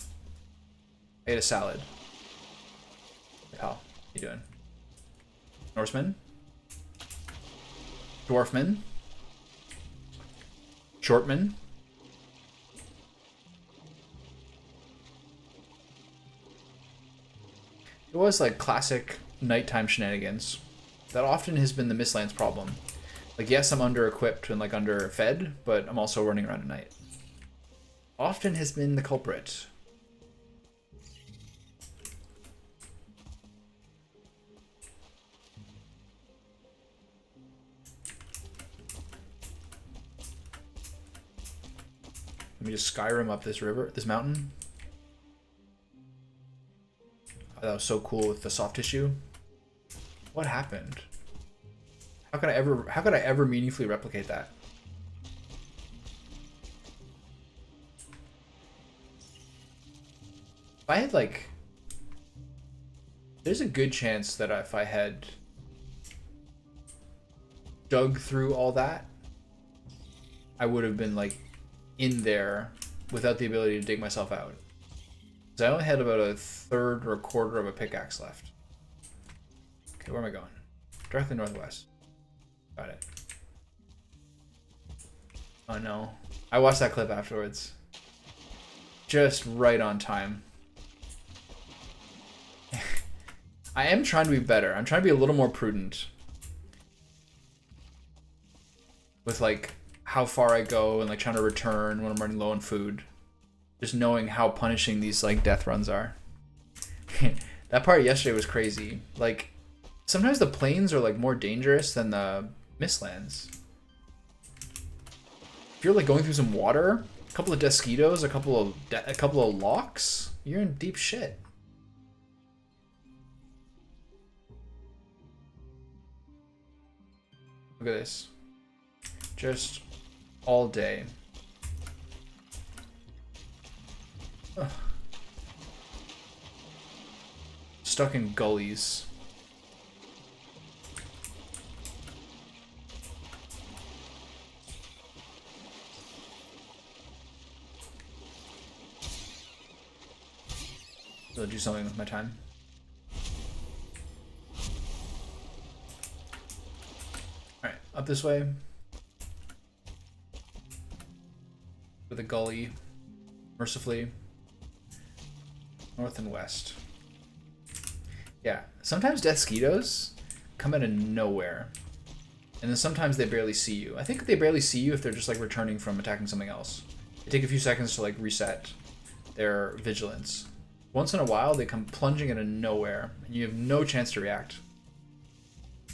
I ate a salad. Hey, pal, how you doing? Norseman? Dwarfman? Shortman? It was like classic nighttime shenanigans. That often has been the Mistlands problem. Like, yes, I'm under-equipped and like under-fed, but I'm also running around at night. Often has been the culprit. Let me just Skyrim up this river, this mountain. Oh, that was so cool with the soft tissue. What happened? How could I ever meaningfully replicate that? If I had like, there's a good chance that if I had dug through all that, I would have been like in there without the ability to dig myself out. So I only had about a third or a quarter of a pickaxe left. Okay, where am I going? Directly northwest. Got it. Oh no. I watched that clip afterwards. Just right on time. I am trying to be better. I'm trying to be a little more prudent with like how far I go and like trying to return when I'm running low on food. Just knowing how punishing these like death runs are. That part yesterday was crazy. Like sometimes the plains are like more dangerous than the Mistlands. If you're like going through some water, a couple of Desquitos, a couple of locks, you're in deep shit. Look at this. Just all day. Ugh. Stuck in gullies. So I'll do something with my time. Alright, up this way. With a gully. Mercifully. North and west. Yeah, sometimes Desquitos come out of nowhere. And then sometimes they barely see you. I think they barely see you if they're just like returning from attacking something else. They take a few seconds to like reset their vigilance. Once in a while, they come plunging out of nowhere, and you have no chance to react.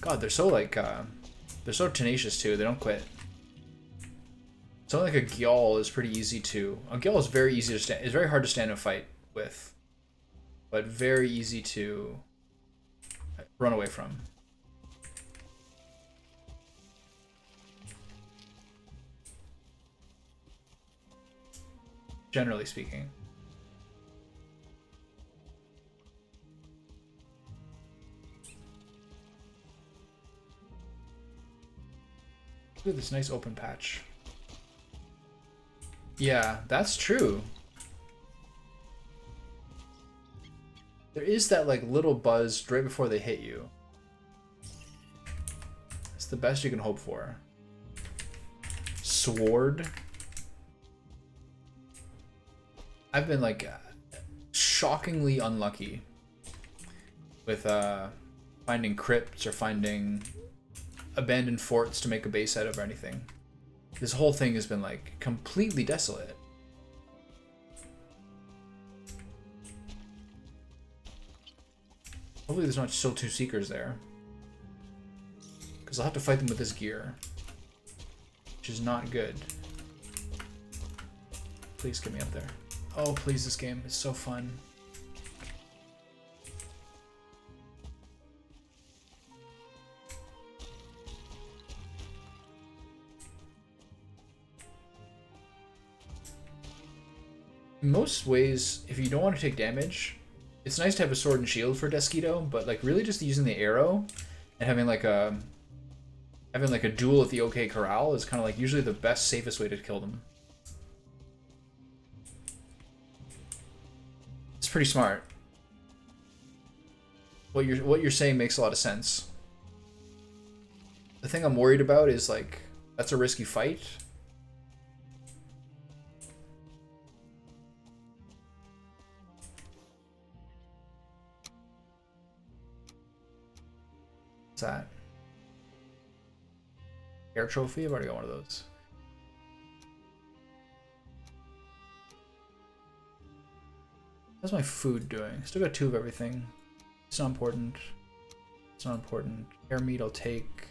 God, they're so like, they're so tenacious too. They don't quit. Something like a Gyal is pretty easy to. A Gyal is very easy to stand. It's very hard to stand and fight with, but very easy to run away from. Generally speaking. Look at this nice open patch. Yeah, that's true. There is that like little buzz right before they hit you. It's the best you can hope for. Sword. I've been like shockingly unlucky with finding crypts or finding abandoned forts to make a base out of or anything. This whole thing has been like completely desolate. Hopefully there's not still two seekers there, because I'll have to fight them with this gear, which is not good. Please get me up there. Oh please, this game is so fun. In most ways, if you don't want to take damage, it's nice to have a sword and shield for Desquito, but like really just using the arrow and having like a duel at the OK Corral is kind of like usually the best, safest way to kill them. It's pretty smart. What you're saying makes a lot of sense. The thing I'm worried about is like that's a risky fight. What's that? Air trophy? I've already got one of those. How's my food doing? Still got 2 of everything. It's not important. It's not important. Air meat I'll take.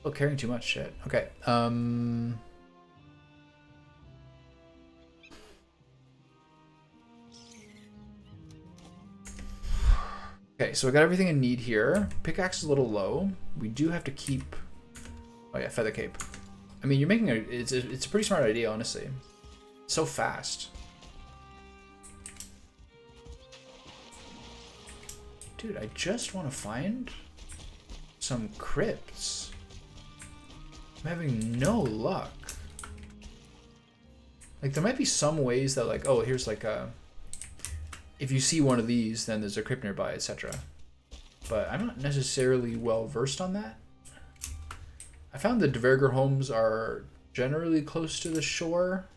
Oh, carrying too much shit. Okay. Okay, so I got everything I need here. Pickaxe is a little low. We do have to keep... Oh yeah, feather cape. I mean, you're making a... It's a pretty smart idea, honestly. It's so fast. Dude, I just want to find some crypts. I'm having no luck. Like, there might be some ways that, like, oh, here's like a... If you see one of these, then there's a crypt nearby, etc. But I'm not necessarily well versed on that. I found the Dverger homes are generally close to the shore,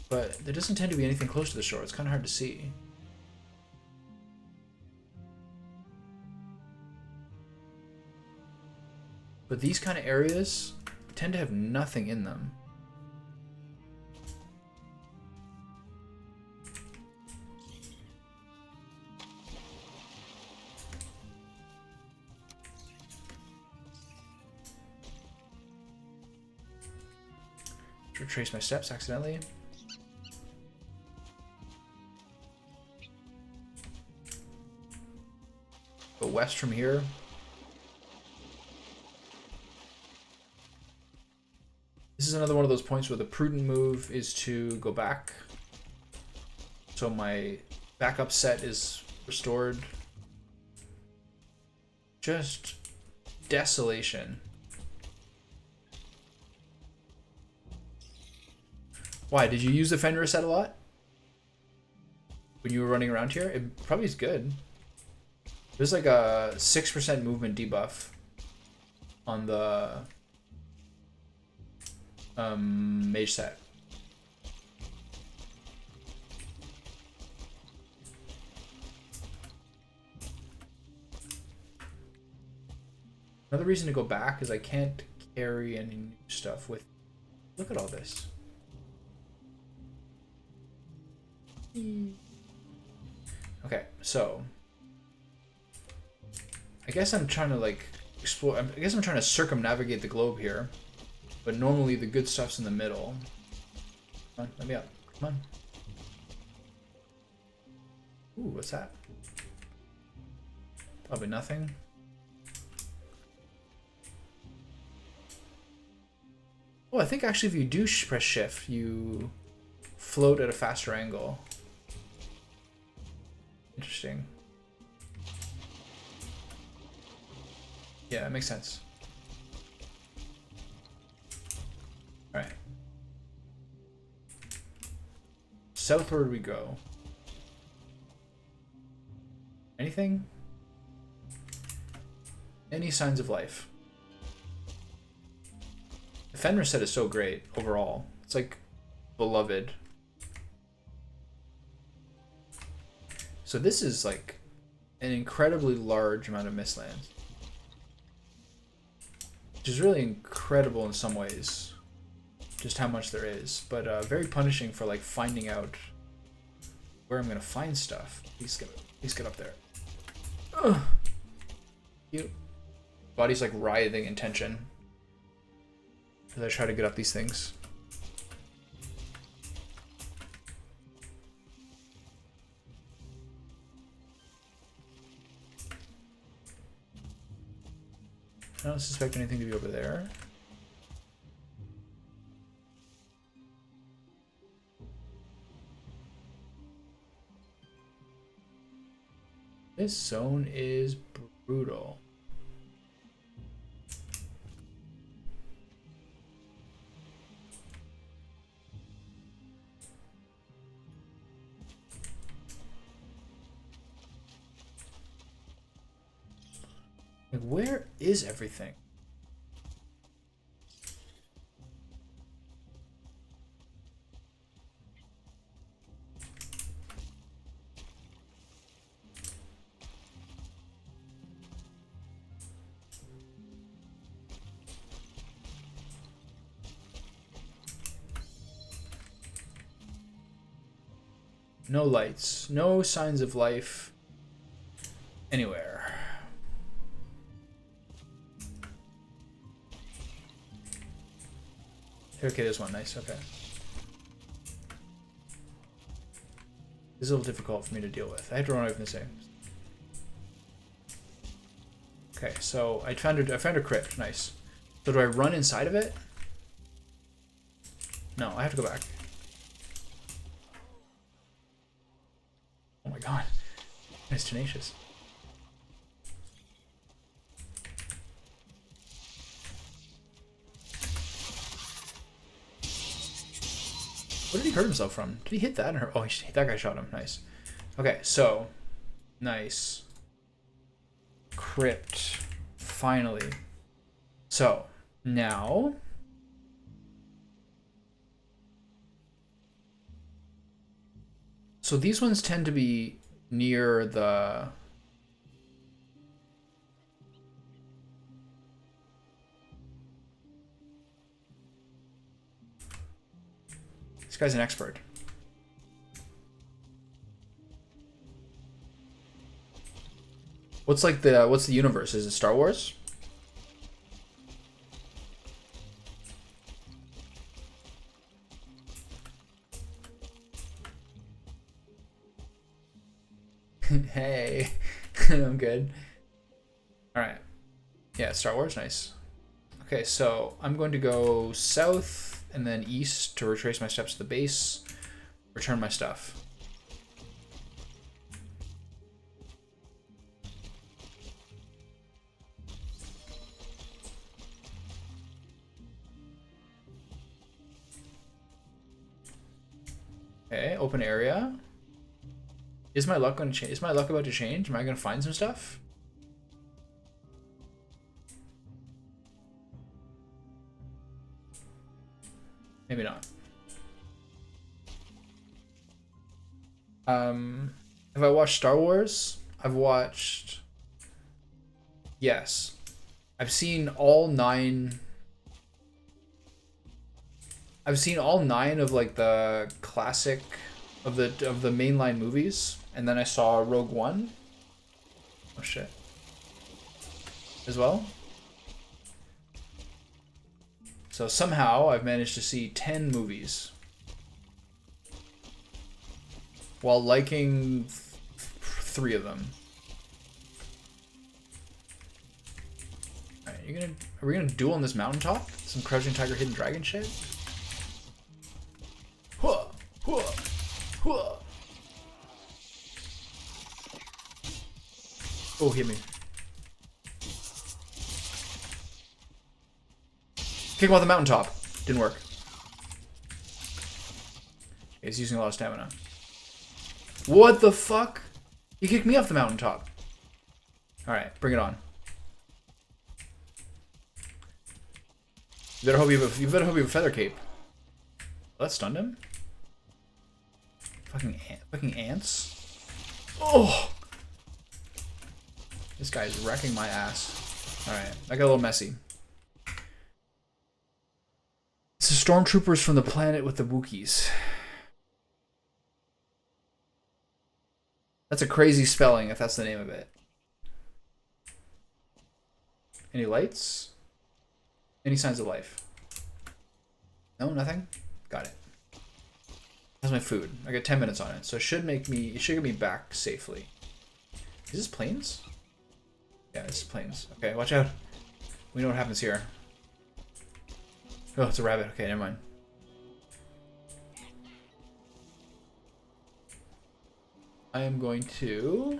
but there doesn't tend to be anything close to the shore. It's kind of hard to see. But these kind of areas tend to have nothing in them. Retrace my steps accidentally. Go west from here. This is another one of those points where the prudent move is to go back. So my backup set is restored. Just desolation. Why? Did you use the Fenrir set a lot? When you were running around here? It probably is good. There's like a 6% movement debuff on the mage set. Another reason to go back is I can't carry any new stuff with. Look at all this. Okay, so I guess I'm trying to like explore. I guess I'm trying to circumnavigate the globe here, but normally the good stuff's in the middle. Come on, let me up. Come on. Ooh, what's that? Probably nothing. Oh, I think actually if you do press shift, you float at a faster angle. Interesting. Yeah, that makes sense. All right. Southward we go. Anything? Any signs of life? The Fenrir set is so great overall. It's like beloved. So this is like an incredibly large amount of mistlands, which is really incredible in some ways, just how much there is, but very punishing for like finding out where I'm gonna find stuff. Please get up there. Ugh. Cute. Body's like writhing in tension as I try to get up these things. I don't suspect anything to be over there. I This zone is brutal. Like, where is everything? No lights, no signs of life anywhere. Okay, this one, nice, okay. This is a little difficult for me to deal with. I have to run away from this thing. Okay, so I found a crypt, nice. So do I run inside of it? No, I have to go back. Oh my god. It's tenacious. What did he hurt himself from? Did he hit that? Or, oh, that guy shot him. Nice. Okay, so. Nice. Crypt. Finally. So, now. So these ones tend to be near the... This guy's an expert. What's the universe? Is it Star Wars? Hey, I'm good. All right. Yeah, Star Wars, nice. Okay, so I'm going to go south and then east to retrace my steps to the base, return my stuff. Okay, open area. Is my luck going to change? Is my luck about to change? Am I going to find some stuff? Maybe not. Have I watched Star Wars? I've watched... Yes. I've seen all 9... I've seen all 9 of like the classic of the mainline movies, and then I saw Rogue One. Oh shit. As well. So somehow I've managed to see 10 movies while liking 3 of them. Alright, are we gonna duel on this mountaintop? Some Crouching Tiger, Hidden Dragon shit? Huh, huh, huh. Oh, hit me. Kick him off the mountaintop. Didn't work. He's using a lot of stamina. What the fuck? He kicked me off the mountaintop. Alright, bring it on. You better hope you have a feather cape. Well, that stunned him. Fucking ants. Oh! This guy's wrecking my ass. Alright, I got a little messy. It's the stormtroopers from the planet with the Wookiees. That's a crazy spelling if that's the name of it. Any lights? Any signs of life? No, nothing? Got it. That's my food. I got 10 minutes on it, so it should get me back safely. Is this planes? Yeah, this is planes. Okay, watch out. We know what happens here. Oh, it's a rabbit. Okay, never mind. I am going to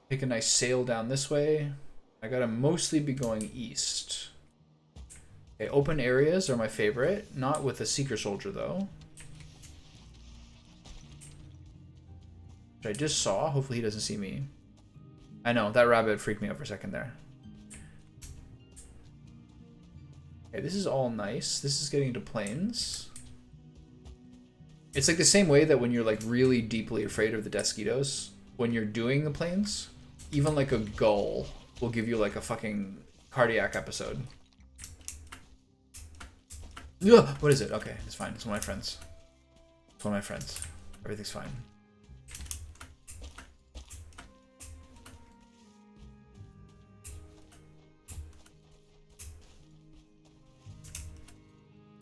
Take a nice sail down this way. I gotta mostly be going east. Okay, open areas are my favorite. Not with a Seeker Soldier, though. Which I just saw. Hopefully he doesn't see me. I know, that rabbit freaked me out for a second there. Okay, this is all nice. This is getting into plains. It's like the same way that when you're like really deeply afraid of the Deskitos, when you're doing the plains, even like a gull will give you like a fucking cardiac episode. Ugh, what is it? Okay, it's fine. It's one of my friends. It's one of my friends. Everything's fine.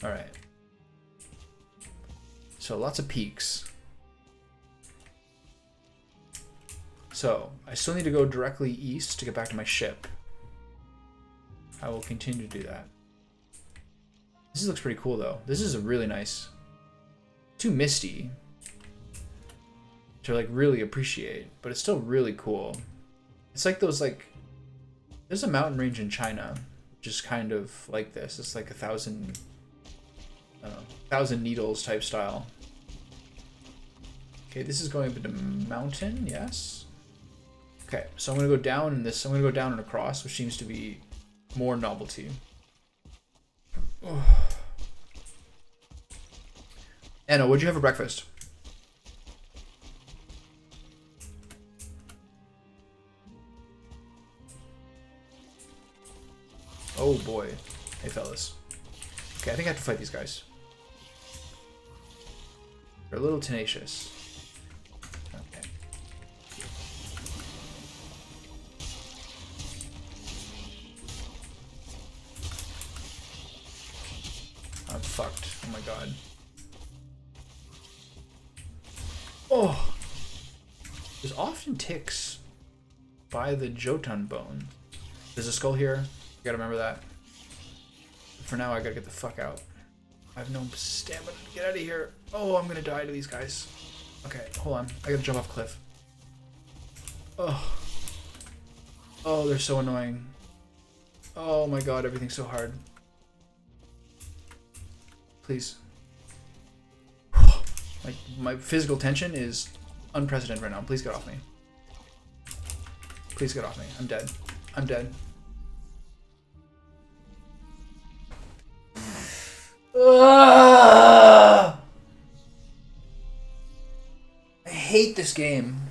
Alright. So lots of peaks. So I still need to go directly east to get back to my ship. I will continue to do that. This looks pretty cool though. This is a really nice. Too misty to like really appreciate, but it's still really cool. It's like those like there's a mountain range in China, just kind of like this. It's like 1,000 1,000 needles type style. Okay, this is going up into mountain, yes. Okay, so I'm gonna go down in this. I'm gonna go down and across, which seems to be more novelty. Oh. Anna, what'd you have for breakfast? Oh boy. Hey fellas. Okay, I think I have to fight these guys. They're a little tenacious. Okay. I'm fucked. Oh my god. Oh! There's often ticks by the Jotun bone. There's a skull here. You gotta remember that. For now, I gotta get the fuck out. I have no stamina to get out of here. Oh, I'm gonna die to these guys. Okay, hold on. I gotta jump off a cliff. Oh. Oh, they're so annoying. Oh my god, everything's so hard. Please. Like, my physical tension is unprecedented right now. Please get off me. Please get off me. I'm dead. I'm dead. I hate this game.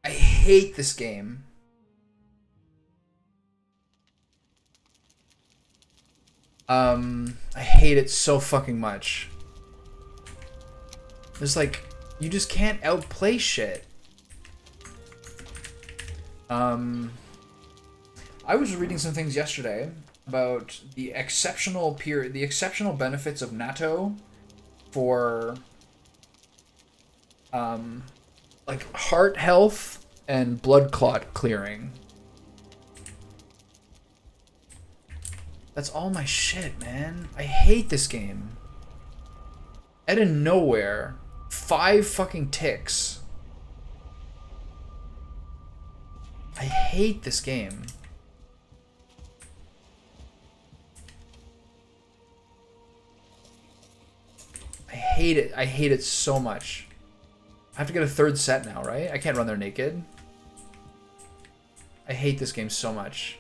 I hate this game. I hate it so fucking much. There's like, you just can't outplay shit. I was reading some things yesterday about the exceptional benefits of natto for like heart health and blood clot clearing. That's all my shit, man. I hate this game. Out of nowhere, 5 fucking ticks. I hate this game. I hate it. I hate it so much. I have to get a 3rd set now, right? I can't run there naked. I hate this game so much.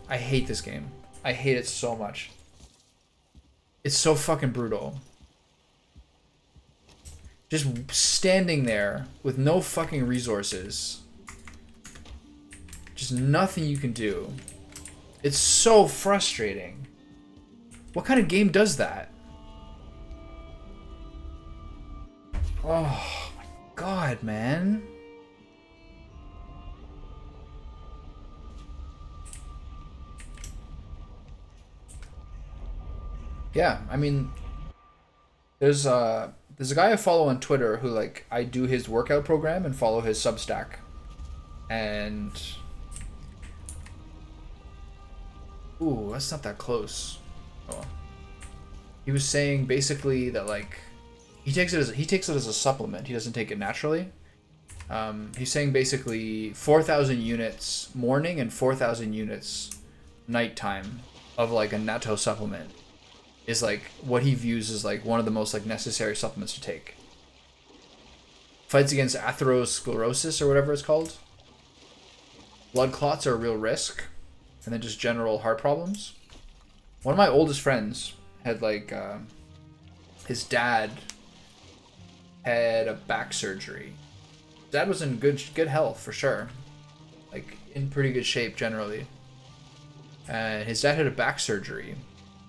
I hate this game. I hate it so much. It's so fucking brutal. Just standing there with no fucking resources. Just nothing you can do. It's so frustrating. What kind of game does that? Oh my god, man. Yeah, I mean, there's a guy I follow on Twitter who, like, I do his workout program and follow his Substack. And ooh, that's not that close. Oh. He was saying basically that, like, he takes it as a supplement. He doesn't take it naturally. He's saying basically 4,000 units morning and 4,000 units nighttime of like a natto supplement is like what he views as like one of the most like necessary supplements to take. Fights against atherosclerosis or whatever it's called. Blood clots are a real risk, and then just general heart problems. One of my oldest friends had like his dad had a back surgery. Dad was in good health for sure, like in pretty good shape generally. And his dad had a back surgery,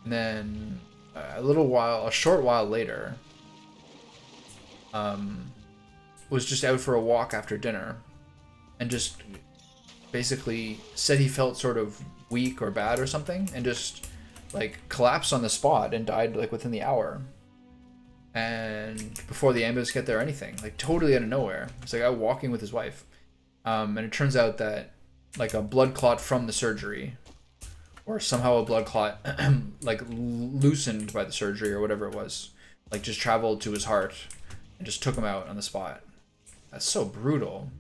and then a short while later, was just out for a walk after dinner, and just basically said he felt sort of weak or bad or something, and just like collapsed on the spot and died like within the hour. And before the ambulance get there or anything, like totally out of nowhere. It's like out walking with his wife. And it turns out that like a blood clot from the surgery, or somehow a blood clot like loosened by the surgery or whatever it was, like just traveled to his heart and just took him out on the spot. That's so brutal.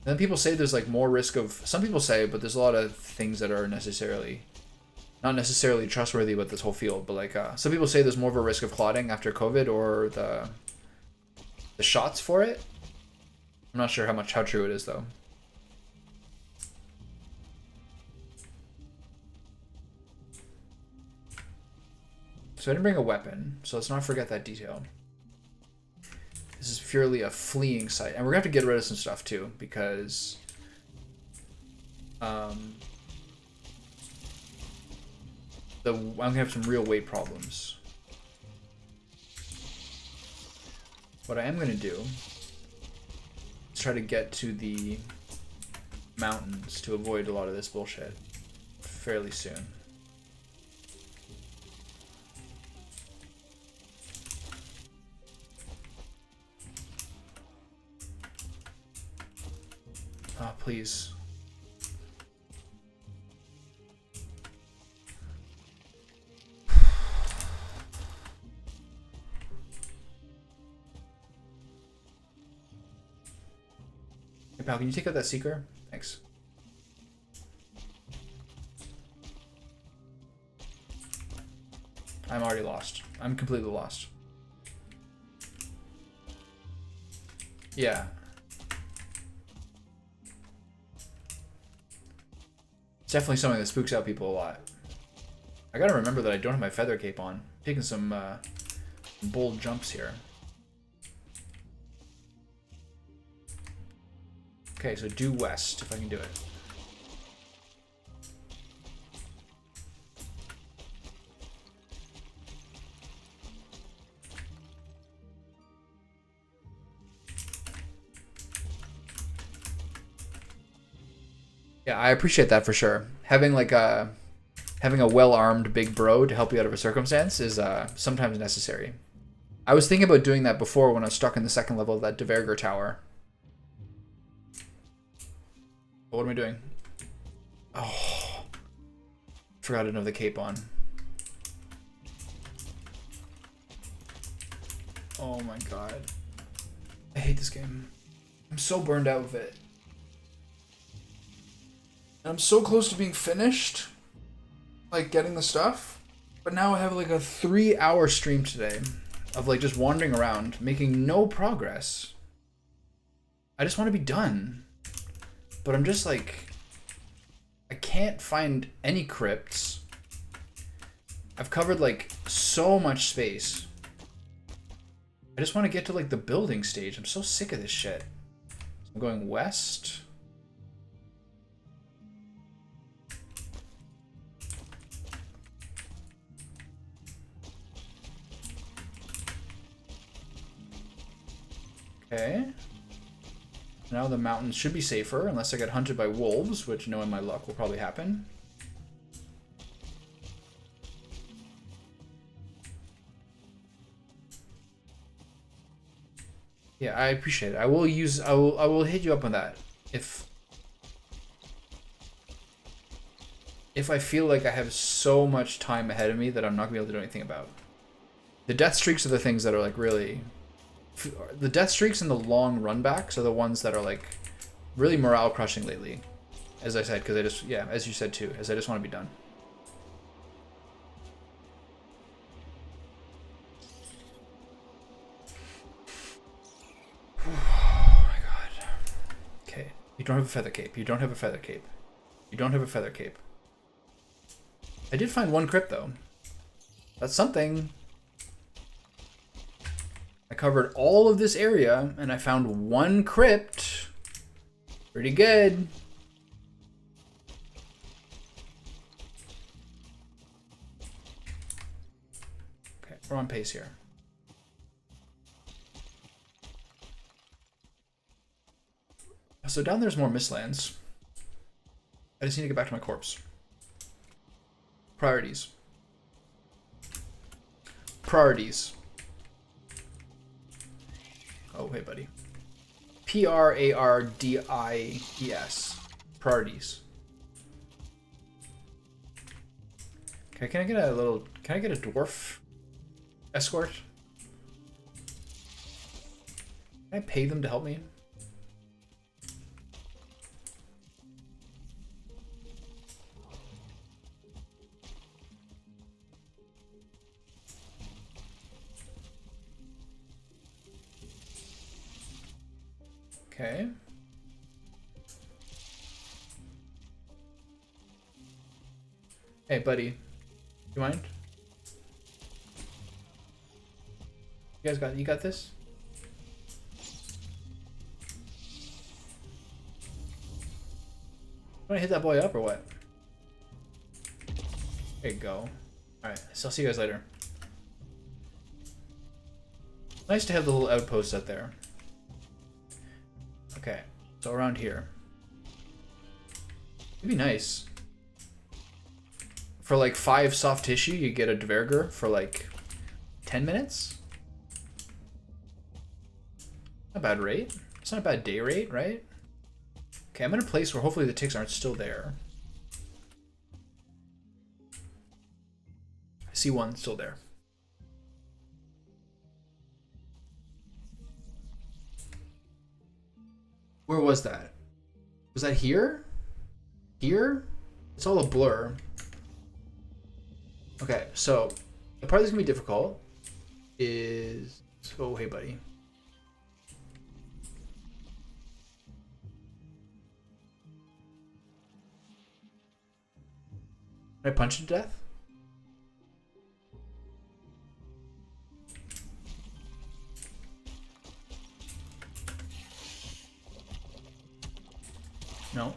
And then people say there's like more risk of, some people say, but there's a lot of things that are not necessarily trustworthy about this whole field, but like some people say there's more of a risk of clotting after COVID or the shots for it. I'm not sure how true it is though. So I didn't bring a weapon, so let's not forget that detail. This is purely a fleeing site, and we're gonna have to get rid of some stuff too, because I'm gonna have some real weight problems. What I am gonna do is try to get to the mountains to avoid a lot of this bullshit fairly soon. Oh, please. Hey, pal, can you take out that seeker? Thanks. I'm already lost. I'm completely lost. Yeah. It's definitely something that spooks out people a lot. I gotta remember that I don't have my feather cape on. I'm taking some bold jumps here. Okay, so due west, if I can do it. Yeah, I appreciate that for sure. Having like a well-armed big bro to help you out of a circumstance is sometimes necessary. I was thinking about doing that before when I was stuck in the second level of that Deverger tower. What am I doing? Oh, forgot to have the cape on. Oh my god. I hate this game. I'm so burned out with it. I'm so close to being finished, like getting the stuff, but now I have like a 3-hour stream today of like just wandering around, making no progress. I just want to be done, but I'm just like, I can't find any crypts. I've covered like so much space. I just want to get to like the building stage. I'm so sick of this shit. I'm going west. Okay. Now the mountains should be safer unless I get hunted by wolves, which knowing my luck will probably happen. Yeah, I appreciate it. I will hit you up on that. If if I feel like I have so much time ahead of me that I'm not gonna be able to do anything about. The death streaks are the things that are like really... The death streaks and the long run backs are the ones that are like really morale crushing lately. As I said, because I just, yeah, as you said too, as I just want to be done. Oh my god. Okay. You don't have a feather cape. You don't have a feather cape. You don't have a feather cape. I did find one crypt though. That's something. I covered all of this area and I found one crypt. Pretty good. Okay, we're on pace here. So down there's more mistlands. I just need to get back to my corpse. Priorities. Priorities. Oh, hey, buddy. P-R-A-R-D-I-E-S. Priorities. Okay, can I get a little... Can I get a dwarf escort? Can I pay them to help me? Okay. Hey, buddy. You mind? You got this? Want to hit that boy up or what? There you go. Alright, so I'll see you guys later. Nice to have the little outpost out there. Okay, so around here. It'd be nice. For like 5 soft tissue, you get a Dverger for like 10 minutes? Not a bad rate. It's not a bad day rate, right? Okay, I'm in a place where hopefully the ticks aren't still there. I see one still there. Where was that? Was that here? Here? It's all a blur. Okay, so the part that's gonna be difficult is... Oh, hey, buddy. Can I punch him to death? No.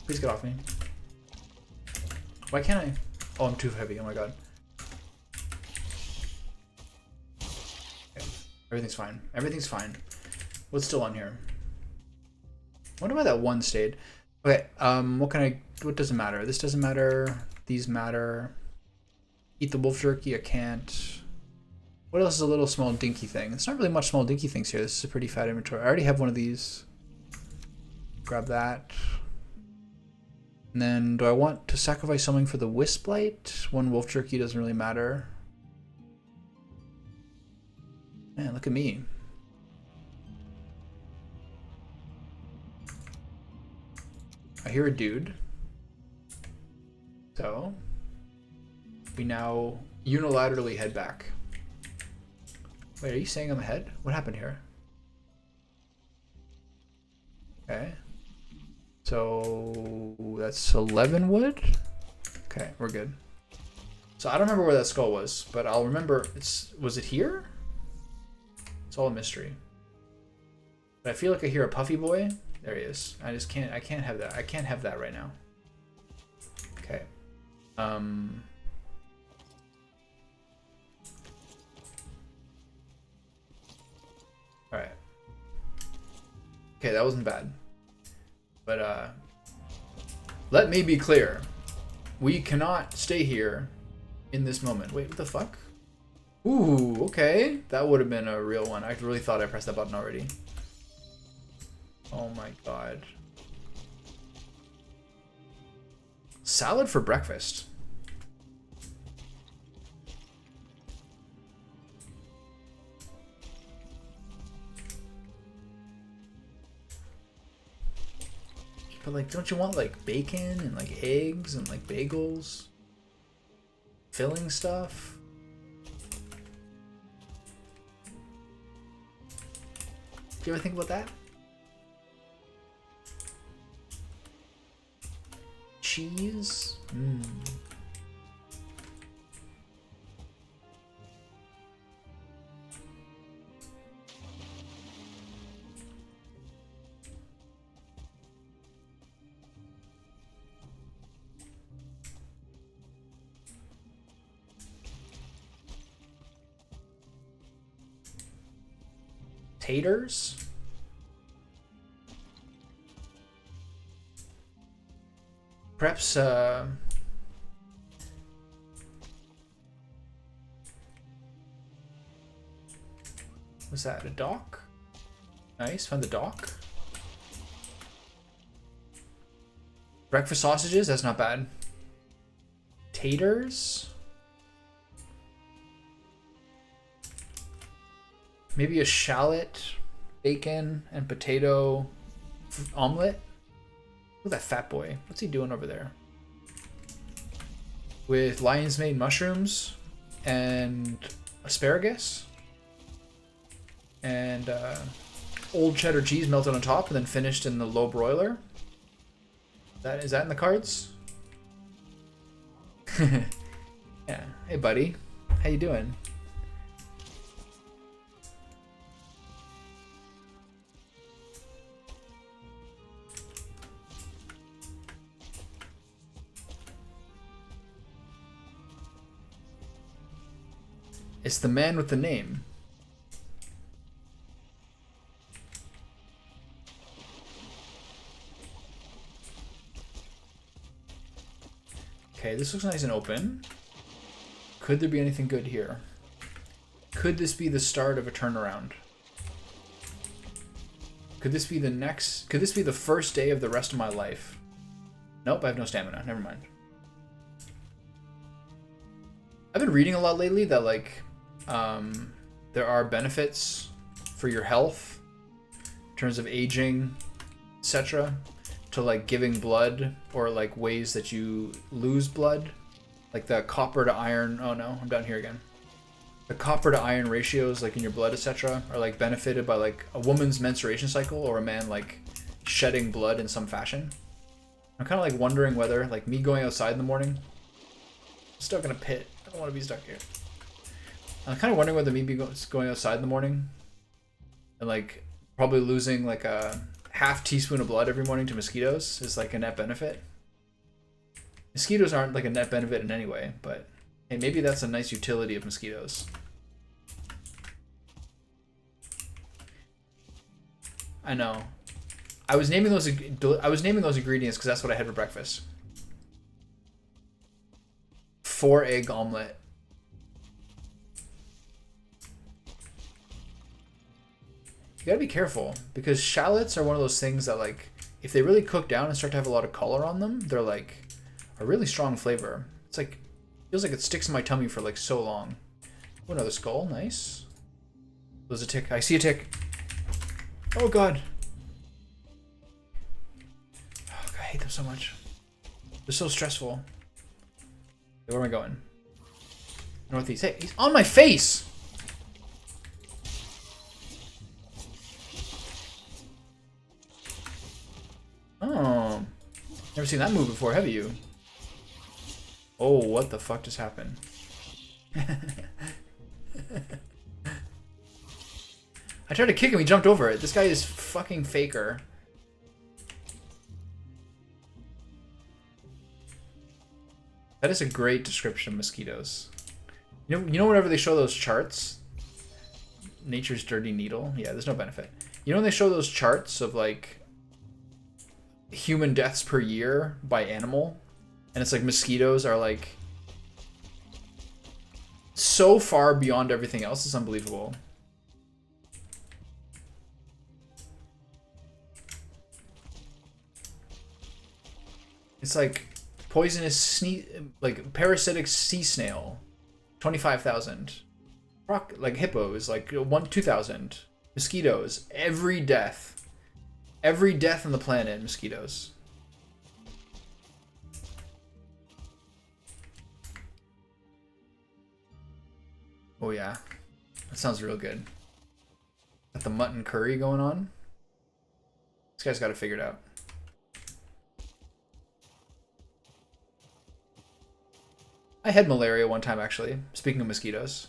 Please get off me. Why can't I? Oh, I'm too heavy. Oh my god. Okay. Everything's fine. Everything's fine. What's still on here? I wonder why that one stayed. Okay, what doesn't matter? This doesn't matter. These matter. Eat the wolf jerky, I can't. What else is a little small dinky thing? It's not really much small dinky things here. This is a pretty fat inventory. I already have one of these. Grab that. And then, do I want to sacrifice something for the wisp light? One wolf jerky doesn't really matter. Man, look at me. I hear a dude. So, we now unilaterally head back. Wait, are you saying I'm ahead? What happened here? Okay. So that's 11 wood? Okay, we're good. So I don't remember where that skull was, but I'll remember was it here? It's all a mystery. But I feel like I hear a puffy boy. There he is. I can't have that. I can't have that right now. Okay. Alright. Okay, that wasn't bad. But, let me be clear. We cannot stay here in this moment. Wait, what the fuck? Ooh, okay. That would have been a real one. I really thought I pressed that button already. Oh my god. Salad for breakfast. But like, don't you want like bacon and like eggs and like bagels? Filling stuff? Do you ever think about that? Cheese? Mmm. Taters? Perhaps, was that a dock? Nice, found the dock. Breakfast sausages, that's not bad. Taters? Maybe a shallot, bacon, and potato omelet. Look at that fat boy. What's he doing over there? With lion's mane mushrooms and asparagus. And old cheddar cheese melted on top and then finished in the low broiler. Is that in the cards? Yeah. Hey, buddy. How you doing? It's the man with the name. Okay, this looks nice and open. Could there be anything good here? Could this be the start of a turnaround? Could this be the first day of the rest of my life? Nope, I have no stamina. Never mind. I've been reading a lot lately that like there are benefits for your health in terms of aging, etc. to like giving blood or like ways that you lose blood. Like the copper to iron, oh no, I'm down here again. The copper to iron ratios like in your blood, etc. are like benefited by like a woman's menstruation cycle or a man like shedding blood in some fashion. I'm kind of like wondering whether like me going outside in the morning, I'm stuck in a pit. I don't want to be stuck here. I'm kind of wondering whether me going outside in the morning and like probably losing like a half teaspoon of blood every morning to mosquitoes is like a net benefit. Mosquitoes aren't like a net benefit in any way, but hey, maybe that's a nice utility of mosquitoes. I know. I was naming those ingredients because that's what I had for breakfast. 4-egg omelet. You gotta be careful because shallots are one of those things that like if they really cook down and start to have a lot of color on them, they're like a really strong flavor. It's like feels like it sticks in my tummy for like so long. Oh, another skull, nice. There's a tick. I see a tick. Oh god. Oh, God, I hate them so much. They're so stressful. Where am I going? Northeast. Hey, he's on my face! Oh. Never seen that move before, have you? Oh, what the fuck just happened? I tried to kick him, he jumped over it. This guy is fucking faker. That is a great description of mosquitoes. You know whenever they show those charts? Nature's dirty needle? Yeah, there's no benefit. You know when they show those charts of like human deaths per year by animal? And it's like mosquitoes are like so far beyond everything else, it's unbelievable. It's like poisonous like parasitic sea snail, 25,000. Like hippos, like 2,000. Mosquitoes, every death on the planet, mosquitoes. Oh yeah, that sounds real good. Got the mutton curry going on. This guy's got it figured out. I had malaria one time, actually. Speaking of mosquitoes.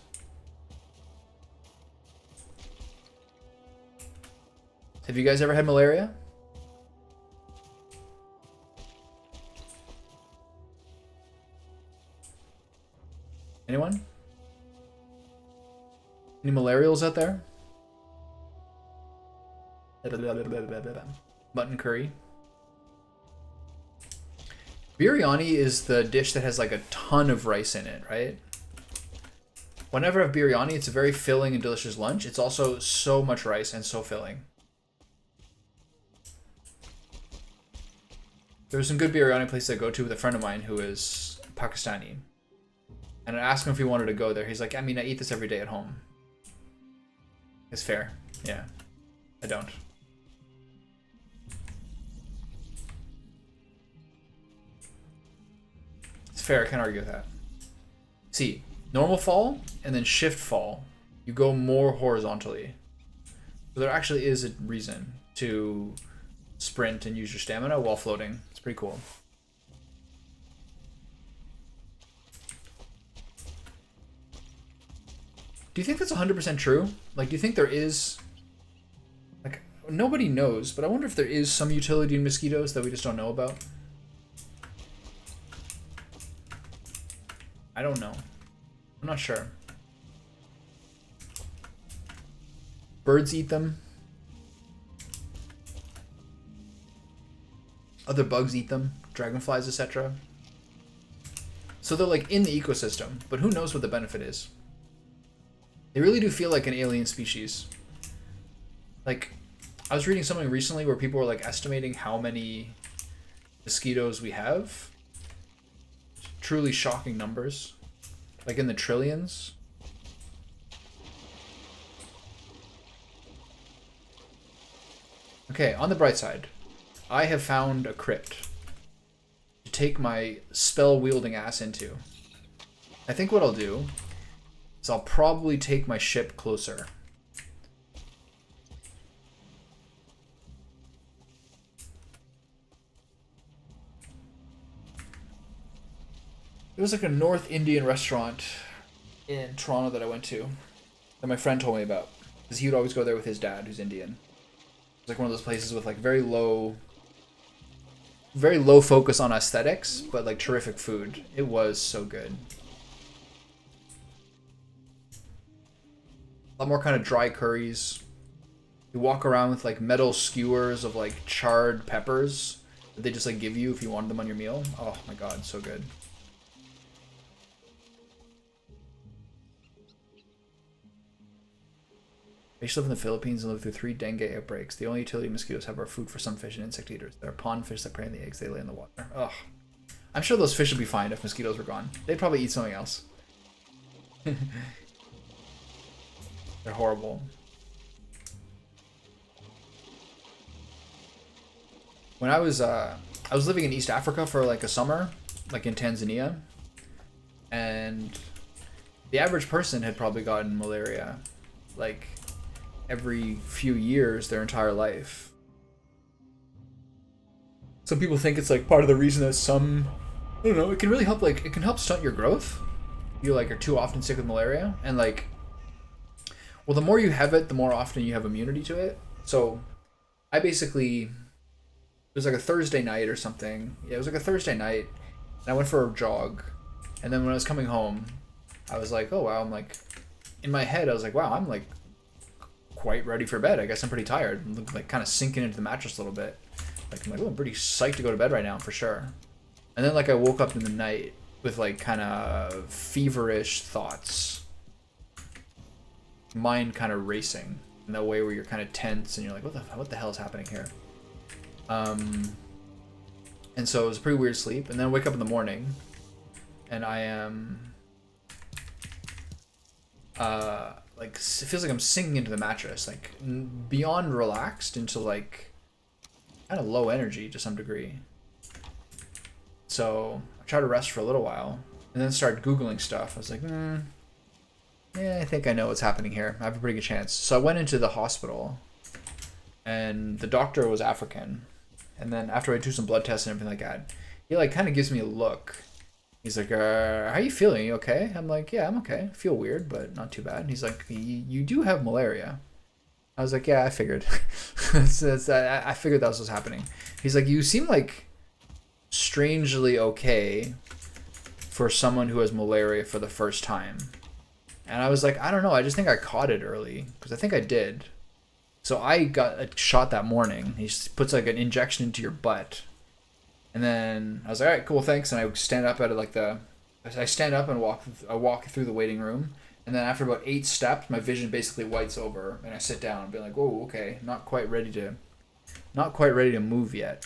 Have you guys ever had malaria? Anyone? Any malarials out there? Mutton curry. Biryani is the dish that has like a ton of rice in it, right? Whenever I have biryani, it's a very filling and delicious lunch. It's also so much rice and so filling. There's some good biryani places I go to with a friend of mine who is Pakistani. And I asked him if he wanted to go there. He's like, I mean, I eat this every day at home. It's fair. Yeah. I don't. It's fair. I can't argue with that. See, normal fall and then shift fall. You go more horizontally. So there actually is a reason to sprint and use your stamina while floating. It's pretty cool. Do you think that's 100% true? Like, do you think there is... Like, nobody knows, but I wonder if there is some utility in mosquitoes that we just don't know about. I don't know. I'm not sure. Birds eat them. Other bugs eat them. Dragonflies, etc. So they're like in the ecosystem, but who knows what the benefit is. They really do feel like an alien species. Like, I was reading something recently where people were like estimating how many mosquitoes we have. Truly shocking numbers. Like in the trillions. Okay, on the bright side, I have found a crypt to take my spell-wielding ass into. I think what I'll do is I'll probably take my ship closer. It was like a North Indian restaurant in Toronto that I went to that my friend told me about. Because he would always go there with his dad, who's Indian. It's like one of those places with like very low focus on aesthetics, but like terrific food. It was so good. A lot more kind of dry curries. You walk around with like metal skewers of like charred peppers that they just like give you if you wanted them on your meal. Oh my god, so good. I used to live in the Philippines and lived through 3 dengue outbreaks. The only utility mosquitoes have are food for some fish and insect eaters. They're pond fish that prey on the eggs they lay in the water. Ugh. I'm sure those fish would be fine if mosquitoes were gone. They'd probably eat something else. They're horrible. When I was living in East Africa for like a summer, like in Tanzania, and the average person had probably gotten malaria like every few years their entire life. Some people think it's like part of the reason that some, I don't know, it can really help, like it can help stunt your growth. You like are too often sick with malaria, and like, well, the more you have it, the more often you have immunity to it. So I basically, it was like a Thursday night or something. Yeah, it was like a Thursday night, and I went for a jog, and then when I was coming home, I was like, oh wow, I'm like, in my head I was like, wow, I'm like quite ready for bed. I guess I'm pretty tired. I'm like kind of sinking into the mattress a little bit. Like I'm like, oh, I'm pretty psyched to go to bed right now for sure. And then like I woke up in the night with like kind of feverish thoughts, mind kind of racing in that way where you're kind of tense and you're like, what the hell is happening here? And so it was a pretty weird sleep. And then I wake up in the morning, and I am, like, it feels like I'm sinking into the mattress, like beyond relaxed into like kind of low energy to some degree. So I tried to rest for a little while, and then started Googling stuff. I was like, yeah, I think I know what's happening here. I have a pretty good chance. So I went into the hospital, and the doctor was African. And then after I do some blood tests and everything like that, he like kind of gives me a look. He's like, how you feeling? You okay? I'm like, yeah, I'm okay. I feel weird, but not too bad. And he's like, you do have malaria. I was like, yeah, I figured. I figured that was what's happening. He's like, you seem like strangely okay for someone who has malaria for the first time. And I was like, I don't know. I just think I caught it early, because I think I did. So I got a shot that morning. He puts like an injection into your butt. And then I was like, all right, cool, thanks. And I stand up I stand up and walk through the waiting room. And then after about 8 steps, my vision basically whites over, and I sit down and be like, whoa, okay, not quite ready to move yet.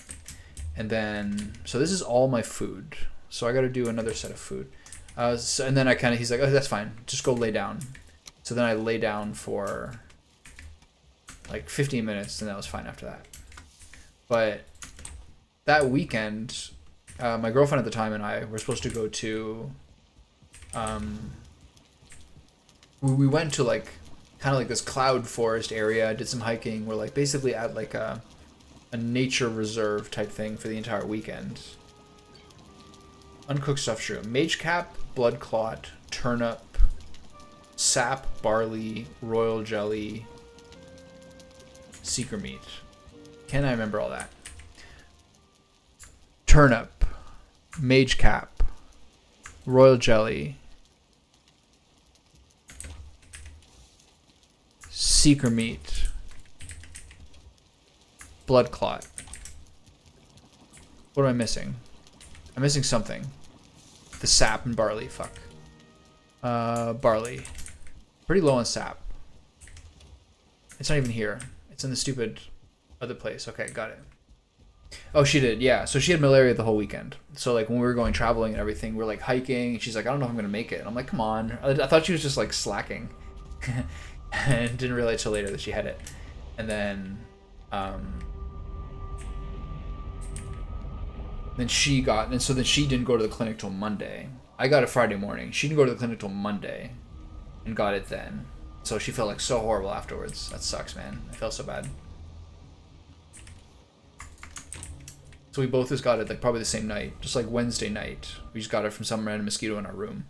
And then, so this is all my food. So I got to do another set of food. And then he's like, oh, that's fine. Just go lay down. So then I lay down for like 15 minutes, and that was fine after that. But that weekend, my girlfriend at the time and I were supposed to go to, we went to like kind of like this cloud forest area, did some hiking. We're like basically at like a nature reserve type thing for the entire weekend. Uncooked stuff, true. Mage cap, blood clot, turnip, sap, barley, royal jelly, seeker meat. Can I remember all that? Turnip, mage cap, royal jelly, seeker meat, blood clot. What am I missing? I'm missing something. The sap and barley, fuck. Barley. Pretty low on sap. It's not even here. It's in the stupid other place. Okay, got it. Oh, she did, yeah. So she had malaria the whole weekend. So like when we were going traveling and everything, we were like hiking, and she's like, I don't know if I'm gonna make it. And I'm like, come on. I thought she was just like slacking. And didn't realize till later that she had it. And then she got, and so then she didn't go to the clinic till Monday. I got it Friday morning. She didn't go to the clinic till Monday and got it then. So she felt like so horrible afterwards. That sucks, man. I felt so bad. So we both just got it like probably the same night, just like Wednesday night. We just got it from some random mosquito in our room.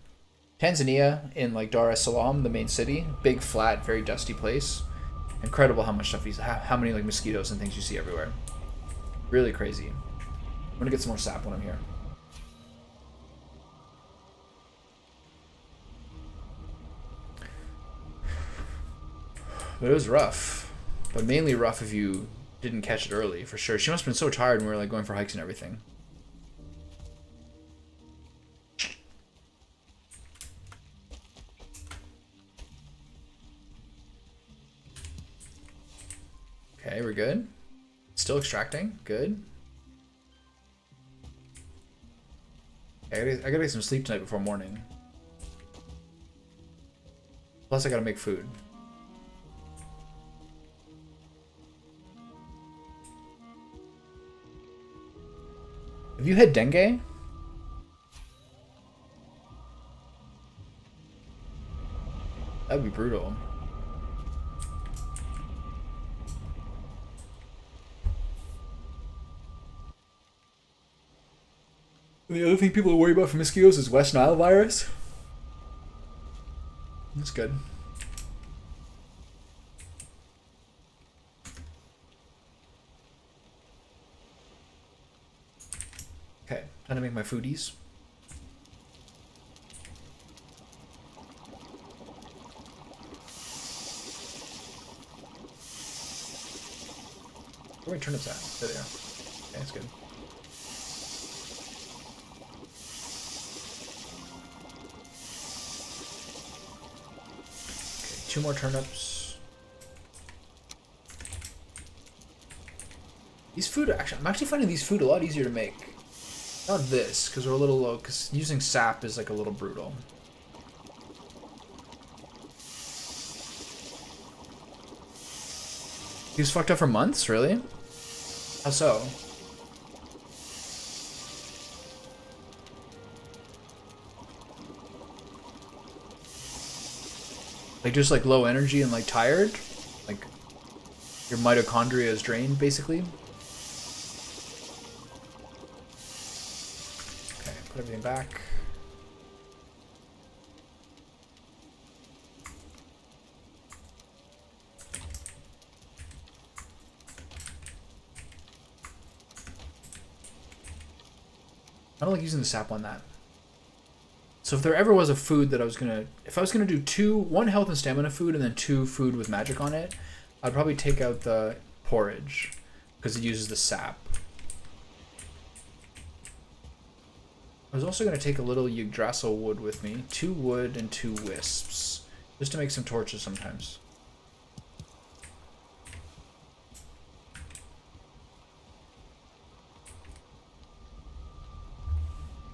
Tanzania, in like Dar es Salaam, the main city, big, flat, very dusty place. Incredible how much stuff how many like mosquitoes and things you see everywhere. Really crazy. I'm gonna get some more sap when I'm here. But it was rough. But mainly rough if you didn't catch it early, for sure. She must have been so tired when we were like going for hikes and everything. Okay, we're good. Still extracting. Good. I gotta get some sleep tonight before morning. Plus, I gotta make food. Have you had dengue? That'd be brutal. The other thing people worry about for mosquitoes is West Nile virus. That's good. Okay, time to make my foodies. Where are my turnips at? There they are. Okay, that's good. Okay, 2 more turnips. These food, I'm actually finding these food a lot easier to make. Not this, because we're a little low, because using sap is like a little brutal. He was fucked up for months, really? How so? Like just like low energy and like tired? Like your mitochondria is drained, basically? Okay, put everything back. I don't like using the sap on that. So if there ever was a food that I was gonna, if I was gonna do one health and stamina food and then 2 food with magic on it, I'd probably take out the porridge because it uses the sap. I was also gonna take a little Yggdrasil wood with me, 2 wood and 2 wisps, just to make some torches sometimes.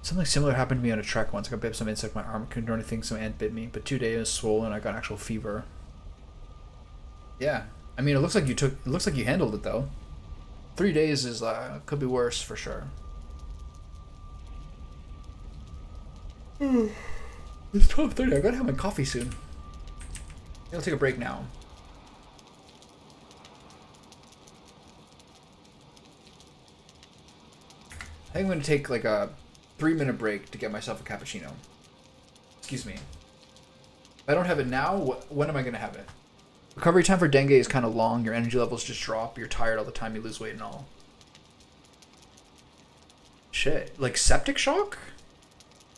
Something similar happened to me on a trek once. I got bit by some insect, my arm couldn't do anything, some ant bit me, but 2 days swollen, I got actual fever. Yeah, I mean, it looks like you handled it though. 3 days is could be worse for sure. It's 12:30. I gotta have my coffee soon. I'll take a break now. I think I'm gonna take like a 3-minute break to get myself a cappuccino. Excuse me. If I don't have it now, when am I gonna have it? Recovery time for dengue is kind of long. Your energy levels just drop. You're tired all the time. You lose weight and all. Shit. Like septic shock?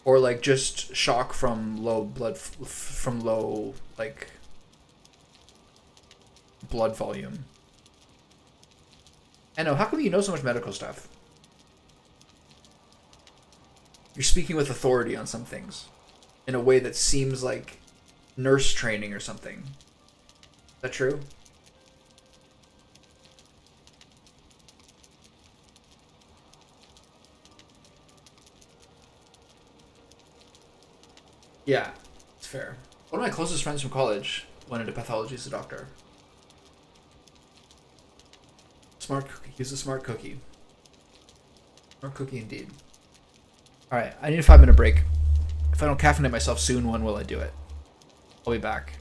Or like just shock from low blood, from low like blood volume. I know, how come you know so much medical stuff? You're speaking with authority on some things in a way that seems like nurse training or something. Is that true? Yeah, it's fair. One of my closest friends from college went into pathology as a doctor. Smart cookie. He's a smart cookie. Smart cookie indeed. Alright, I need a 5-minute break. If I don't caffeinate myself soon, when will I do it? I'll be back.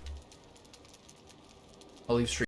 I'll leave stream.